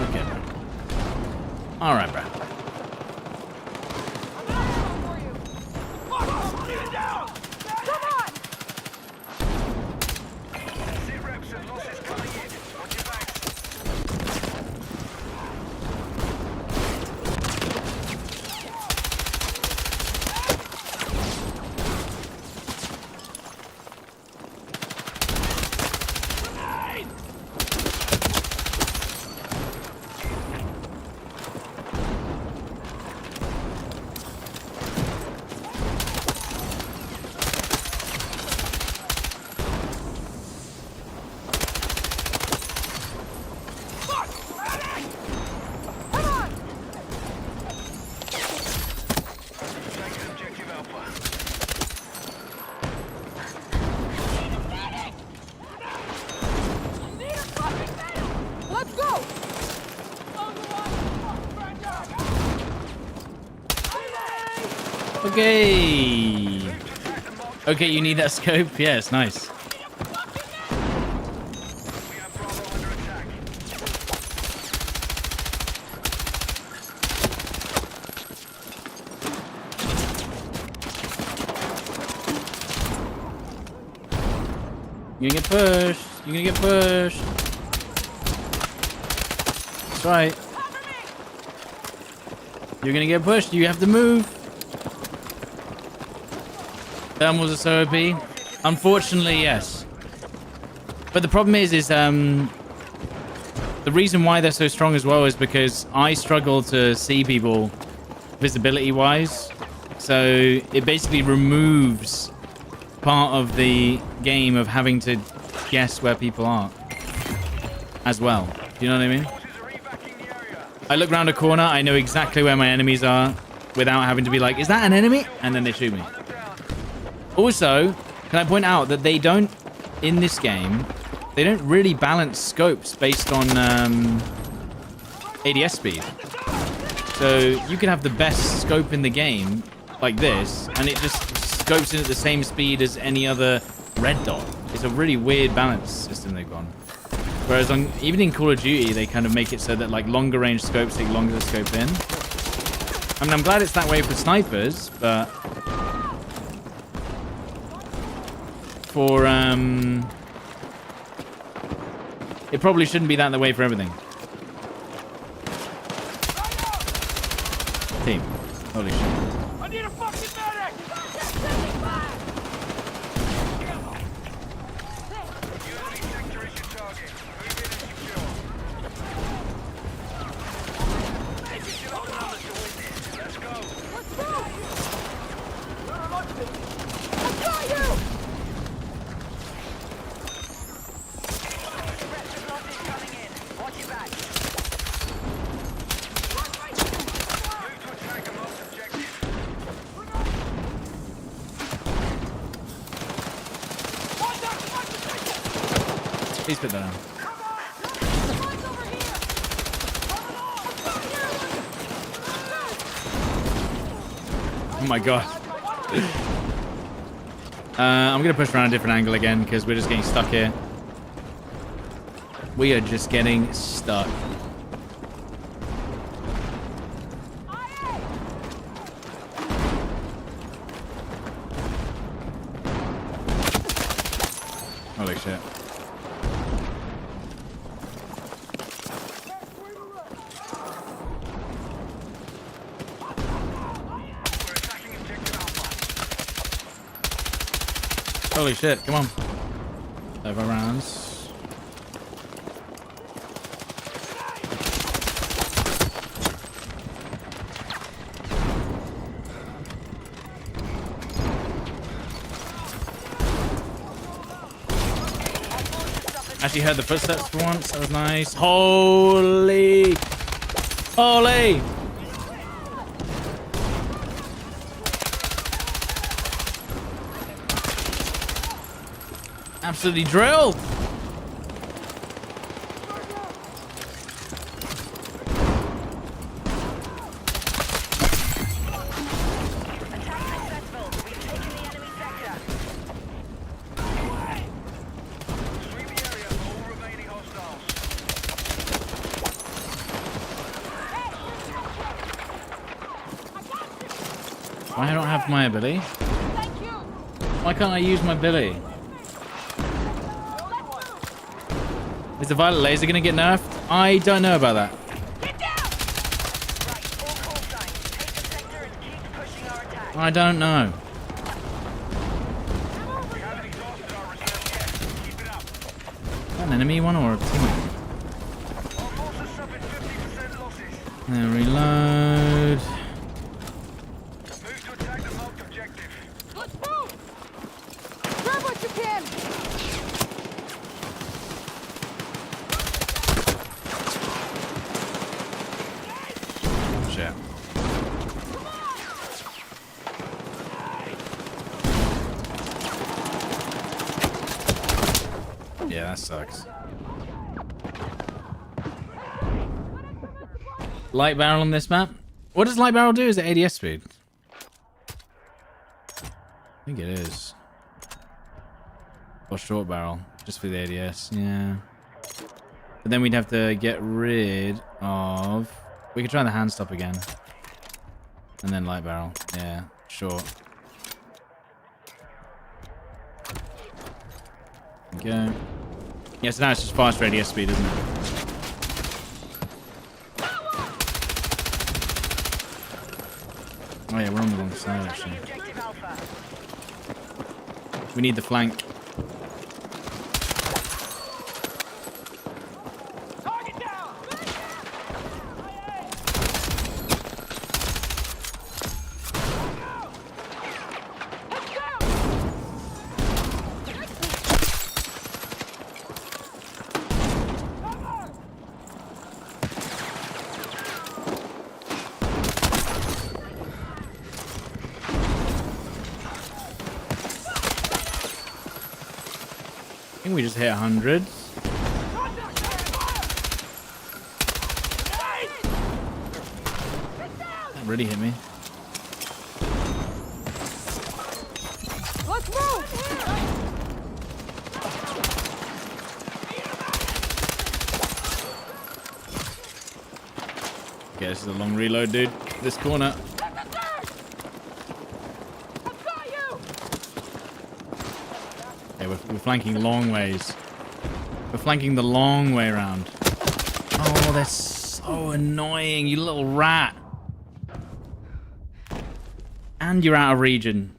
Okay, bro. Alright, bro. Okay. Okay, you need that scope? Yes, nice. You're gonna get pushed. You're gonna get pushed. That's right. You're gonna get pushed. You have to move. Thermals are so OP. Unfortunately, yes. But the problem is the reason why they're so strong as well is because I struggle to see people visibility-wise. So it basically removes part of the game of having to guess where people are as well. Do you know what I mean? I look around a corner, I know exactly where my enemies are without having to be like, is that an enemy? And then they shoot me. Also, can I point out that they don't, in this game, they don't really balance scopes based on ADS speed. So you can have the best scope in the game, like this, and it just scopes in at the same speed as any other red dot. It's a really weird balance system they've gone. Whereas even in Call of Duty, they kind of make it so that like longer range scopes take longer to scope in. I mean, I'm glad it's that way for snipers, but for it probably shouldn't be that way for everything. Team, holy shit! I need a fucking medic! Move to attack a marked objective. Please put that down. Oh my god. I'm gonna push around a different angle again because we're just getting stuck here. We are just getting stuck. Holy shit. We're attacking objective Alpha. Holy shit, come on. Over rounds. Actually heard the footsteps for once. That was nice. Holy! Holy! Absolutely drilled! Attack successful. We've taken the enemy sector. Sweep the area for all remaining hostiles. Why I don't have my ability? Thank you. Why can't I use my ability? Is the violet laser gonna get nerfed? I don't know about that. Get down! Right, all call signs. Take the sector and keep pushing our attack. I don't know. We haven't exhausted our reserve yet. Keep it up. An enemy one or a teammate? Our forces suffered 50% losses. Reload. Move to attack the marked objective. Let's move. Grab what you can. Shit. Yeah, that sucks. Light barrel on this map? What does light barrel do? Is it ADS speed? I think it is. Or short barrel, just for the ADS, yeah. But then we'd have to get rid of... We could try the hand stop again. And then light barrel, yeah, short. Okay. Yeah, so now it's just faster ADS speed, isn't it? Oh yeah, we're on the wrong side actually. Objective Alpha. We need the flank. Target down. I think we just hit 100. That really hit me. Let's move. Okay, this is a long reload, dude. This corner. Okay, we're flanking long ways. We're flanking the long way around. Oh, that's so annoying, you little rat. And you're out of region.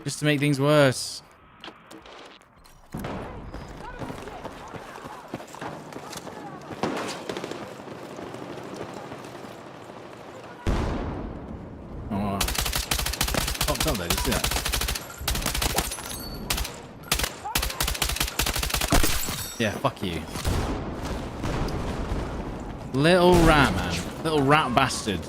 Just to make things worse. Oh. Popped up there, did you see that? Yeah, fuck you. Little rat, man. Little rat bastard.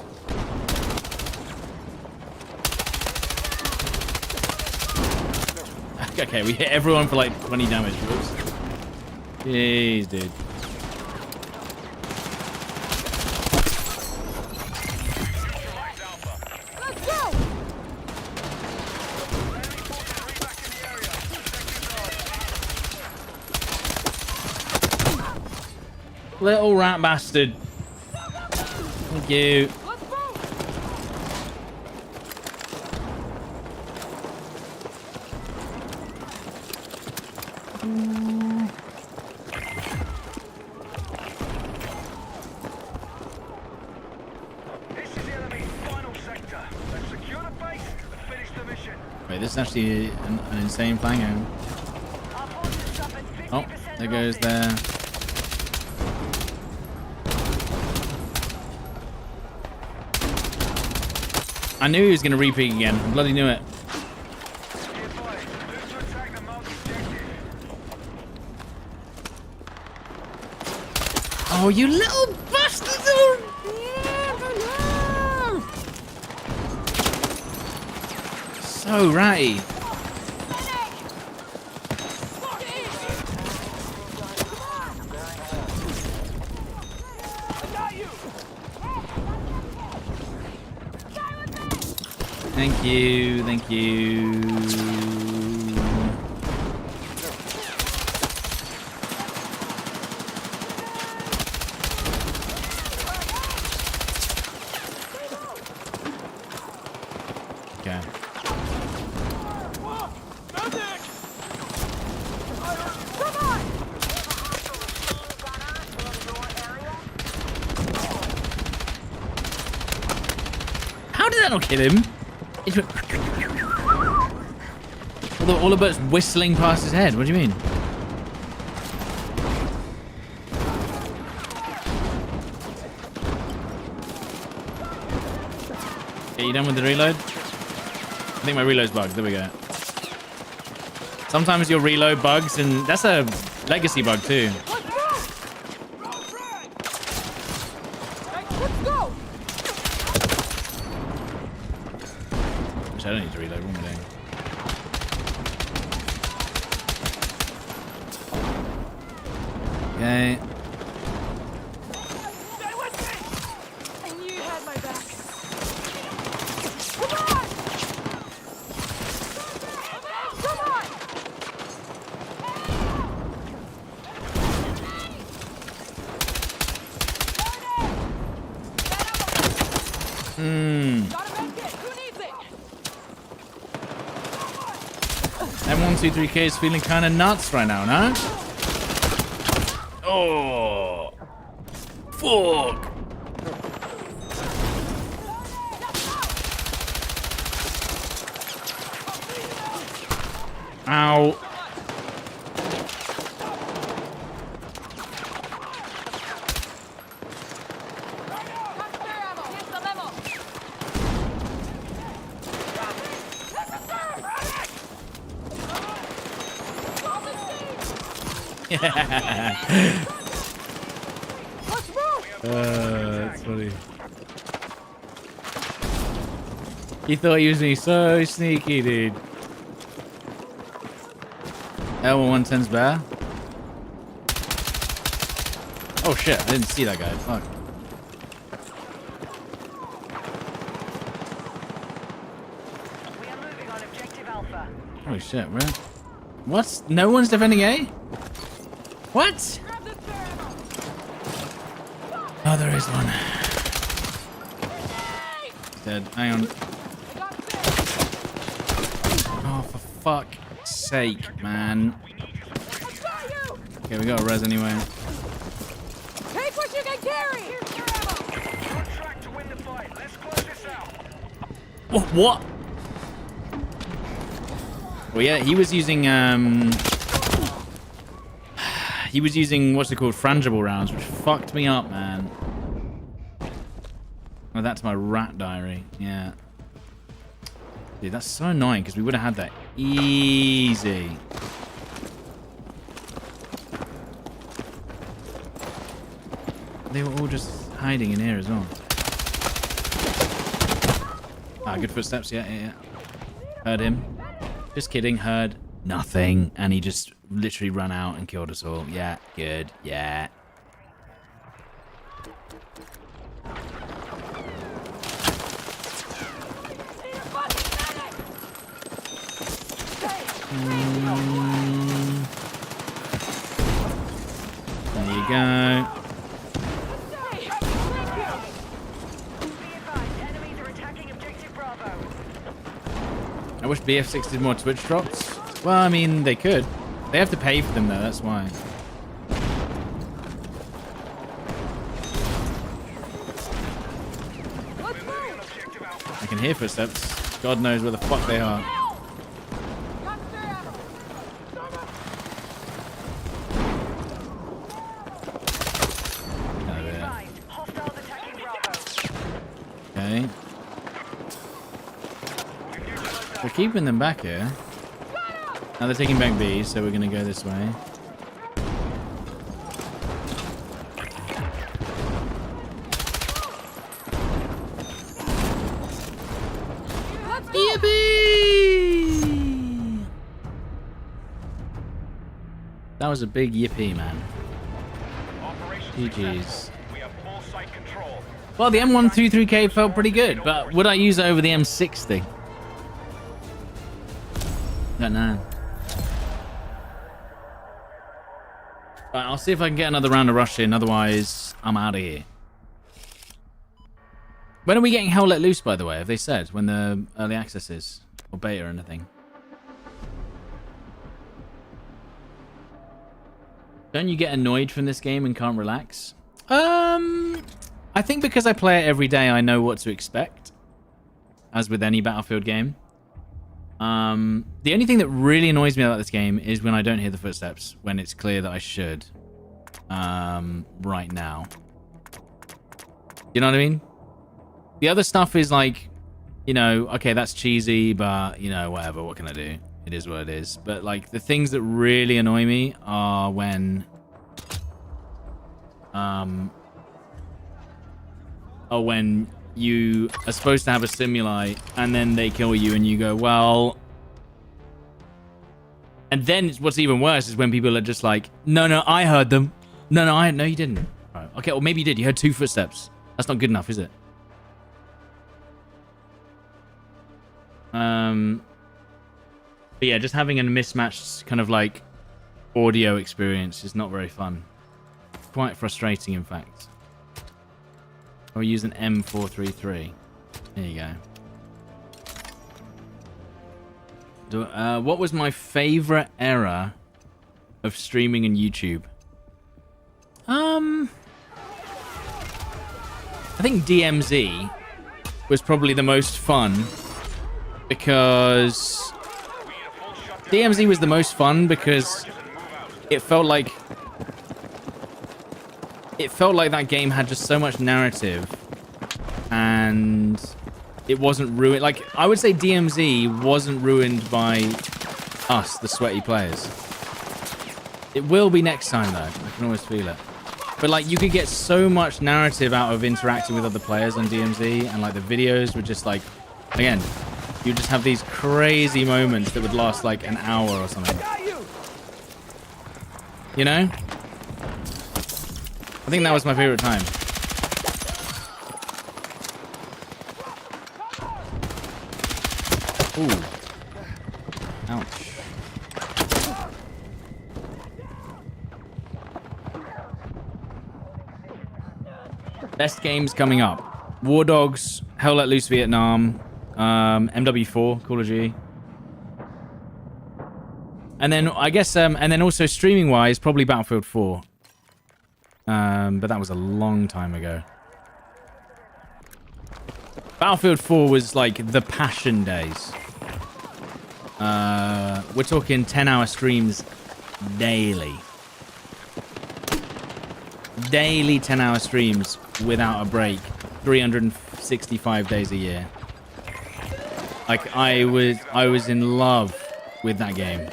Okay, we hit everyone for like 20 damage. Whoops. Jeez, dude. Let's go! Little rat bastard. Thank you. Let's move! This is the enemy's final sector. Let's secure the base and finish the mission. Wait, this is actually an insane flank. Our forces suffered 50% Oh, there goes losses. there. I knew he was going to repeat again. I bloody knew it. Be advised, move to attack the marked objective. Oh, you little bastard! So ratty. Thank you, thank you. Okay. How did that not kill him? It went... all the birds whistling past his head. What do you mean? Are you done with the reload? I think my reload's bugged. There we go. Sometimes your reload bugs, and that's a legacy bug too. Let's go! Which I don't need to reload. What am I doing? Okay. Stay with me! I knew you had my back. Come on! Come on! Hmm. Got a med kit. Who needs it? M123K is feeling kind of nuts right now, no? Oh. Fuck. Ow. Got spare ammo. Here's the memo. Let's move! That's funny. He thought he was being so sneaky, dude. L110's bear. Oh shit, I didn't see that guy. Fuck. We are moving on objective Alpha. Holy shit, man. What? No one's defending A? What? Grab the spare ammo. Oh, there is one. He's dead. Hang on. I got spare. Oh, for fuck's sake, man. I got you! Okay, we got a res anyway. Take what you can carry! Here's your ammo! On track to win the fight. Let's close this out. What? Well, yeah, he was using what's it called, frangible rounds, which fucked me up, man. Oh, that's my rat diary. Yeah. Dude, that's so annoying because we would have had that easy. They were all just hiding in here as well. Ah, good footsteps. Yeah. Heard him. Just kidding. Heard nothing. And he just literally ran out and killed us all. Yeah, good. Yeah. There you go. I wish BF6 did more Twitch drops. Well, I mean, they could. They have to pay for them, though. That's why. I can hear footsteps. God knows where the fuck they are. Oh, yeah. Okay. We're keeping them back here. Now they're taking back B, so we're gonna go this way. Yippee! That was a big yippee, man. GG's. Well, the M123K felt pretty good, but would I use it over the M60? Don't know. Right, I'll see if I can get another round of rush in. Otherwise, I'm out of here. When are we getting Hell Let Loose, by the way? Have they said when the early access is? Or beta or anything? Don't you get annoyed from this game and can't relax? I think because I play it every day, I know what to expect. As with any Battlefield game. The only thing that really annoys me about this game is when I don't hear the footsteps, when it's clear that I should. Right now. You know what I mean? The other stuff is like, you know, okay, that's cheesy, but, you know, whatever, what can I do? It is what it is. But, like, the things that really annoy me are when... when you are supposed to have a stimuli and then they kill you and you go, well... And then what's even worse is when people are just like, no, I heard them. No, you didn't. Right. Okay, well, maybe you did. You heard 2 footsteps. That's not good enough, is it? But yeah, just having a mismatched kind of like audio experience is not very fun. Quite frustrating, in fact. Or use an M433. There you go. What was my favorite era of streaming and YouTube? I think DMZ was probably the most fun because DMZ was the most fun because it felt like that game had just so much narrative and it wasn't ruined. Like, I would say DMZ wasn't ruined by us, the sweaty players. It will be next time, though. I can always feel it. But, like, you could get so much narrative out of interacting with other players on DMZ, and, like, the videos were just, like, again, you just have these crazy moments that would last, like, an hour or something. You know? I think that was my favorite time. Ooh. Ouch. Best games coming up. War Dogs, Hell Let Loose Vietnam, MW4, Call of Duty. And then, I guess, and then also streaming-wise, probably Battlefield 4. But that was a long time ago. Battlefield 4 was like the passion days. We're talking 10-hour streams daily. Daily 10-hour streams without a break. 365 days a year. Like, I was in love with that game.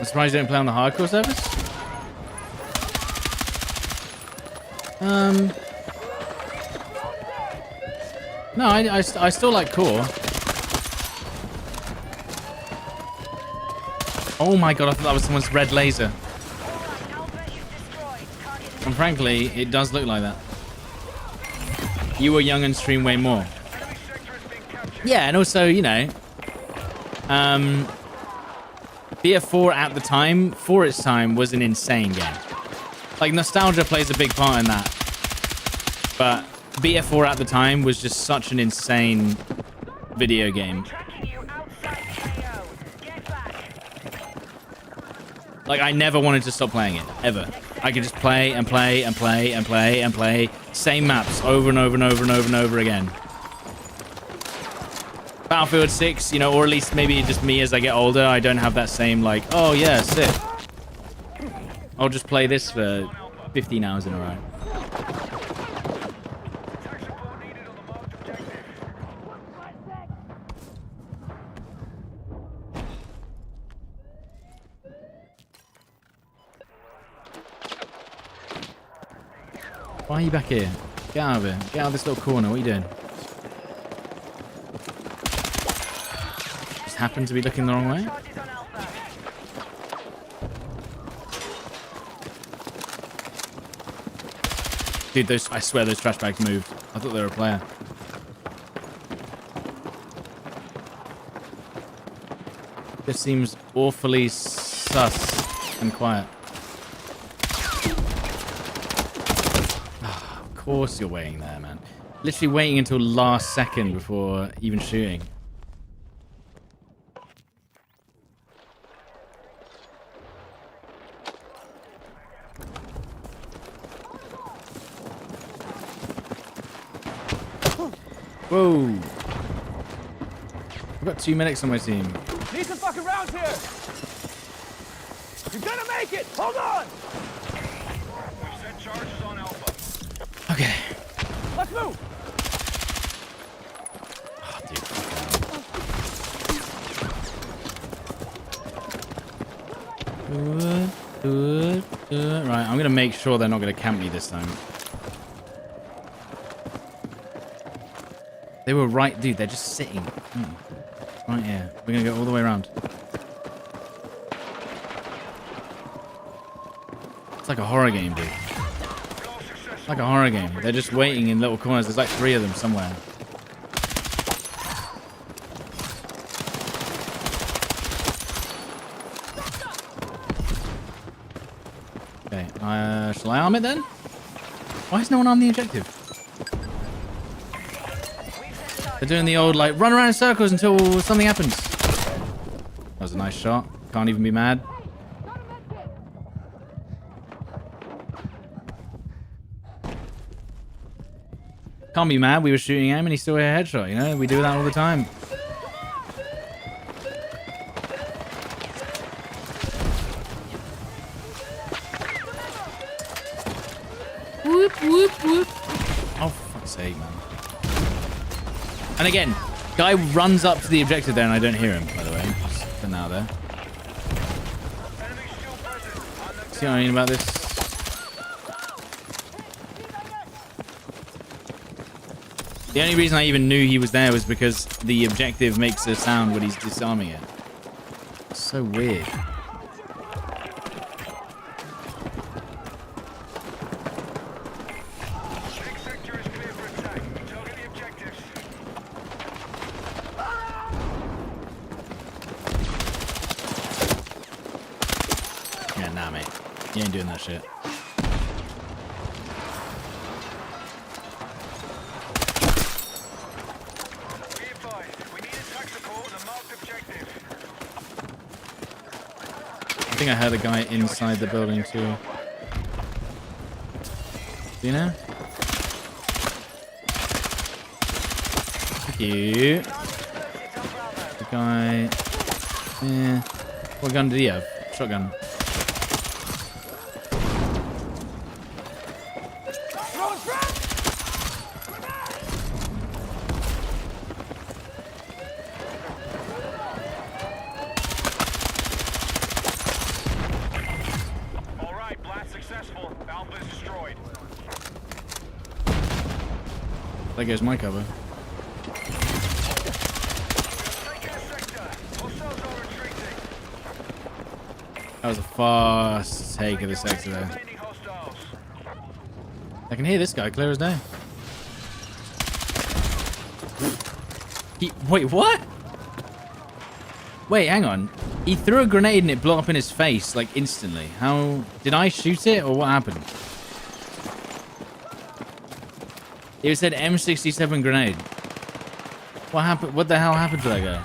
I'm surprised you don't play on the hardcore service. No, I still like core. Oh my god, I thought that was someone's red laser. And frankly, it does look like that. You were young and stream way more. Yeah, and also, you know, BF4 at the time, for its time, was an insane game. Like, nostalgia plays a big part in that. But BF4 at the time was just such an insane video game. Like, I never wanted to stop playing it, ever. I could just play and play and play and play and play. Same maps over and over and over and over and over again. Battlefield 6, you know, or at least maybe just me as I get older, I don't have that same, like, oh yeah, sick. I'll just play this for 15 hours in a row. Why are you back here? Get out of here. Get out of this little corner. What are you doing? Just happened to be looking the wrong way? Dude, I swear those trash bags moved. I thought they were a player. This seems awfully sus and quiet. Of course you're waiting there, man. Literally waiting until last second before even shooting. Whoa. I've got 2 medics on my team. Need some fucking rounds here! You're gonna make it! Hold on! We've set charges on Alpha. Okay. Let's move! Oh, dude. Right, I'm gonna make sure they're not gonna camp me this time. They were right, dude. They're just sitting. Right here. We're gonna go all the way around. It's like a horror game, dude. It's like a horror game. They're just waiting in little corners. There's like 3 of them somewhere. Okay. Shall I arm it then? Why is no one on the objective? They're doing the old, like, run around in circles until something happens. That was a nice shot. Can't even be mad. Can't be mad. We were shooting him and he still hit a headshot, you know? We do that all the time. Whoop, whoop, whoop. Oh, for fuck's sake, man. And again, guy runs up to the objective there and I don't hear him, by the way. Just for now there. See what I mean about this? The only reason I even knew he was there was because the objective makes a sound when he's disarming it. It's so weird. Yeah, nah, mate. You ain't doing that shit. I think I heard a guy inside the building too. Do you know? Thank you. The guy... Yeah. What gun did he have? Shotgun. There goes my cover. That was a fast take of the sector there. I can hear this guy clear as day. Wait, what? Wait, hang on. He threw a grenade and it blew up in his face, like, instantly. How... Did I shoot it, or what happened? It said M67 grenade. What happened? What the hell happened to that guy?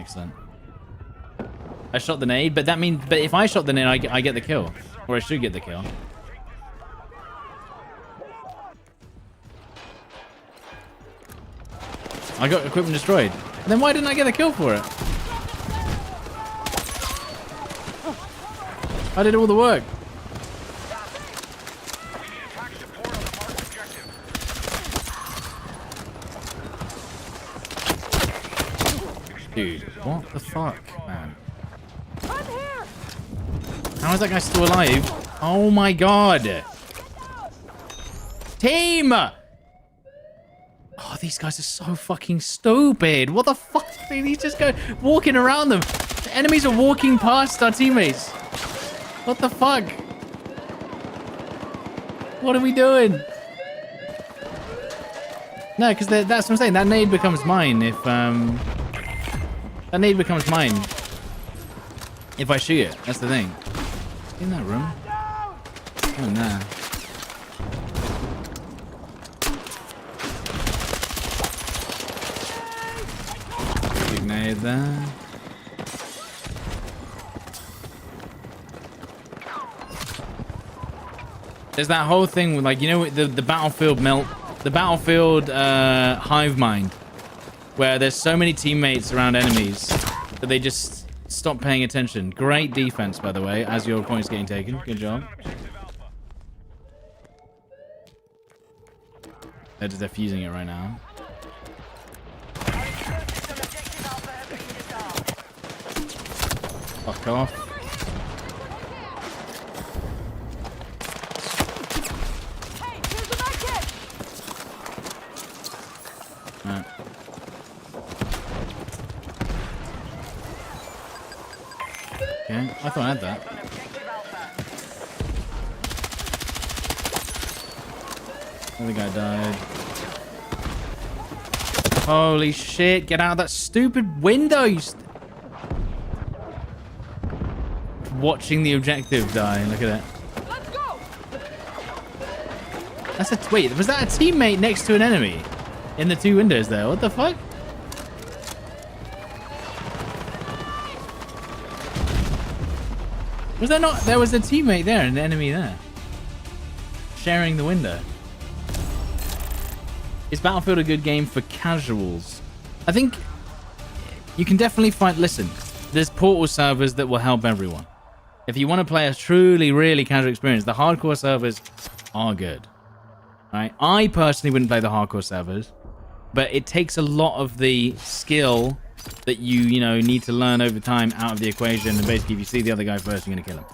Excellent. I shot the nade, but that means... But if I shot the nade, I get the kill. Or I should get the kill. I got equipment destroyed. Then why didn't I get the kill for it? I did all the work. Dude, what the fuck, man? How is that guy still alive? Oh my god! Team! Oh, these guys are so fucking stupid. What the fuck? He's just go walking around them. The enemies are walking past our teammates. What the fuck? What are we doing? No, because that's what I'm saying. That nade becomes mine if that nade becomes mine if I shoot it. That's the thing. In that room. Oh no. Nade there. There's that whole thing with, like, you know, the battlefield melt, the battlefield hive mind, where there's so many teammates around enemies that they just stop paying attention. Great defense, by the way, as your point's getting taken. Good job. They're defusing it right now. Fuck off. Hey, here's the med kit. Right. Okay, I thought I had that. Another guy died. Holy shit, get out of that stupid window, watching the objective die. Look at that. Let's go. That's a... Wait, was that a teammate next to an enemy? In the two windows there? What the fuck? Was there not... There was a teammate there and an enemy there. Sharing the window. Is Battlefield a good game for casuals? I think you can definitely find... Listen, there's portal servers that will help everyone. If you want to play a truly, really casual experience, the hardcore servers are good. Right? I personally wouldn't play the hardcore servers, but it takes a lot of the skill that you know, need to learn over time out of the equation. And basically, if you see the other guy first, you're going to kill him.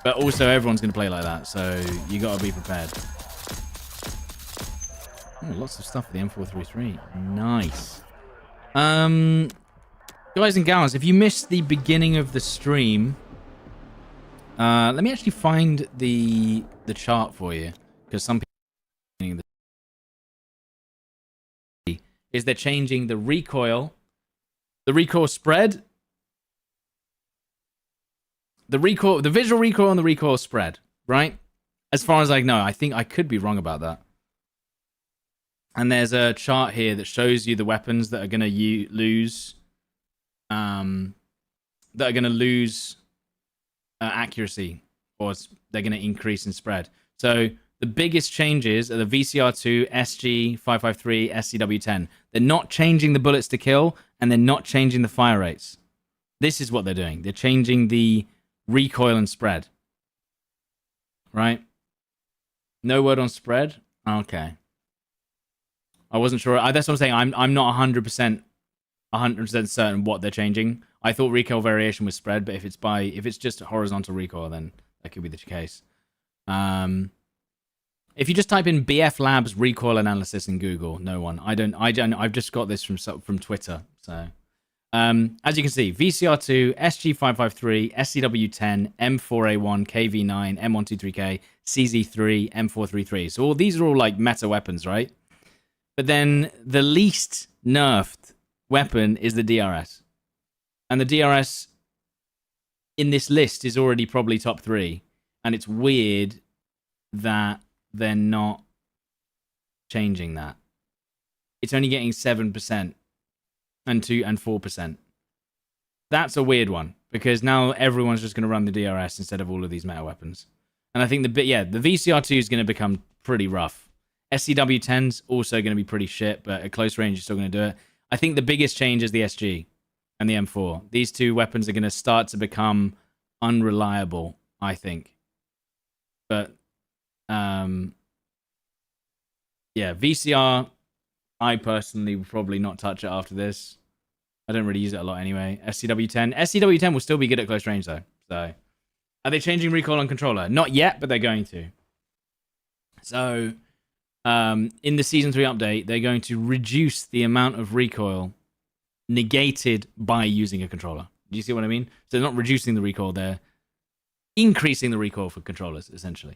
But also, everyone's going to play like that, so you got to be prepared. Oh, lots of stuff for the M433. Nice. Guys and gals, if you missed the beginning of the stream, let me actually find the chart for you, because some people is they're changing the recoil spread, the visual recoil and the recoil spread, right? As far as I know, I think I could be wrong about that. And there's a chart here that shows you the weapons that are going to lose, accuracy, or they're going to increase in spread. So the biggest changes are the VCR2, SG553, SCW10. They're not changing the bullets to kill, and they're not changing the fire rates. This is what they're doing. They're changing the recoil and spread. Right? No word on spread? Okay. I wasn't sure. That's what I'm saying. I'm not 100% certain what they're changing. I thought recoil variation was spread, but if it's just horizontal recoil, then that could be the case. If you just type in BF Labs recoil analysis in Google, no one. I don't. I've just got this from Twitter. So, as you can see, VCR2, SG553, SCW10, M4A1, KV9, M123K, CZ3, M433. So all these are all like meta weapons, right? But then the least nerfed weapon is the DRS. And the DRS in this list is already probably top 3. And it's weird that they're not changing that. It's only getting 7% and 4%. That's a weird one because now everyone's just going to run the DRS instead of all of these meta weapons. And I think the VCR2 is going to become pretty rough. SCW10's also going to be pretty shit, but at close range, you're still going to do it. I think the biggest change is the SG and the M4. These two weapons are going to start to become unreliable, I think. But, VCR, I personally would probably not touch it after this. I don't really use it a lot anyway. SCW10 will still be good at close range, though. So, are they changing recoil on controller? Not yet, but they're going to. So, in the Season 3 update, they're going to reduce the amount of recoil negated by using a controller. Do you see what I mean? So they're not reducing the recoil, they're increasing the recoil for controllers, essentially.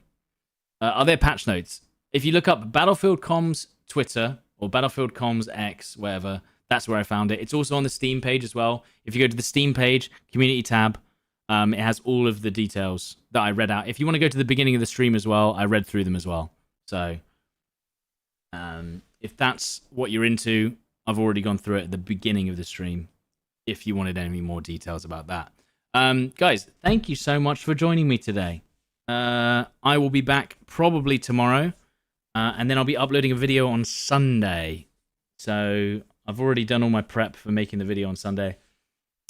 Are there patch notes? If you look up Battlefield Comms Twitter or Battlefield Comms X, whatever, that's where I found it. It's also on the Steam page as well. If you go to the Steam page, community tab, it has all of the details that I read out. If you want to go to the beginning of the stream as well, I read through them as well. So, if that's what you're into, I've already gone through it at the beginning of the stream. If you wanted any more details about that. Guys, thank you so much for joining me today. I will be back probably tomorrow. And then I'll be uploading a video on Sunday. So I've already done all my prep for making the video on Sunday.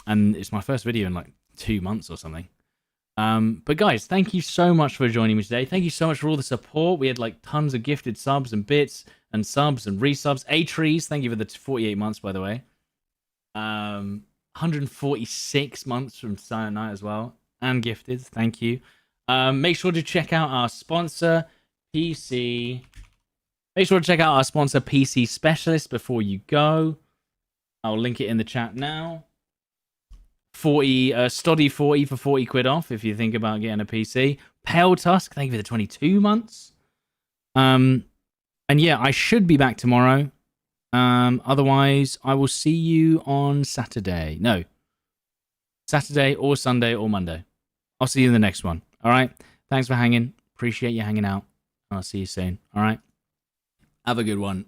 And it's my first video in like 2 months or something. But guys, thank you so much for joining me today. Thank you so much for all the support. We had like tons of gifted subs and bits and subs and resubs. A-Trees, thank you for the 48 months, by the way. 146 months from Silent Night as well. And gifted, thank you. Make sure to check out our sponsor, PC. Make sure to check out our sponsor, PC Specialist, before you go. I'll link it in the chat now. 40 Stoddy 40 for 40 quid off if you think about getting a PC. Pale Tusk, thank you for the 22 months. And yeah, I should be back tomorrow. Otherwise, I will see you on Saturday. No. Saturday or Sunday or Monday. I'll see you in the next one. All right? Thanks for hanging. Appreciate you hanging out. I'll see you soon. All right? Have a good one.